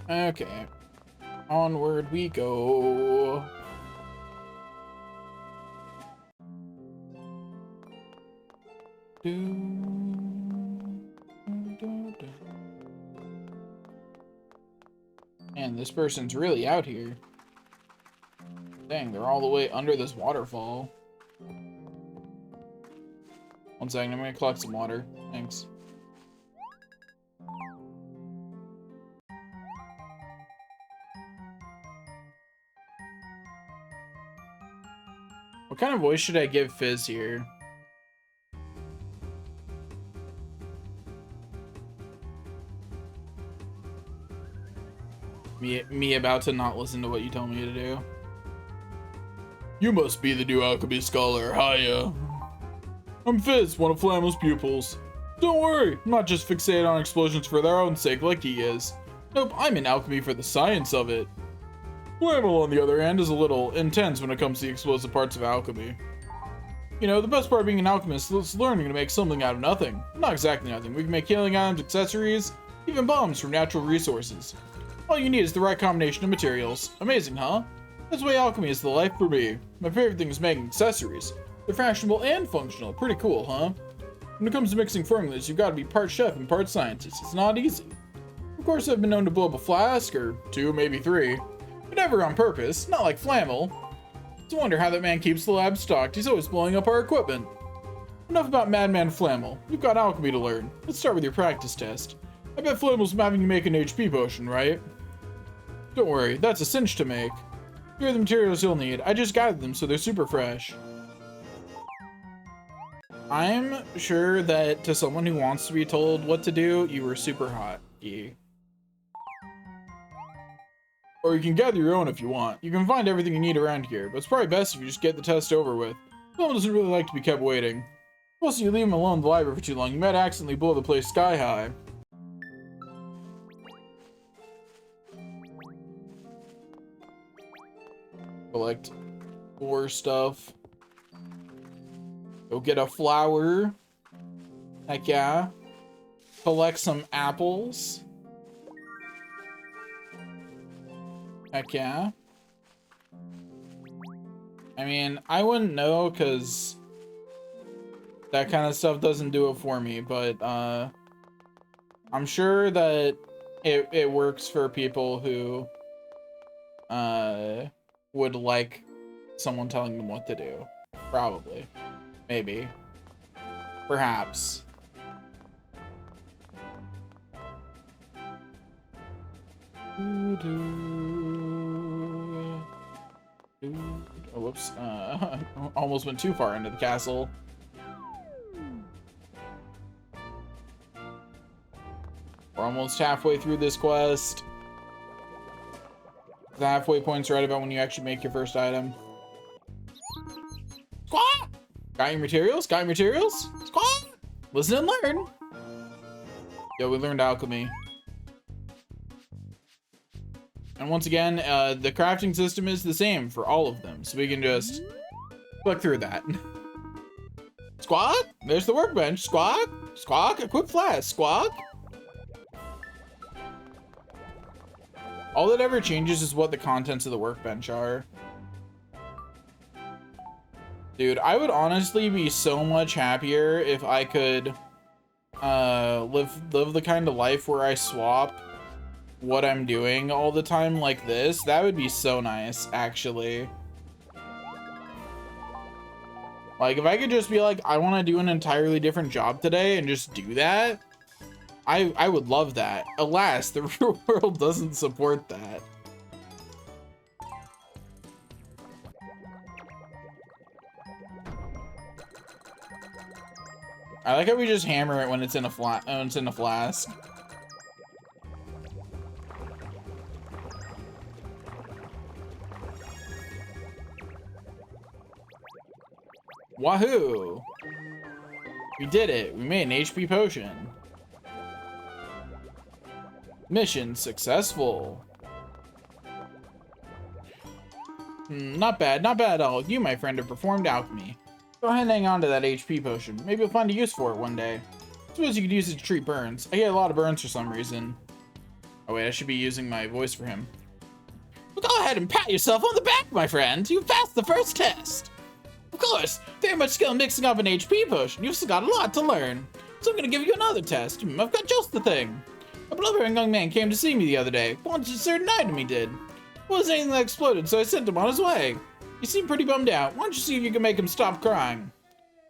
Okay. Onward we go. Man, this person's really out here. Dang, they're all the way under this waterfall. One second, I'm gonna collect some water. Thanks. What kind of voice should I give Fizz here? Me about to not listen to what you tell me to do. You must be the new alchemy scholar, hiya. I'm Fizz, one of Flamel's pupils. Don't worry, I'm not just fixated on explosions for their own sake like he is. Nope, I'm in alchemy for the science of it. Flamel, on the other hand, is a little intense when it comes to the explosive parts of alchemy. You know, the best part of being an alchemist is learning to make something out of nothing. Not exactly nothing. We can make healing items, accessories, even bombs from natural resources. All you need is the right combination of materials. Amazing, huh? That's why alchemy is the life for me. My favorite thing is making accessories. They're fashionable and functional. Pretty cool, huh? When it comes to mixing formulas, you've got to be part chef and part scientist. It's not easy. Of course, I've been known to blow up a flask, or 2, maybe 3. But never on purpose, not like Flamel. It's a wonder how that man keeps the lab stocked. He's always blowing up our equipment. Enough about Madman Flamel. You've got alchemy to learn. Let's start with your practice test. I bet Flamel's having you make an HP potion, right? Don't worry, that's a cinch to make. Here are the materials you'll need. I just gathered them, so they're super fresh. I'm sure that to someone who wants to be told what to do, you were super hot. Yeah. Or you can gather your own if you want. You can find everything you need around here, but it's probably best if you just get the test over with. Someone doesn't really like to be kept waiting. Plus, if you leave him alone in the library for too long, you might accidentally blow the place sky high. Collect more stuff. Go get a flower. Heck yeah. Collect some apples. Heck yeah. I mean, I wouldn't know because that kind of stuff doesn't do it for me, but I'm sure that it works for people who would like someone telling them what to do. Probably. Maybe. Perhaps. Oh, whoops. Almost went too far into the castle. We're almost halfway through this quest. The halfway point's right about when you actually make your first item. Squawk! Got your materials? Got your materials? Squawk! Listen and learn. Yo, we learned alchemy. And once again, the crafting system is the same for all of them, so we can just click through that. Squawk! There's the workbench. Squawk! Squawk! Equip flask. Squawk! All that ever changes is what the contents of the workbench are. Dude, I would honestly be so much happier if I could live the kind of life where I swap what I'm doing all the time like this. That would be so nice, actually. Like, if I could just be like, I want to do an entirely different job today and just do that, I would love that. Alas, the real world doesn't support that. I like how we just hammer it when it's in a flask. Wahoo! We did it. We made an HP potion. Mission successful. Not bad, not bad at all. You, my friend, have performed alchemy. Go ahead and hang on to that HP potion. Maybe you'll find a use for it one day. Suppose you could use it to treat burns. I get a lot of burns for some reason. Oh wait, I should be using my voice for him. Well, go ahead and pat yourself on the back, my friend. You passed the first test. Of course, very much skill in mixing up an HP potion. You've still got a lot to learn. So I'm gonna give you another test. I've got just the thing. A blubbering young man came to see me the other day. Wanted a certain item he did. It wasn't anything that exploded, so I sent him on his way. He seemed pretty bummed out. Why don't you see if you can make him stop crying?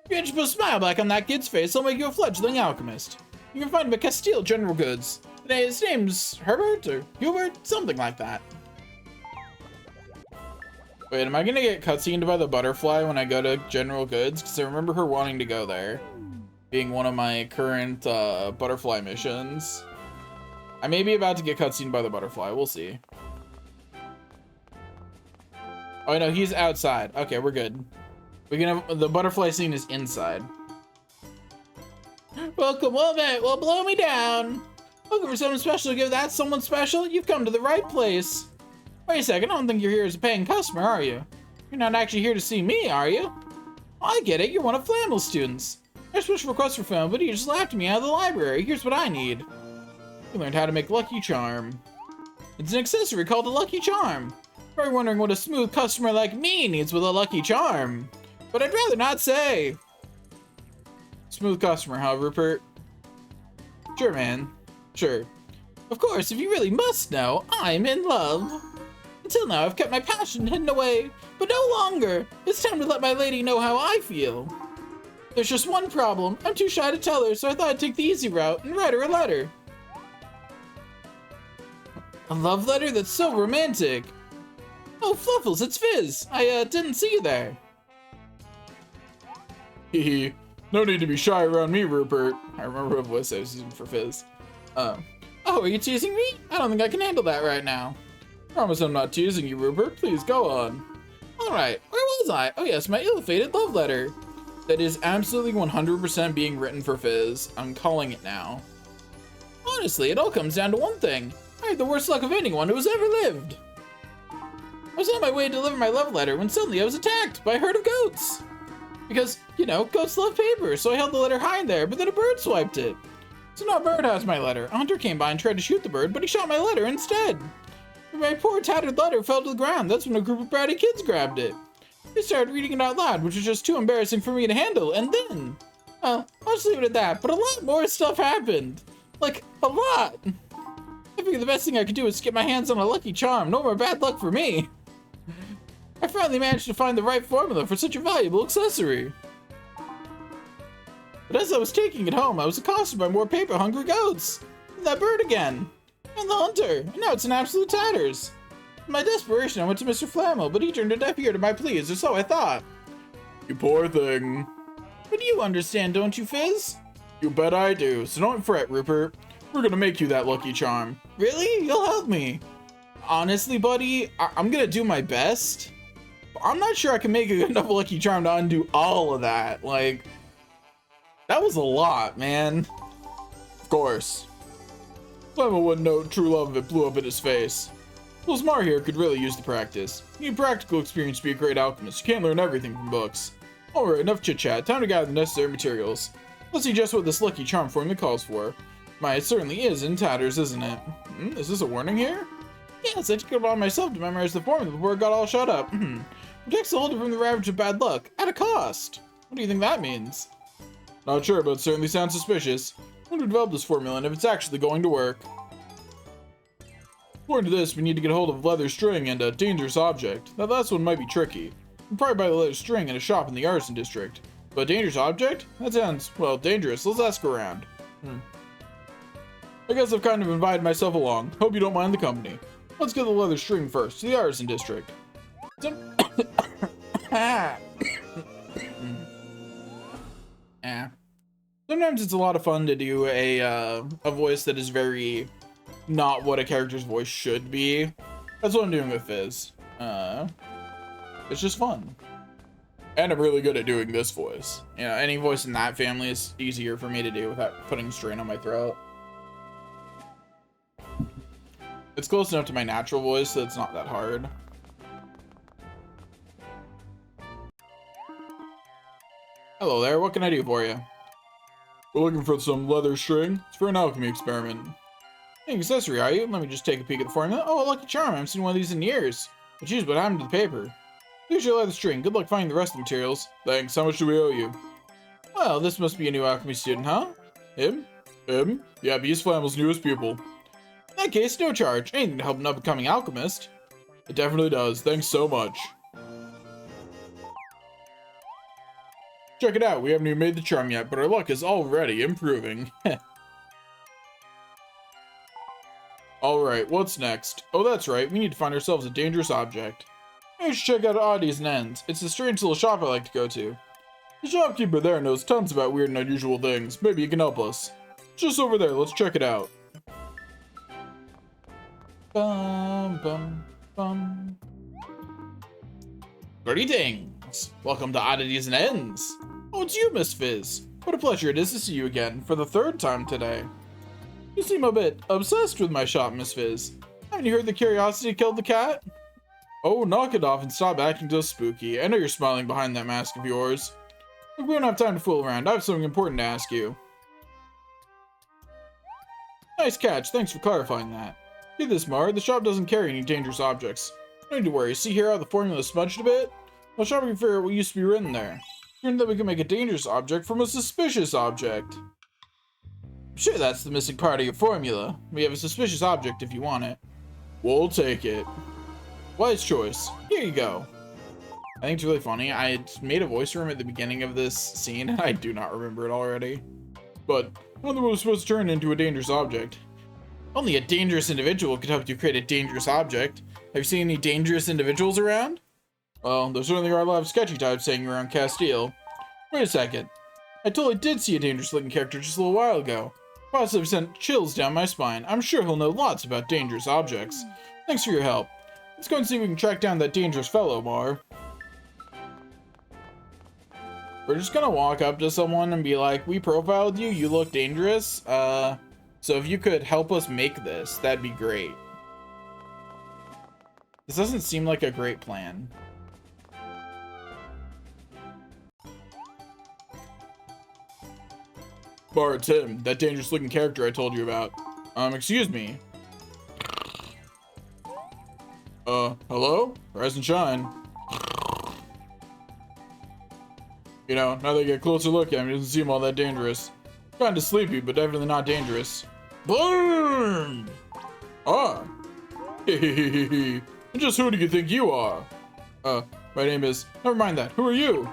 If you can just put a smile back on that kid's face, I'll make you a fledgling alchemist. You can find him at Castile General Goods. His name's Herbert or Hubert, something like that. Wait, am I gonna get cutscened by the butterfly when I go to General Goods? Because I remember her wanting to go there. Being one of my current butterfly missions. I may be about to get cutscened by the butterfly. We'll see. Oh no, he's outside. Okay, we're good. We can have the butterfly scene is inside. Welcome, mate. Well, blow me down. Looking for something special to give that someone special? You've come to the right place. Wait a second, I don't think you're here as a paying customer, are you? You're not actually here to see me, are you? Oh, I get it, you're one of Flamel's students. I just wish for requests for Flamel, but you just laughed at me out of the library. Here's what I need. You learned how to make Lucky Charm. It's an accessory called a Lucky Charm. You're probably wondering what a smooth customer like me needs with a Lucky Charm. But I'd rather not say. Smooth customer, huh, Rupert? Sure, man. Sure. Of course, if you really must know, I'm in love. Until now, I've kept my passion hidden away, but no longer. It's time to let my lady know how I feel. There's just one problem. I'm too shy to tell her, so I thought I'd take the easy route and write her a letter. A love letter? That's so romantic. Oh, Fluffles, it's Fizz. I didn't see you there. Hehe. No need to be shy around me, Rupert. I remember what voice I was using for Fizz. Oh, are you teasing me? I don't think I can handle that right now. Promise I'm not teasing you, Rupert. Please go on. Alright, where was I? Oh yes, my ill-fated love letter. That is absolutely 100% being written for Fizz. I'm calling it now. Honestly, it all comes down to one thing. I had the worst luck of anyone who's ever lived. was on my way to deliver my love letter when suddenly I was attacked by a herd of goats. Because, you know, goats love paper, so I held the letter high in there, but then a bird swiped it. So now a bird has my letter. A hunter came by and tried to shoot the bird, but he shot my letter instead. My poor tattered letter fell to the ground. That's when a group of bratty kids grabbed it. They started reading it out loud, which was just too embarrassing for me to handle, and then... Well, I'll just leave it at that, but a lot more stuff happened. Like, a lot. I figured the best thing I could do was get my hands on a Lucky Charm. No more bad luck for me. I finally managed to find the right formula for such a valuable accessory. But as I was taking it home, I was accosted by more paper-hungry goats. And that bird again. And the hunter. And now it's in absolute tatters. In my desperation, I went to Mr. Flamel, but he turned a deaf ear to my pleas, or so I thought. You poor thing. But you understand, don't you, Fizz? You bet I do, so don't fret, Rupert. We're gonna make you that Lucky Charm. Really? You'll help me. Honestly, buddy, I'm gonna do my best. But I'm not sure I can make enough Lucky Charm to undo all of that. Like, that was a lot, man. Of course. Flamel wouldn't know true love if it blew up in his face. Well, Smart here could really use the practice. You need practical experience to be a great alchemist. You can't learn everything from books. Alright, enough chit-chat. Time to gather the necessary materials. Let's see just what this Lucky Charm formula calls for. It certainly is in tatters, isn't it? Is this a warning here? Yes, I took it upon myself to memorize the formula before it got all shut up. Protects the holder from the ravage of bad luck, at a cost. What do you think that means? Not sure, but it certainly sounds suspicious. I wonder who developed this formula and if it's actually going to work. According to this, we need to get a hold of leather string and a dangerous object. Now, last one might be tricky. You can probably buy the leather string in a shop in the Artisan District. But a dangerous object? That sounds, well, dangerous. Let's ask around. I guess I've kind of invited myself along. Hope you don't mind the company. Let's get the leather string first, to the Artisan District. Sometimes it's a lot of fun to do a voice that is very not what a character's voice should be. That's what I'm doing with Fizz. It's just fun. And I'm really good at doing this voice. You know, any voice in that family is easier for me to do without putting strain on my throat. It's close enough to my natural voice that it's not that hard. Hello there, what can I do for you? We're looking for some leather string. It's for an alchemy experiment. Hey, accessory, are you? Let me just take a peek at the formula. Oh, a Lucky Charm. I haven't seen one of these in years. But geez, what happened to the paper? Here's your leather string. Good luck finding the rest of the materials. Thanks. How much do we owe you? Well, this must be a new alchemy student, huh? Him? Him? Yeah, but he's Flamel's newest pupil. In that case, no charge. Anything to help an up-and-coming alchemist. It definitely does. Thanks so much. Check it out. We haven't even made the charm yet, but our luck is already improving. Alright, what's next? Oh, that's right. We need to find ourselves a dangerous object. You should check out Oddities and Ends. It's a strange little shop I like to go to. The shopkeeper there knows tons about weird and unusual things. Maybe he can help us. Just over there. Let's check it out. Bum, bum, bum. Greetings! Welcome to Oddities and Ends! Oh, it's you, Miss Fizz. What a pleasure it is to see you again, for the third time today. You seem a bit obsessed with my shop, Miss Fizz. Haven't you heard the curiosity killed the cat? Oh, knock it off and stop acting so spooky. I know you're smiling behind that mask of yours. Look, we don't have time to fool around. I have something important to ask you. Nice catch, thanks for clarifying that. Get this, Mar, the shop doesn't carry any dangerous objects. No need to worry, see here how the formula is smudged a bit? Well, shopping for what used to be written there. Learned that we can make a dangerous object from a suspicious object. I'm sure that's the missing part of your formula. We have a suspicious object if you want it. We'll take it. Wise choice. Here you go. I think it's really funny. I made a voice room at the beginning of this scene, and I do not remember it already. But one of them was supposed to turn into a dangerous object. Only a dangerous individual could help you create a dangerous object. Have you seen any dangerous individuals around? Well, there certainly are a lot of sketchy types hanging around Castile. Wait a second. I totally did see a dangerous-looking character just a little while ago. Possibly sent chills down my spine. I'm sure he'll know lots about dangerous objects. Thanks for your help. Let's go and see if we can track down that dangerous fellow, Mar. We're just gonna walk up to someone and be like, we profiled you, you look dangerous. So if you could help us make this, that'd be great. This doesn't seem like a great plan. Bar, Tim, that dangerous looking character I told you about. Excuse me. Hello? Rise and shine. You know, now that I get a closer look at him, he doesn't seem all that dangerous. Kinda sleepy, but definitely not dangerous. Burn! Ah. And just who do you think you are? My name is... Never mind that. Who are you?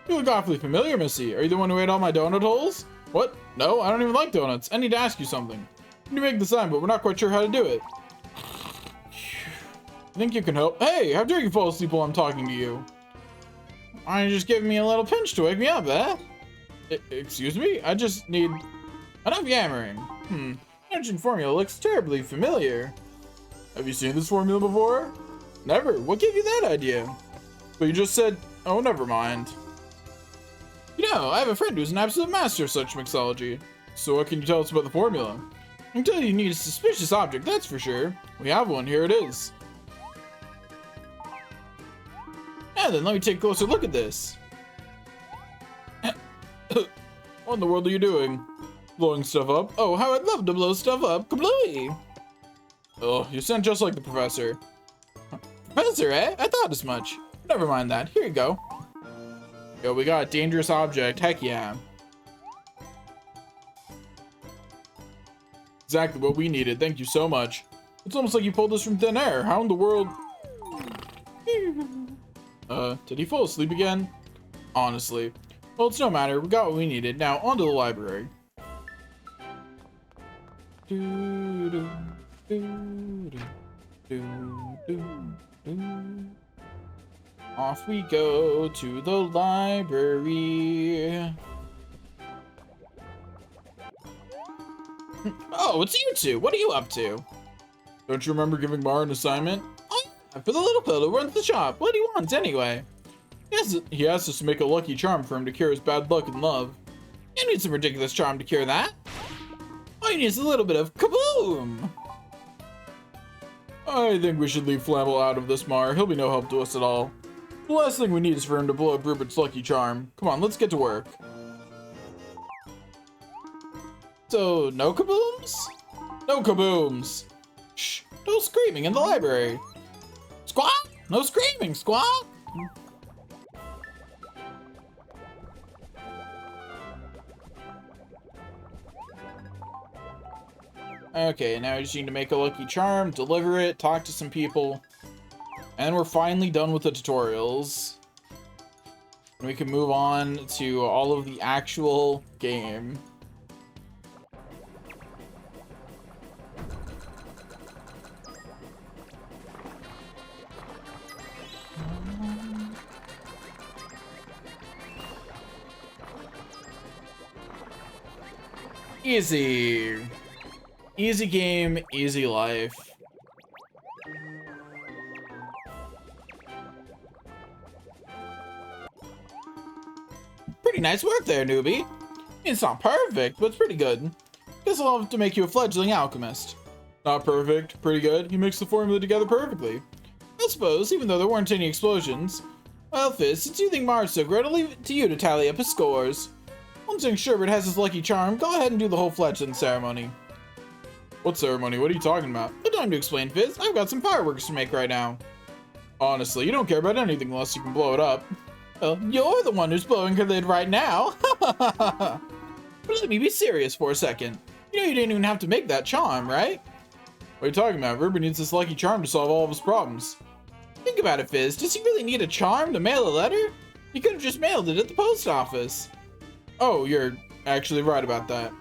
You look awfully familiar, Missy. Are you the one who ate all my donut holes? What? No, I don't even like donuts. I need to ask you something. You make the sign, but we're not quite sure how to do it. I think you can help. Hey, how dare you fall asleep while I'm talking to you? Why don't you just give me a little pinch to wake me up, eh? Excuse me? I just need... Enough yammering. Hydrogen formula looks terribly familiar. Have you seen this formula before? Never. What gave you that idea? But you just said... Oh, never mind. You know, I have a friend who's an absolute master of such mixology. So what can you tell us about the formula? I can tell you need a suspicious object, that's for sure. We have one, here it is. Yeah, then let me take a closer look at this. What in the world are you doing? Blowing stuff up? Oh, how I'd love to blow stuff up. Kablooey! Oh, you sound just like the professor. Professor, eh? I thought as much. Never mind that. Here you go. Yo, we got a dangerous object. Heck yeah. Exactly what we needed. Thank you so much. It's almost like you pulled this from thin air. How in the world... Did he fall asleep again? Honestly. Well, it's no matter. We got what we needed. Now, on to the library. Off we go to the library. Oh, it's you two. What are you up to? Don't you remember giving Mar an assignment? Oh, yeah, for the little fellow who runs the shop. What do you want anyway? He asked us to make a lucky charm for him to cure his bad luck in love. You need some ridiculous charm to cure that. All you need is a little bit of kaboom! I think we should leave Flamble out of this, Mar. He'll be no help to us at all. The last thing we need is for him to blow up Rupert's lucky charm. Come on, let's get to work. So, no kabooms? No kabooms! Shh, no screaming in the library. Squawk! No screaming, squawk! Okay, now I just need to make a lucky charm, deliver it, talk to some people, and we're finally done with the tutorials. And we can move on to all of the actual game. Easy. Easy game, easy life. Pretty nice work there, newbie. It's not perfect, but it's pretty good. Guess I'll have to make you a fledgling alchemist. Not perfect, pretty good. You mixed the formula together perfectly. I suppose, even though there weren't any explosions. Well, Fizz, since you think Mar's so great, I'll leave it to you to tally up his scores. Once Sherbert has his lucky charm, go ahead and do the whole fledgling ceremony. What ceremony? What are you talking about? No time to explain, Fizz. I've got some fireworks to make right now. Honestly, you don't care about anything unless you can blow it up. Well, you're the one who's blowing her lid right now. But let me be serious for a second. You know you didn't even have to make that charm, right? What are you talking about? Rupert needs this lucky charm to solve all of his problems. Think about it, Fizz. Does he really need a charm to mail a letter? He could have just mailed it at the post office. Oh, you're actually right about that.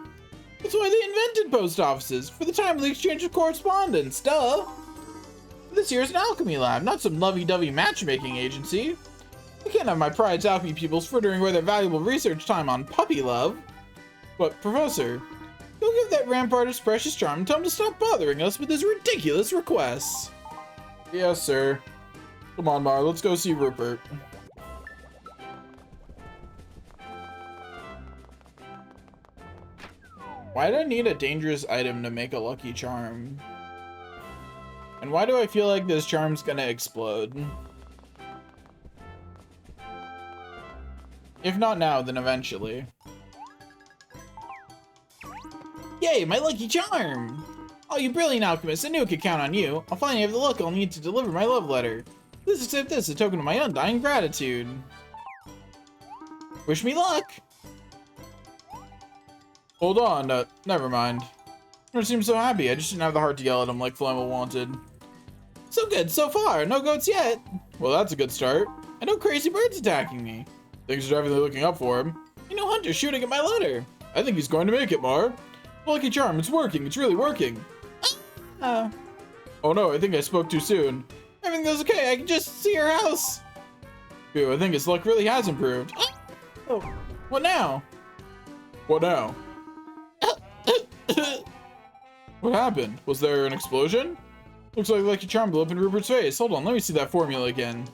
That's why they invented post offices, for the timely exchange of correspondence, duh! This here's an alchemy lab, not some lovey-dovey matchmaking agency. I can't have my Pride's alchemy pupils frittering away their valuable research time on puppy love. But, Professor, go give that Rampart his precious charm and tell him to stop bothering us with his ridiculous requests. Yes, sir. Come on, Mar, let's go see Rupert. Why do I need a dangerous item to make a lucky charm? And why do I feel like this charm's gonna explode? If not now, then eventually. Yay, my lucky charm! Oh, you brilliant alchemist, I knew I could count on you. I'll finally have the luck I'll need to deliver my love letter. Please accept this, a token of my undying gratitude. Wish me luck! Hold on, never mind. You don't seem so happy, I just didn't have the heart to yell at him like Flamel wanted. So good, so far, no goats yet. Well, that's a good start. And no crazy birds attacking me. Things are definitely looking up for him. You know Hunter's shooting at my letter. I think he's going to make it, Mar. Lucky charm, it's working, it's really working. Oh no, I think I spoke too soon. Everything goes okay, I can just see her house. Phew, I think his luck really has improved. Oh, what now? What now? What happened? Was there an explosion? Looks like Lucky Charm blew up in Rupert's face. Hold on, let me see that formula again.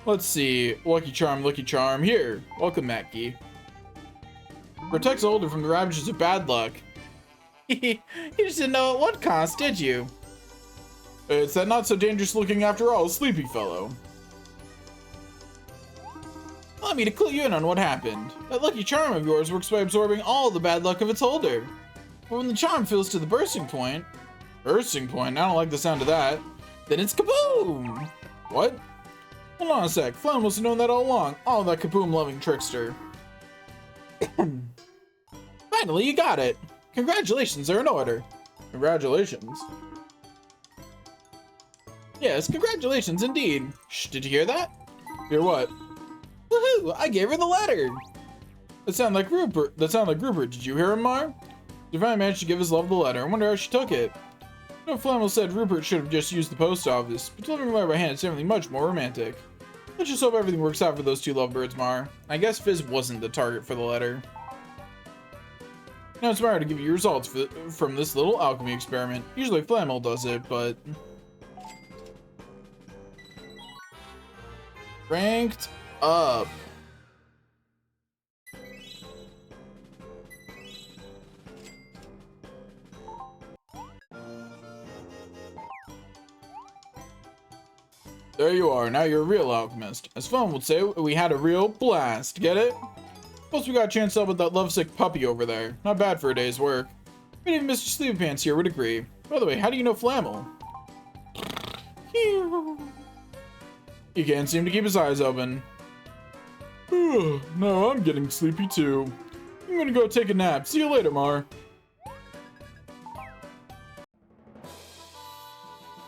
Let's see. Lucky Charm. Here. Welcome, Mackie. Protects the holder from the ravages of bad luck. You just didn't know at what cost, did you? It's that not so dangerous looking after all, sleepy fellow. Allow me to clue you in on what happened. That Lucky Charm of yours works by absorbing all the bad luck of its holder. But when the charm fills to the bursting point, I don't like the sound of that, then it's kaboom! What? Hold on a sec, Flam must have known that all along. Oh, that kaboom-loving trickster. Finally, you got it. Congratulations are in order. Congratulations. Yes, congratulations indeed. Shh, did you hear that? Hear what? Woohoo! I gave her the letter! That sounded like Rupert. Did you hear him, Mar? Divine managed to give his love the letter. I wonder how she took it. No, Flammel said Rupert should have just used the post office, but delivering letter by hand is definitely much more romantic. Let's just hope everything works out for those two lovebirds, Mar. I guess Fizz wasn't the target for the letter. Now it's Mar to give you results from this little alchemy experiment. Usually Flammel does it, but... Ranked up. There you are, now you're a real alchemist. As Fun would say, we had a real blast, get it? Plus we got a chance to help with that lovesick puppy over there. Not bad for a day's work. Even Mr. Sleepy Pants here would agree. By the way, how do you know Flammel? He can't seem to keep his eyes open. No, I'm getting sleepy too. I'm gonna go take a nap. See you later, Mar.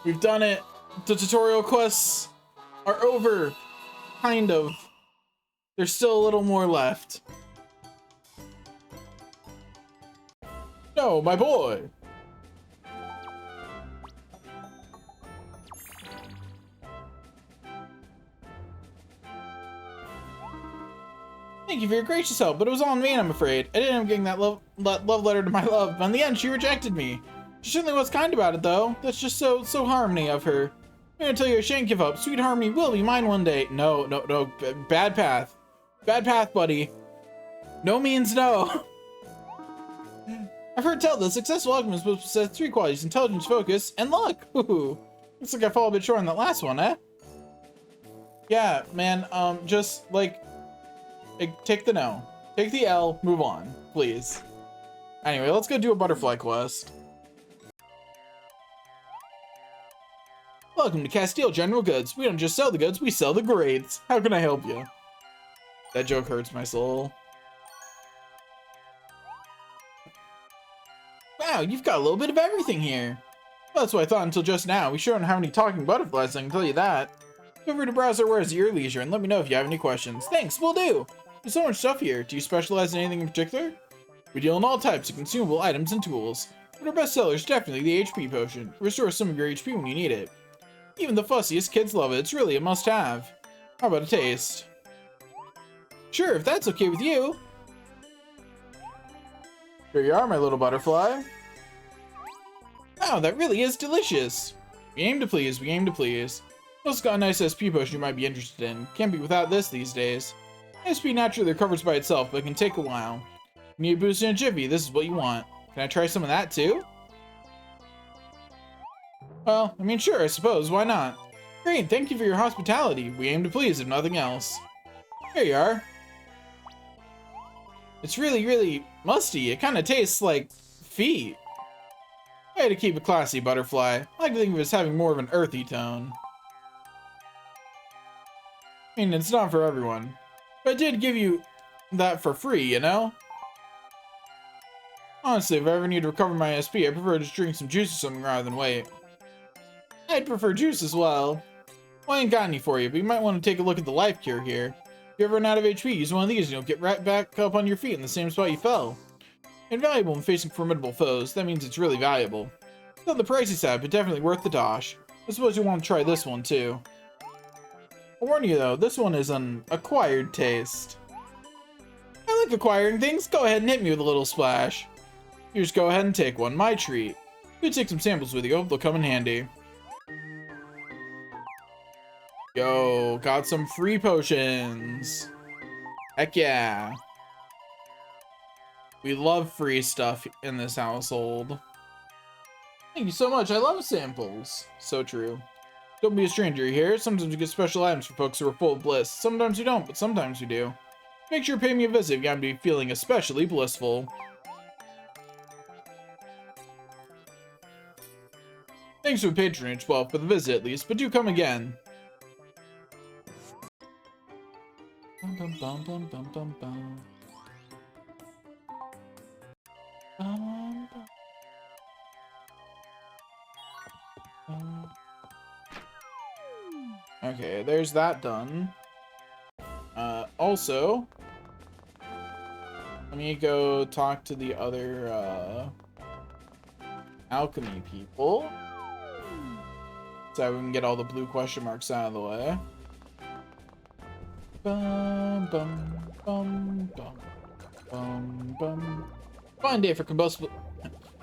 We've done it. The tutorial quests are over. Kind of. There's still a little more left. No, my boy. Thank you for your gracious help, but it was all in vain, I'm afraid. I didn't end up getting that love letter to my love, but in the end, she rejected me. She certainly was kind about it, though. That's just so Harmony of her. I'm gonna tell you I shan't give up. Sweet Harmony will be mine one day. No. Bad path. Bad path, buddy. No means no. I've heard tell that successful alchemists must possess 3 qualities: intelligence, focus, and luck. Ooh. Looks like I fall a bit short on that last one, eh? Yeah, man, just, like, take the no. Take the L, move on, please. Anyway, let's go do a butterfly quest. Welcome to Castile General Goods. We don't just sell the goods, we sell the grades. How can I help you? That joke hurts my soul. Wow, you've got a little bit of everything here. Well, that's what I thought until just now. We sure don't have any talking butterflies, I can tell you that. Feel free to browse our wares at your leisure and let me know if you have any questions. Thanks, will do. There's so much stuff here. Do you specialize in anything in particular? We deal in all types of consumable items and tools. But our best seller is definitely the HP potion. Restore some of your HP when you need it. Even the fussiest kids love it. It's really a must-have. How about a taste? Sure, if that's okay with you. Here you are, my little butterfly. Wow, that really is delicious. We aim to please, we aim to please. Also got a nice SP potion you might be interested in. Can't be without this these days. SP naturally recovers by itself, but it can take a while. You need a boost in a jiffy, this is what you want. Can I try some of that too? Well, I mean, sure, I suppose. Why not? Great, thank you for your hospitality. We aim to please, if nothing else. Here you are. It's really, really musty. It kind of tastes like feet. Way to keep it classy, Butterfly. I like to think of it as having more of an earthy tone. I mean, it's not for everyone. But I did give you that for free, you know? Honestly, if I ever need to recover my SP, I prefer to just drink some juice or something rather than wait. I'd prefer juice as well. Well, I ain't got any for you, but you might want to take a look at the life cure here. If you're ever run out of HP, use one of these and you'll get right back up on your feet in the same spot you fell. Invaluable when facing formidable foes, that means it's really valuable. It's on the pricey side, but definitely worth the dosh. I suppose you want to try this one too. I'll warn you though, this one is an acquired taste. I like acquiring things, go ahead and hit me with a little splash. You just go ahead and take one, my treat. You take some samples with you, they'll come in handy. Yo, got some free potions. Heck yeah. We love free stuff in this household. Thank you so much, I love samples. So true. Don't be a stranger, you hear? Sometimes you get special items for folks who are full of bliss. Sometimes you don't, but sometimes you do. Make sure to pay me a visit if you happen to be feeling especially blissful. Thanks for the patronage, well, for the visit at least, but do come again. Bum, bum, bum, bum, bum, bum, bum. Bum, bum. Okay, there's that done. Also, let me go talk to the other alchemy people, so we can get all the blue question marks out of the way. Bum, bum, bum, bum, bum, bum. Fine day for combustible.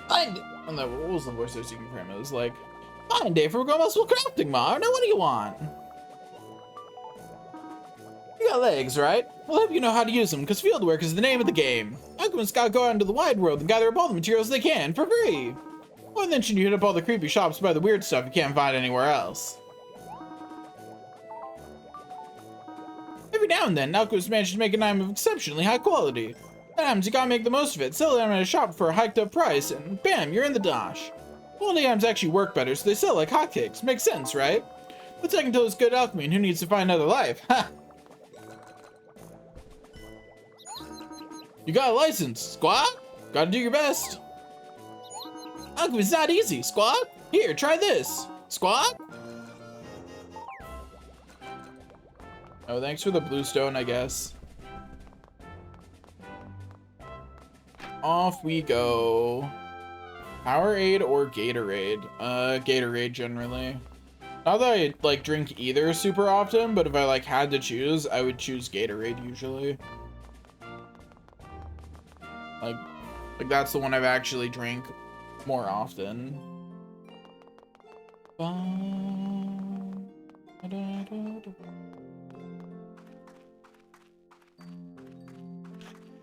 What was the voice I was speaking from? It was like, fine day for combustible crafting, Mar. Now what do you want? You got legs, right? We'll help you know how to use them, because field work is the name of the game. Alchemists gotta go out into the wide world and gather up all the materials they can for free. Or then should you hit up all the creepy shops to buy the weird stuff you can't find anywhere else. Every now and then, alchemists manage to make an item of exceptionally high quality. Sometimes you gotta make the most of it, sell them at a shop for a hiked up price, and bam, you're in the dosh. Quality items actually work better, so they sell like hotcakes. Makes sense, right? What's I can tell is good alchemy, and who needs to find another life? Ha! You got a license, squad? Gotta do your best. Alchemy's not easy, squad. Here, try this, squad. Oh, thanks for the blue stone, I guess. Off we go. Powerade or Gatorade? Gatorade generally. Not that I like drink either super often, but if I like had to choose, I would choose Gatorade usually. Like that's the one I've actually drank more often.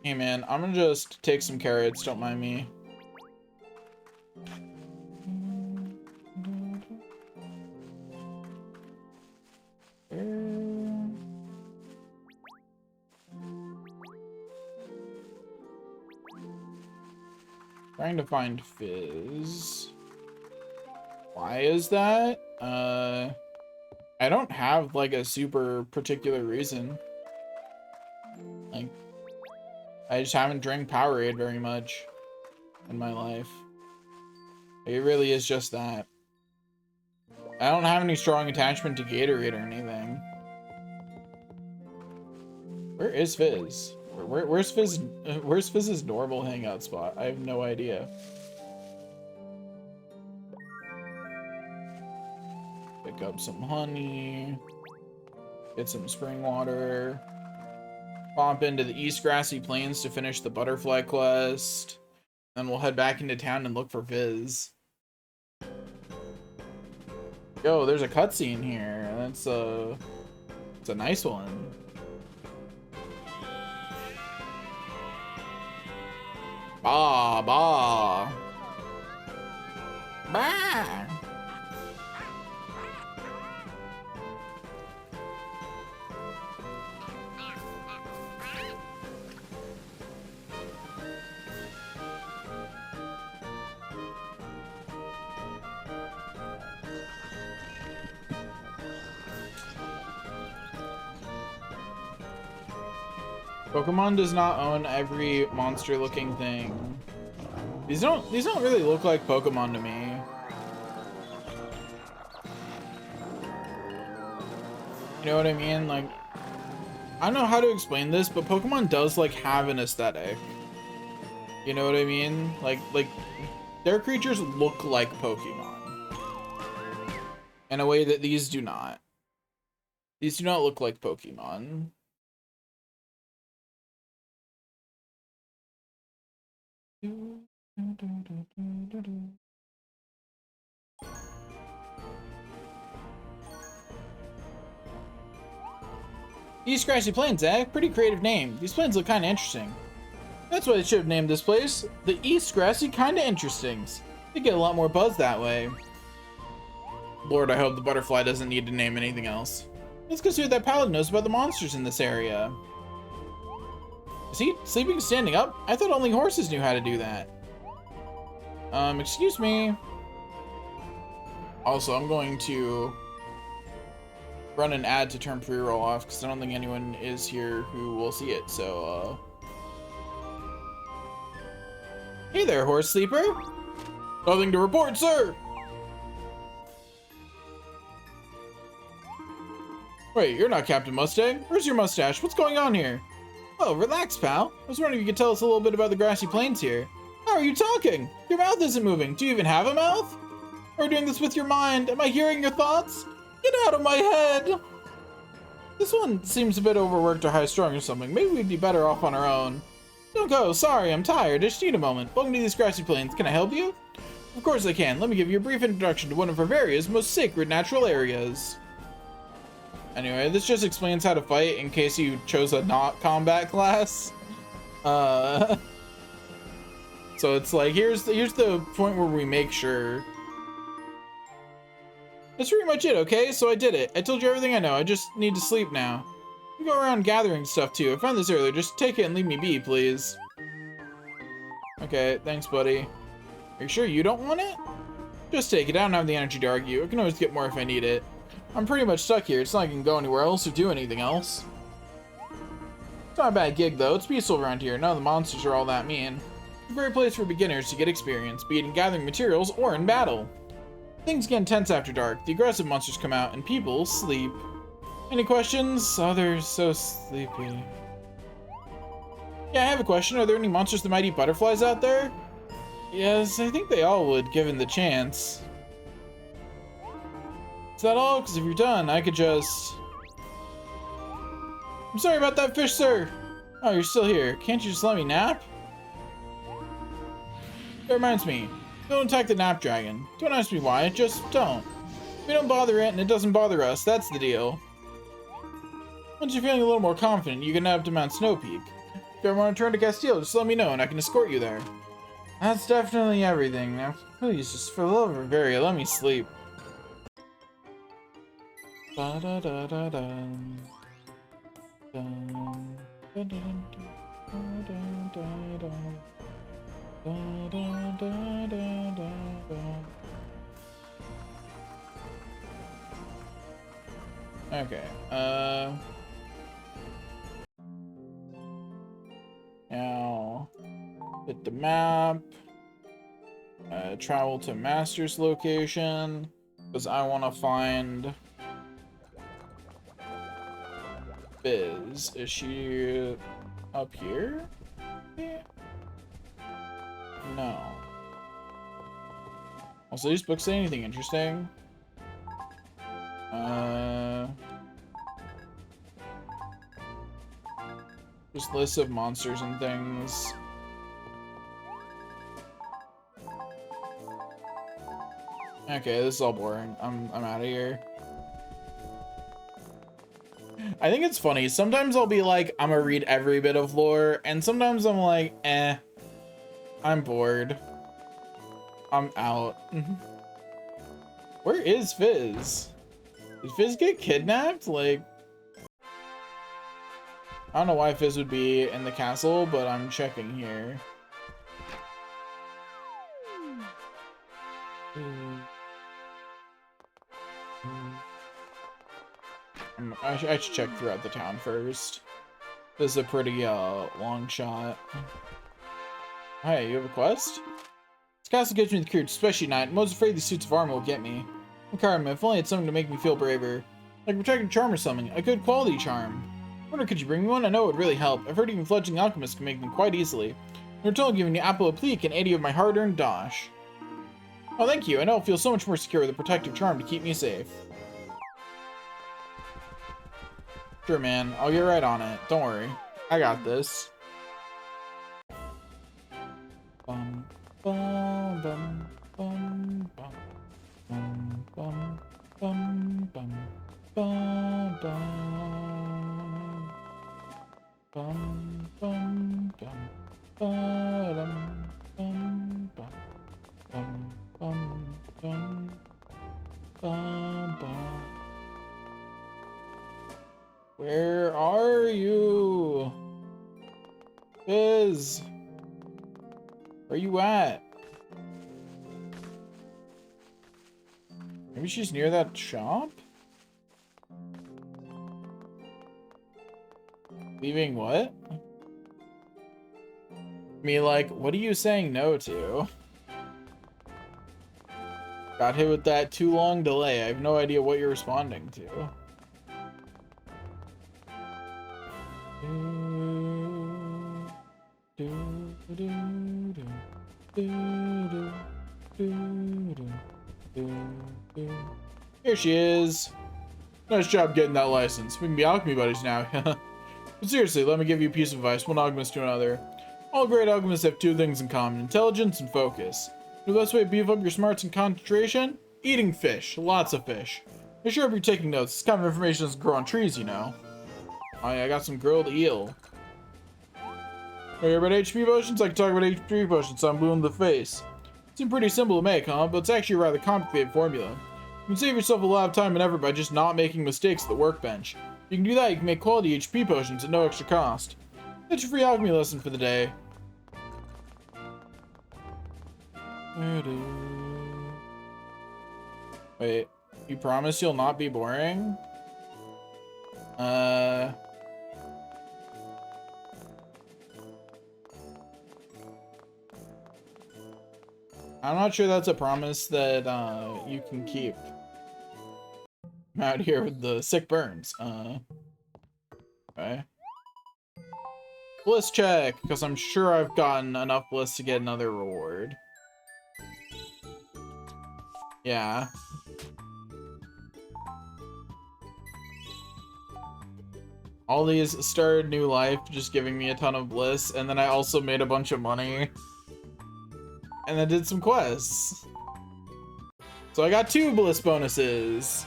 Hey man, I'm gonna just take some carrots, don't mind me. Trying to find Fizz. Why is that? I don't have like a super particular reason. Like, I just haven't drank Powerade very much in my life. It really is just that. I don't have any strong attachment to Gatorade or anything. Where is Fizz? Where's Fizz? Where's Fizz's normal hangout spot? I have no idea. Pick up some honey. Get some spring water. Pop into the East Grassy Plains to finish the butterfly quest. Then we'll head back into town and look for Fizz. Yo, there's a cutscene here. It's a nice one. Bah, bah. Bah. Pokemon does not own every monster-looking thing. These don't really look like Pokemon to me. You know what I mean? Like, I don't know how to explain this, but Pokemon does like have an aesthetic. You know what I mean? Like their creatures look like Pokemon in a way that these do not. These do not look like Pokemon. East Grassy Plains, eh? Pretty creative name. These plains look kinda interesting. That's why they should have named this place the East Grassy Kinda Interestings. They get a lot more buzz that way. Lord, I hope the butterfly doesn't need to name anything else. Let's go see what that paladin knows about the monsters in this area. Is he sleeping standing up? I thought only horses knew how to do that. Excuse me. Also, I'm going to run an ad to turn pre-roll off because I don't think anyone is here who will see it, so, Hey there, horse sleeper. Nothing to report, sir. Wait, you're not Captain Mustang. Where's your mustache? What's going on here? Oh, relax, pal. I was wondering if you could tell us a little bit about the grassy plains here. How are you talking? Your mouth isn't moving. Do you even have a mouth? Are you doing this with your mind? Am I hearing your thoughts? Get out of my head! This one seems a bit overworked or high-strung or something. Maybe we'd be better off on our own. Don't go. Sorry, I'm tired. I just need a moment. Welcome to these grassy plains. Can I help you? Of course I can. Let me give you a brief introduction to one of Bavaria's most sacred natural areas. Anyway, this just explains how to fight in case you chose a not combat class. So it's like, here's the point where we make sure. That's pretty much it, okay? So I did it. I told you everything I know. I just need to sleep now. You go around gathering stuff too. I found this earlier. Just take it and leave me be, please. Okay, thanks, buddy. Are you sure you don't want it? Just take it. I don't have the energy to argue. I can always get more if I need it. I'm pretty much stuck here. It's not like I can go anywhere else or do anything else. It's not a bad gig, though. It's peaceful around here. None of the monsters are all that mean. It's a great place for beginners to get experience, be it in gathering materials or in battle. Things get intense after dark. The aggressive monsters come out, and people sleep. Any questions? Oh, they're so sleepy. Yeah, I have a question. Are there any monsters that might eat butterflies out there? Yes, I think they all would, given the chance. Is that all? Because if you're done, I could just... I'm sorry about that fish, sir. Oh, you're still here. Can't you just let me nap? That reminds me. Don't attack the nap dragon. Don't ask me why, just don't. We don't bother it and it doesn't bother us, that's the deal. Once you're feeling a little more confident, you can head up to Mount Snow Peak. If you ever want to return to Castile, just let me know and I can escort you there. That's definitely everything. Now, please, just for the love of Bavaria, let me sleep. Da da da da da. Dun, dun, dun, dun, dun, dun, dun, dun. Da, da, da, da, da, da. Okay, now hit the map, travel to Master's location, because I want to find Biz. Is she up here? Yeah. No. Also, these books say anything interesting? Just lists of monsters and things. Okay, this is all boring. I'm out of here. I think it's funny. Sometimes I'll be like, I'm gonna read every bit of lore, and sometimes I'm like, eh. I'm bored. I'm out. Where is Fizz? Did Fizz get kidnapped? Like, I don't know why Fizz would be in the castle, but I'm checking here. I should check throughout the town first. This is a pretty long shot. Hey, you have a quest? This castle gives me the courage, especially at night. I'm most afraid these suits of armor will get me. I'm Carmen, if only had something to make me feel braver. Like a protective charm or something. A good quality charm. I wonder, could you bring me one? I know it would really help. I've heard even fledgling alchemists can make them quite easily. You're totally giving the apple of Pleek and 80 of my hard-earned dosh. Oh, thank you. I know it feels so much more secure with a protective charm to keep me safe. Sure, man. I'll get right on it. Don't worry. I got this. Bum, bum, bum, bum, bum, bum, bum, bum, bum, bum, bum, bum, bum, bum, ba-dum, bum, bum, bum, bum, bum, bum, bum. Where are you? Fizz? Where you at? Maybe she's near that shop? Leaving what? I mean, like, what are you saying no to? Got hit with that too long delay. I have no idea what you're responding to. Here she is. Nice job getting that license. We can be alchemy buddies now. But seriously, let me give you a piece of advice. One alchemist to another. All great alchemists have two things in common: intelligence and focus. The best way to beef up your smarts and concentration? Eating fish. Lots of fish. I sure hope you're taking notes. This kind of information doesn't grow on trees, you know. Oh yeah, I got some grilled eel. Are you about HP potions? I can talk about HP potions, so I'm blue in the face. Seems pretty simple to make, huh? But it's actually a rather complicated formula. You can save yourself a lot of time and effort by just not making mistakes at the workbench. If you can do that, you can make quality HP potions at no extra cost. That's your free alchemy lesson for the day. Wait, you promise you'll not be boring? I'm not sure that's a promise that you can keep. I'm out here with the sick burns. Okay. Bliss check, because I'm sure I've gotten enough bliss to get another reward. Yeah. All these started new life, just giving me a ton of bliss, and then I also made a bunch of money. And then did some quests. So I got 2 bliss bonuses.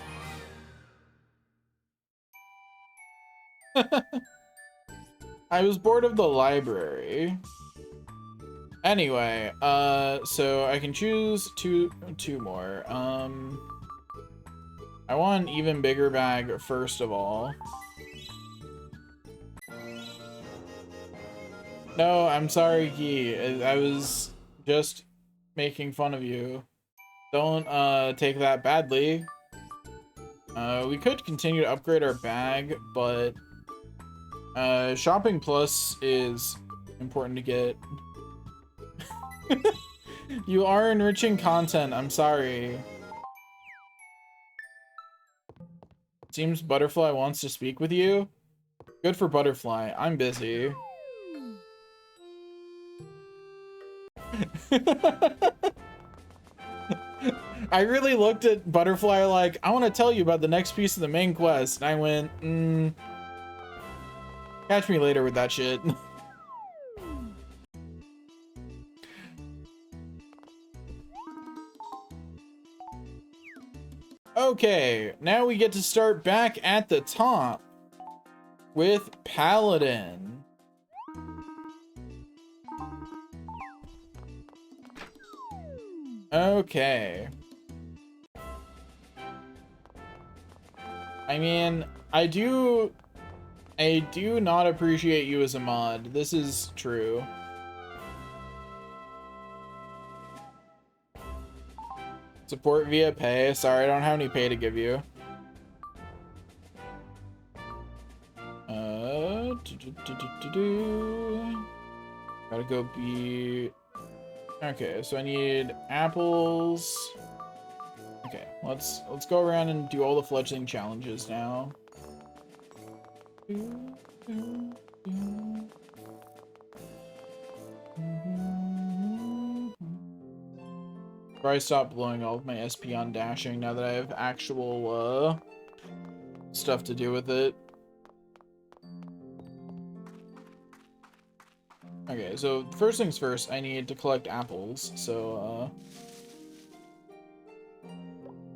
I was bored of the library. Anyway, so I can choose two more. I want an even bigger bag first of all. No, I'm sorry, Key. I was just making fun of you. Don't take that badly. We could continue to upgrade our bag, but Shopping Plus is important to get. You are enriching content, I'm sorry. Seems Butterfly wants to speak with you. Good for Butterfly, I'm busy. I really looked at Butterfly like, I want to tell you about the next piece of the main quest, and I went, catch me later with that shit. Okay, now we get to start back at the top with Paladin. Okay. I mean, I do not appreciate you as a mod. This is true. Support via pay. Sorry, I don't have any pay to give you. Gotta go beat. Okay, so I need apples. Okay, let's go around and do all the fledgling challenges now. Probably stop blowing all of my SP on dashing now that I have actual stuff to do with it. Okay, so first things first, I need to collect apples. So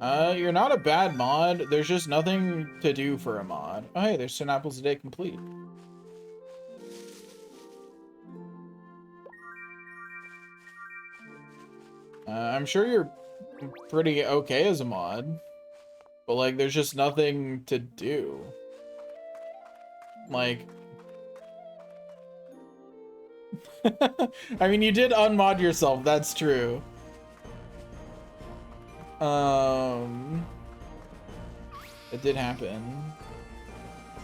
you're not a bad mod. There's just nothing to do for a mod. Oh, hey, there's 10 apples a day complete. I'm sure you're pretty okay as a mod, but like, there's just nothing to do. Like, I mean, you did unmod yourself. That's true. It did happen.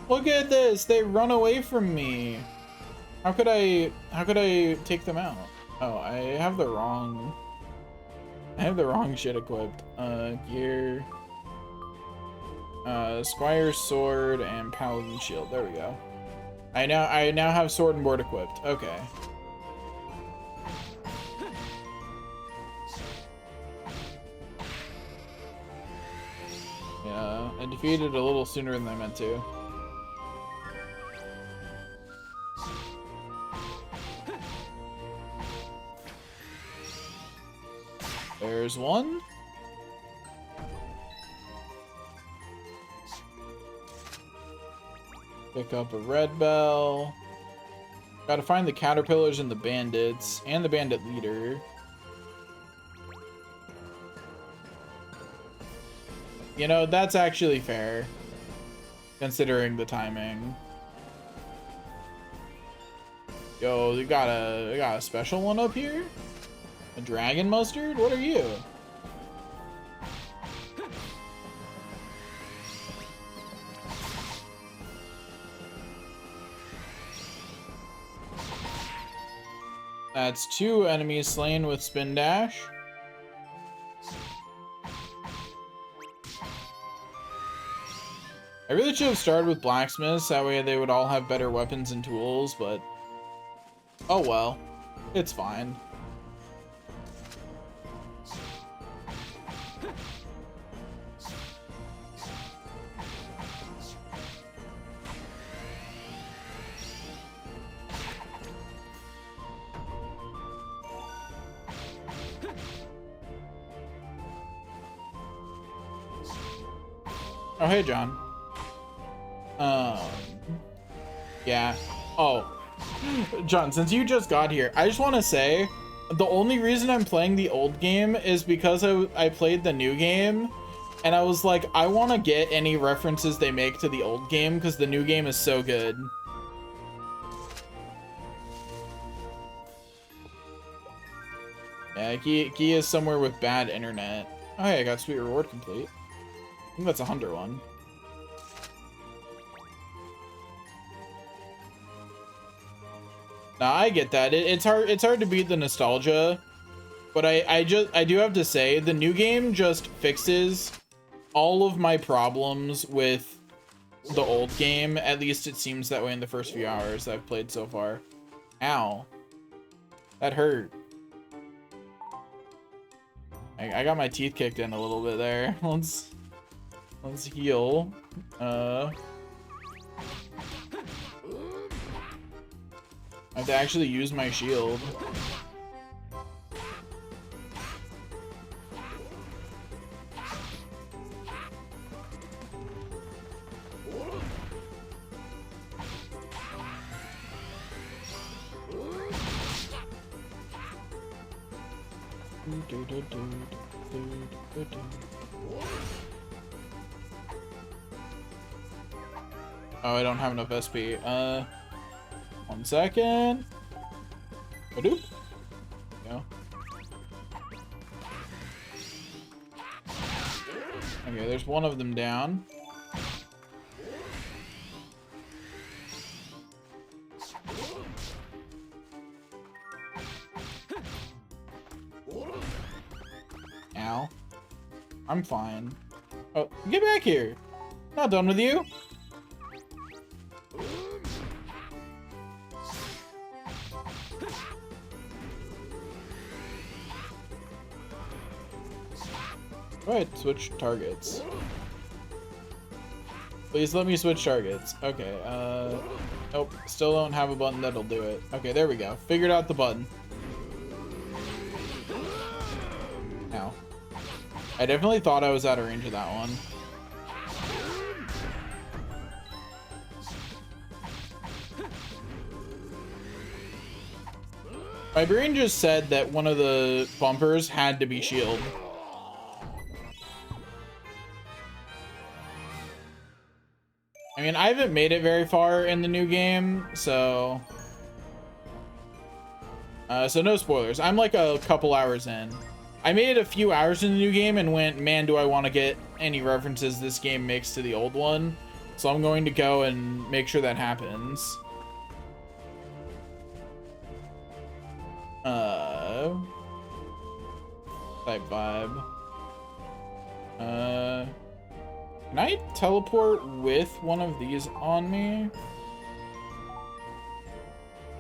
Look at this. They run away from me. How could I take them out? Oh, I have the wrong shit equipped. Gear. Squire's sword and paladin shield. There we go. I now have sword and board equipped. Okay. Yeah, I defeated a little sooner than I meant to. There's one. Pick up a red bell. Gotta find the caterpillars and the bandits, and the bandit leader. You know, that's actually fair, considering the timing. Yo, you got a special one up here? A dragon mustard? What are you? That's 2 enemies slain with spin dash. I really should have started with blacksmiths, that way they would all have better weapons and tools, but oh well, it's fine. Oh, hey, John. Yeah. Oh. John, since you just got here, I just want to say, the only reason I'm playing the old game is because I played the new game, and I was like, I want to get any references they make to the old game, because the new game is so good. Yeah, Key is somewhere with bad internet. Oh, hey, I got Sweet Reward complete. I think that's a Hunter one. Nah, I get that. It's hard to beat the nostalgia, but I do have to say, the new game just fixes all of my problems with the old game. At least it seems that way in the first few hours that I've played so far. Ow. That hurt. I got my teeth kicked in a little bit there. Let's heal. I have to actually use my shield. Oh, I don't have enough SP. 1 second. Hadoop. Go. Okay, there's one of them down. I'm fine. Oh, get back here. Not done with you. Go ahead, switch targets. Please let me switch targets. Okay, nope, still don't have a button that'll do it. Okay, there we go. Figured out the button. Now, I definitely thought I was out of range of that one. My brain just said that one of the bumpers had to be shield. I mean, I haven't made it very far in the new game, so no spoilers. I'm like a couple hours in. I made it a few hours in the new game and went, man, do I want to get any references this game makes to the old one? So I'm going to go and make sure that happens. Type vibe. Can I teleport with one of these on me?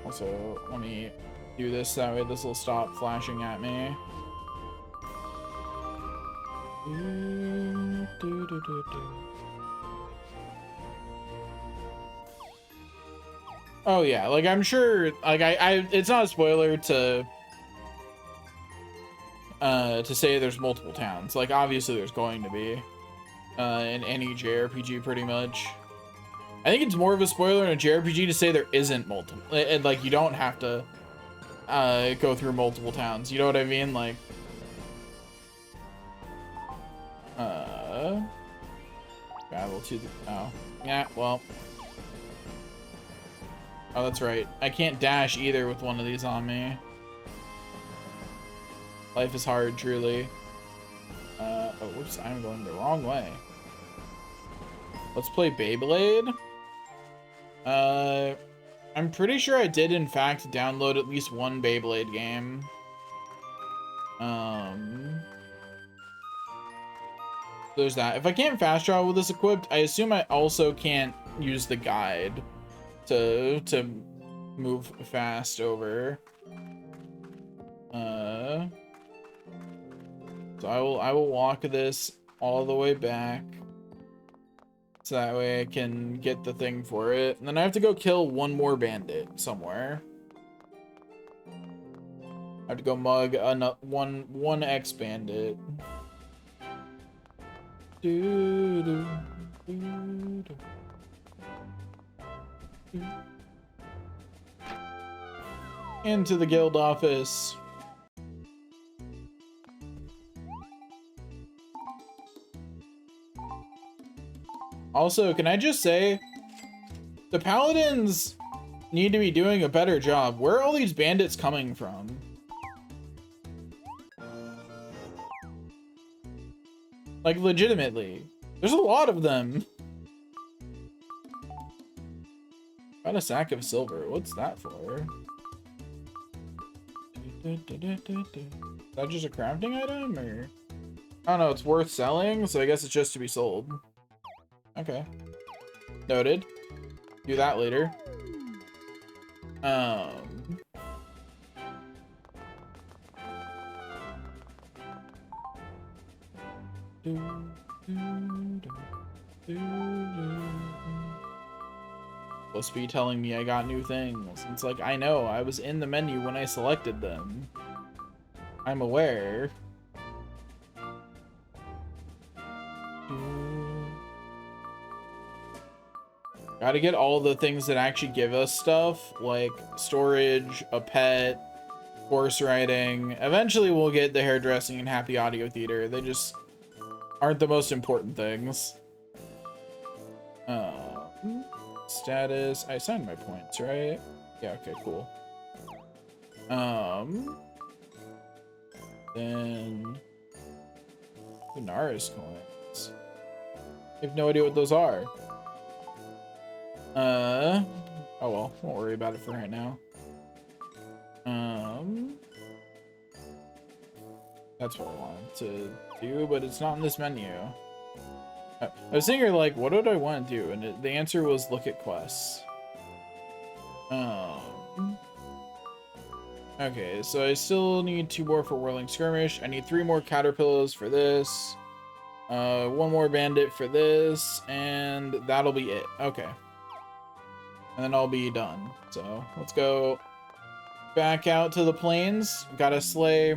Also, let me do this, that way this will stop flashing at me. Oh yeah, like I'm sure, like I it's not a spoiler to say there's multiple towns. Like obviously there's going to be in any JRPG pretty much. I think it's more of a spoiler in a JRPG to say there isn't multiple, and like you don't have to go through multiple towns. You know what I mean? Like travel to the, oh yeah, well, oh that's right, I can't dash either with one of these on me. Life is hard, truly. Oh whoops, I'm going the wrong way. Let's play Beyblade. I'm pretty sure I did in fact download at least one Beyblade game. There's that. If I can't fast travel with this equipped, I assume I also can't use the guide to move fast over. So I will walk this all the way back, so that way I can get the thing for it. And then I have to go kill one more bandit somewhere. I have to go mug one X bandit. Into the guild office. Also, can I just say, the paladins need to be doing a better job. Where are all these bandits coming from? Like, legitimately. There's a lot of them. Got a sack of silver. What's that for? Is that just a crafting item, or? I don't know, it's worth selling, so I guess it's just to be sold. Okay. Noted. Do that later. Supposed to be telling me I got new things. It's like, I know, I was in the menu when I selected them. I'm aware. Gotta get all the things that actually give us stuff, like storage, a pet, horse riding. Eventually we'll get the hairdressing and happy audio theater. They just aren't the most important things. Status. I signed my points, right? Yeah, okay, cool. Then Lunaris coins. I have no idea what those are. Oh well, won't worry about it for right now. That's what I wanted to do, but it's not in this menu. I was thinking, like, what would I want to do? And the answer was look at quests. Okay, so I still need 2 more for Whirling Skirmish. I need 3 more Caterpillars for this. 1 more Bandit for this, and that'll be it. Okay. And then I'll be done. So, let's go back out to the plains. Gotta slay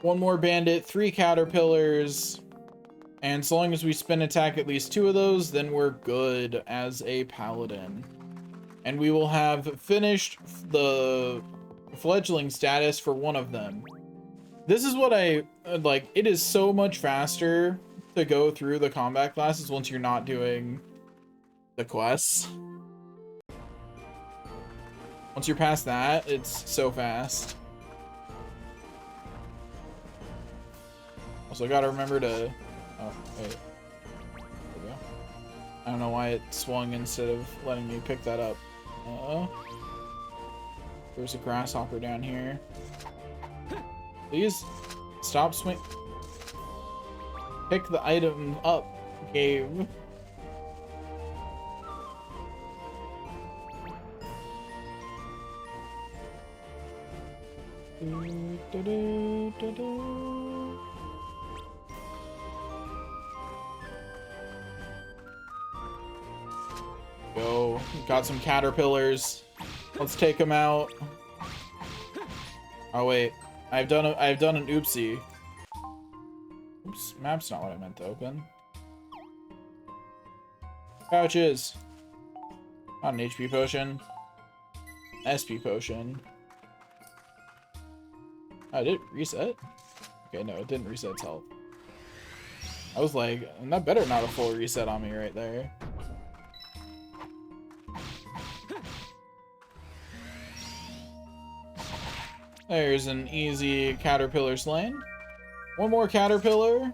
1 more Bandit, 3 Caterpillars, and so long as we spin attack at least 2 of those, then we're good as a Paladin. And we will have finished the fledgling status for 1 of them. This is what I like. It is so much faster to go through the combat classes once you're not doing the quests. Once you're past that, it's so fast. Also gotta remember to... Oh, wait. There we go. I don't know why it swung instead of letting me pick that up. There's a grasshopper down here. Please stop swing. Pick the item up, Gabe. Go. Got some caterpillars. Let's take them out. Oh wait, I've done an oopsie. Oops, map's not what I meant to open. Pouches. Not an HP potion. SP potion. Oh, did it reset? Okay, no, it didn't reset its health. I was like, that better not a full reset on me right there. There's an easy caterpillar slain. 1 more caterpillar.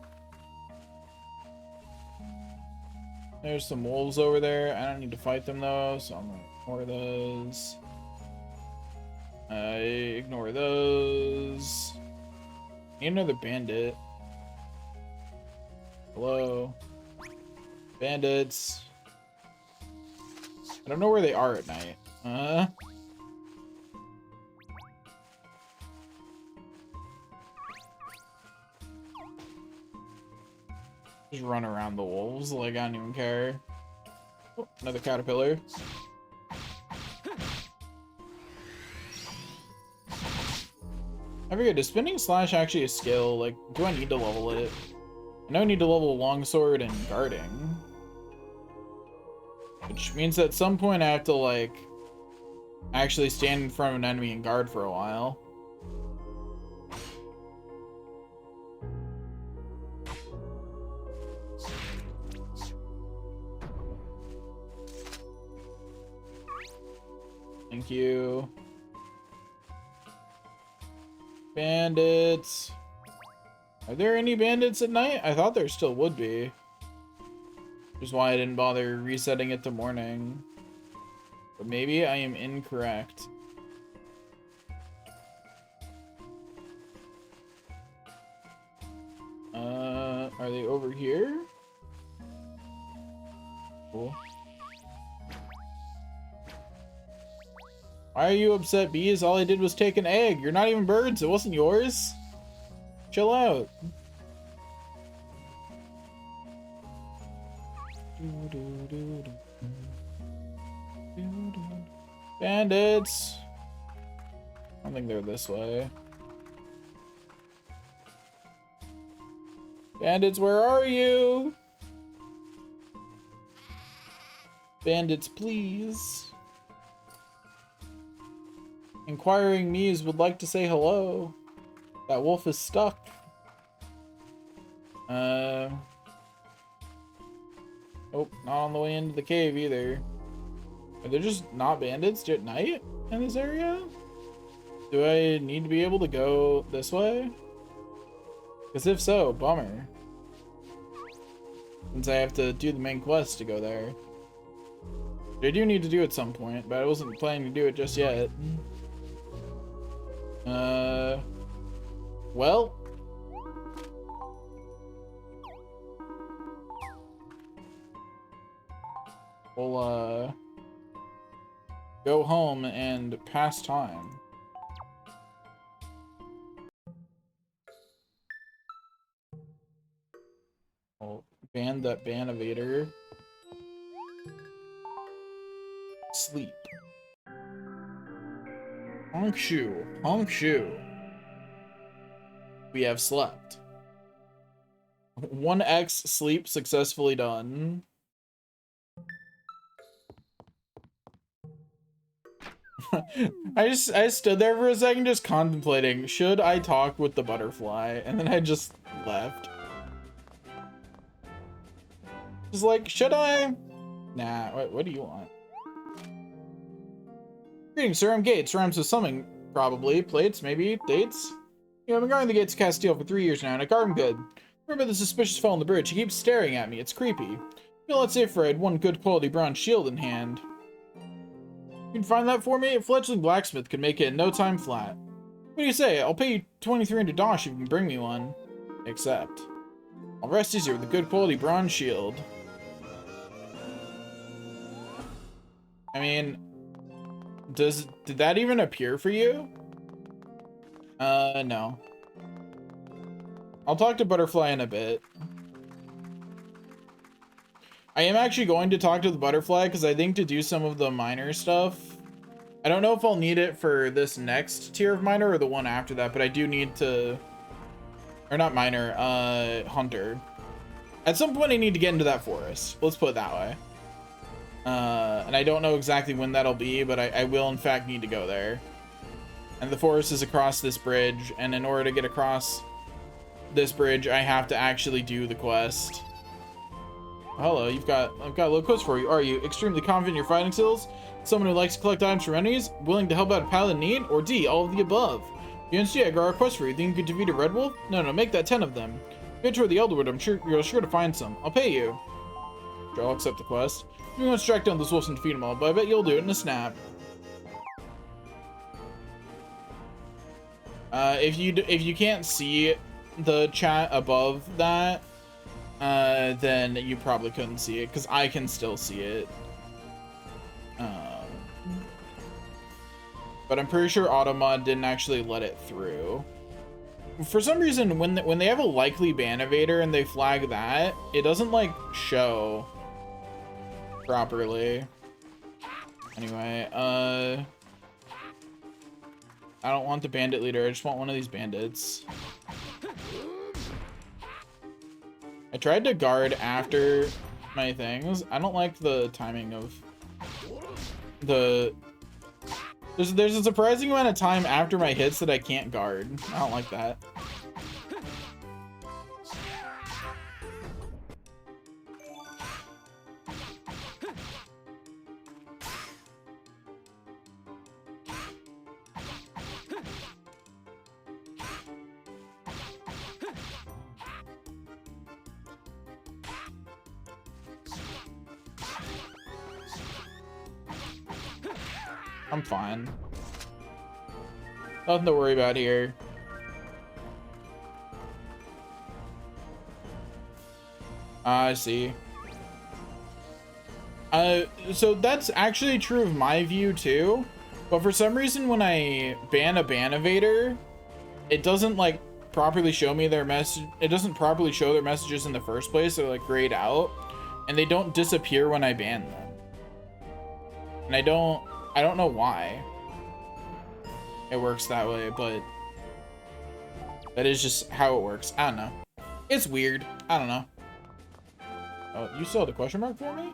There's some wolves over there. I don't need to fight them though, so I'm gonna ignore those. Ignore those. Need another bandit. Hello. Bandits. I don't know where they are at night. Just run around the wolves, like I don't even care. Oh, another caterpillar. I forget, is spinning slash actually a skill? Like, do I need to level it? I know I need to level longsword and guarding. Which means at some point I have to, like, actually stand in front of an enemy and guard for a while. Thank you. Bandits. Are there any bandits at night? I thought there still would be. Which is why I didn't bother resetting it to morning. But maybe I am incorrect. Are they over here? Cool. Why are you upset, bees? All I did was take an egg. You're not even birds. It wasn't yours. Chill out. Bandits. I don't think they're this way. Bandits, where are you? Bandits, please. Inquiring Mies would like to say hello. That wolf is stuck. Oh, not on the way into the cave either. Are there just not bandits at night in this area? Do I need to be able to go this way? Because if so, bummer. Since I have to do the main quest to go there. I do need to do it at some point, but I wasn't planning to do it just yet. Well, we'll go home and pass time. I'll ban that Banivator. Sleep. Honk shoe. Honk shoe. We have slept. 1x sleep successfully done. I stood there for a second just contemplating, should I talk with the butterfly? And then I just left. Just like, should I? Nah, what do you want? Greetings, sir. I'm Gates. Rhymes with something, probably. Plates, maybe. Dates? You know, I've been guarding the gates of Castile for 3 years now, and I guard him good. Remember the suspicious fellow on the bridge? He keeps staring at me. It's creepy. Feel let's say if I had one good quality bronze shield in hand. You can find that for me? A fledgling blacksmith could make it in no time flat. What do you say? I'll pay you 2,300 dosh if you can bring me one. Accept. I'll rest easier with a good quality bronze shield. I mean, did that even appear for you? No. I'll talk to Butterfly in a bit. I am actually going to talk to the Butterfly because I think to do some of the miner stuff, I don't know if I'll need it for this next tier of miner or the one after that, but I do need to, or not miner, hunter. At some point I need to get into that forest. Let's put it that way. And I don't know exactly when that'll be, but I will in fact need to go there. And the forest is across this bridge, and in order to get across this bridge, I have to actually do the quest. Hello, I've got a little quest for you. Are you extremely confident in your fighting skills? Someone who likes to collect items from enemies? Willing to help out a pal in need? Or D, all of the above? You and I got a quest for you. Think you could defeat a red wolf? No, make that 10 of them. Get toward the Elderwood, I'm sure you're sure to find some. I'll pay you. Sure, I'll accept the quest. You want to track down those wolves and defeat them all, but I bet you'll do it in a snap. If you can't see the chat above that, then you probably couldn't see it, because I can still see it. But I'm pretty sure Automod didn't actually let it through. For some reason, when they have a likely ban evader and they flag that, it doesn't like show properly. Anyway, I don't want the bandit leader. I just want one of these bandits. I tried to guard after my things. I don't like the timing of the... There's a surprising amount of time after my hits that I can't guard. I don't like that. I'm fine. Nothing to worry about here. I see. So that's actually true of my view too, but for some reason when I ban a ban evader, it doesn't like properly show me their message. It doesn't properly show their messages in the first place. They're like grayed out, and they don't disappear when I ban them. And I don't know why it works that way, but that is just how it works. I don't know. It's weird. I don't know. Oh, you still have the question mark for me?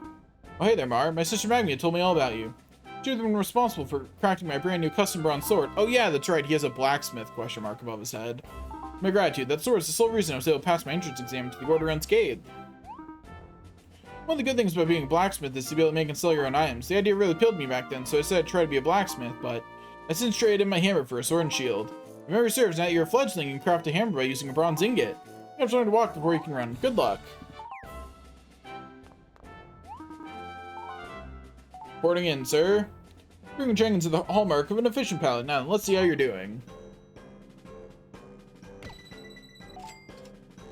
Oh, hey there, Mar. My sister Magnia told me all about you. You're the one responsible for crafting my brand new custom bronze sword. Oh yeah, that's right. He has a blacksmith question mark above his head. My gratitude. That sword is the sole reason I was able to pass my entrance exam to the Order unscathed. One of the good things about being a blacksmith is to be able to make and sell your own items. The idea really appealed to me back then, so I said I'd try to be a blacksmith, but I since traded in my hammer for a sword and shield. If memory serves, now that you're a fledgling, you can craft a hammer by using a bronze ingot. You have to learn to walk before you can run. Good luck. Reporting in, sir. Bringing Jenkins to the hallmark of an efficient pilot. Now, let's see how you're doing.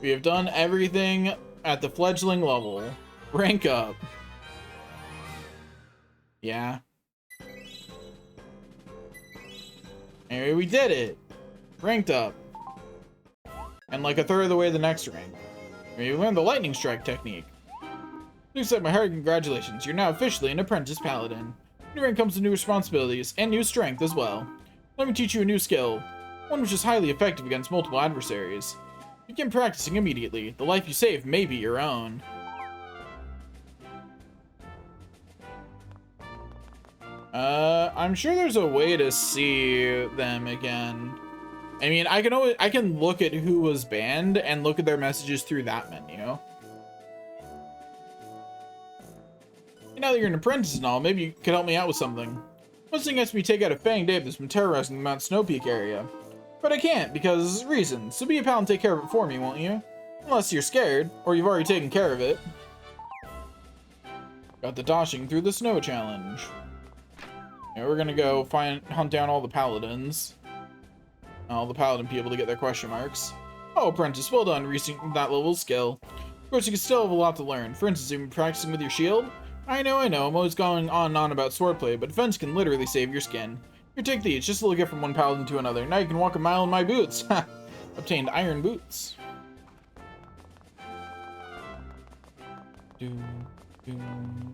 We have done everything at the fledgling level. Rank up. Yeah. Anyway, we did it. Ranked up. And like a third of the way to the next rank. We learned the lightning strike technique. New set my heart, congratulations. You're now officially an apprentice paladin. New rank comes with new responsibilities and new strength as well. Let me teach you a new skill. One which is highly effective against multiple adversaries. Begin practicing immediately. The life you save may be your own. I'm sure there's a way to see them again. I mean, I can look at who was banned and look at their messages through that menu. Now that you're an apprentice and all, maybe you could help me out with something. One thing has to be take out a Fanged Ape that's been terrorizing the Mount Snow Peak area. But I can't, because reasons. So be a pal and take care of it for me, won't you? Unless you're scared, or you've already taken care of it. Got the dashing through the snow challenge. Yeah, we're gonna go hunt down all the paladins. All the paladin people to get their question marks. Oh, apprentice, well done reaching that level of skill. Of course, you can still have a lot to learn. For instance, you've been practicing with your shield? I know, I'm always going on and on about swordplay, but defense can literally save your skin. Here, take these, just a little gift from one paladin to another. Now you can walk a mile in my boots. Ha! Obtained iron boots. Do, do,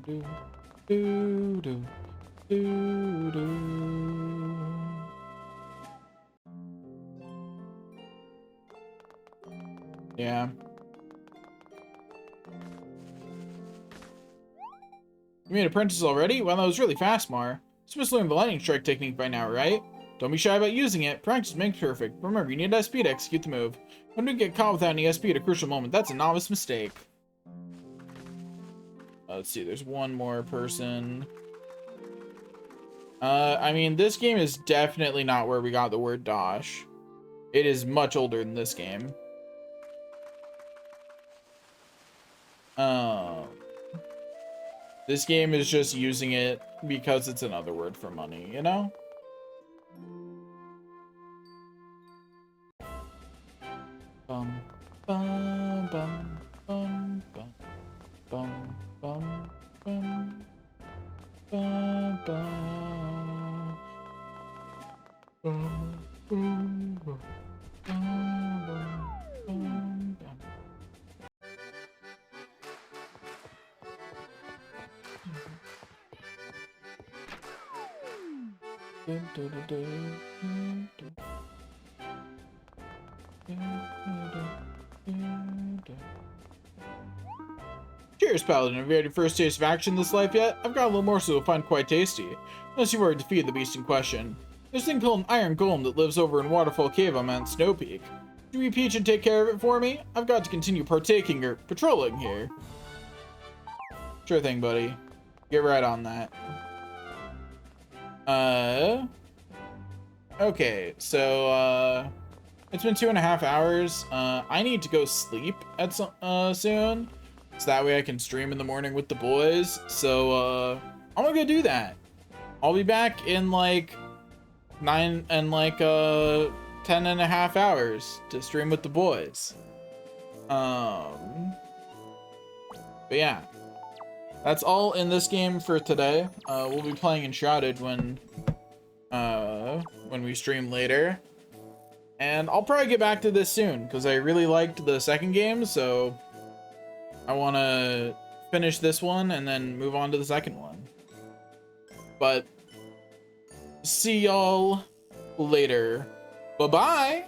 do, do, do, do, do. Yeah. You made apprentice already? Well, that was really fast, Mar. You must learn the lightning strike technique by now, right? Don't be shy about using it. Practice makes perfect. Remember, you need SP to execute the move. When you get caught without any SP at a crucial moment, that's a novice mistake. Let's see, there's one more person. I mean, this game is definitely not where we got the word dosh. It is much older than this game. This game is just using it because it's another word for money, you know? Bum, bum, bum, bum, bum, bum, bum, bum, bum, bum, bum, bum, bum. Cheers, Paladin. Have you had your first taste of action in this life yet? I've got a little more so you'll find quite tasty. Unless you've already defeated the beast in question. There's a thing called an iron golem that lives over in Waterfall Cave on Mount Snow Peak. Do you Peach and take care of it for me? I've got to continue partaking or patrolling here. Sure thing, buddy. Get right on that. Okay, so, it's been 2.5 hours. I need to go sleep at soon. So that way I can stream in the morning with the boys. So, I'm gonna go do that. I'll be back in, like, 10.5 hours to stream with the boys. But yeah. That's all in this game for today. We'll be playing Enshrouded when we stream later. And I'll probably get back to this soon, because I really liked the second game, so I want to finish this one and then move on to the second one. But see y'all later. Bye-bye!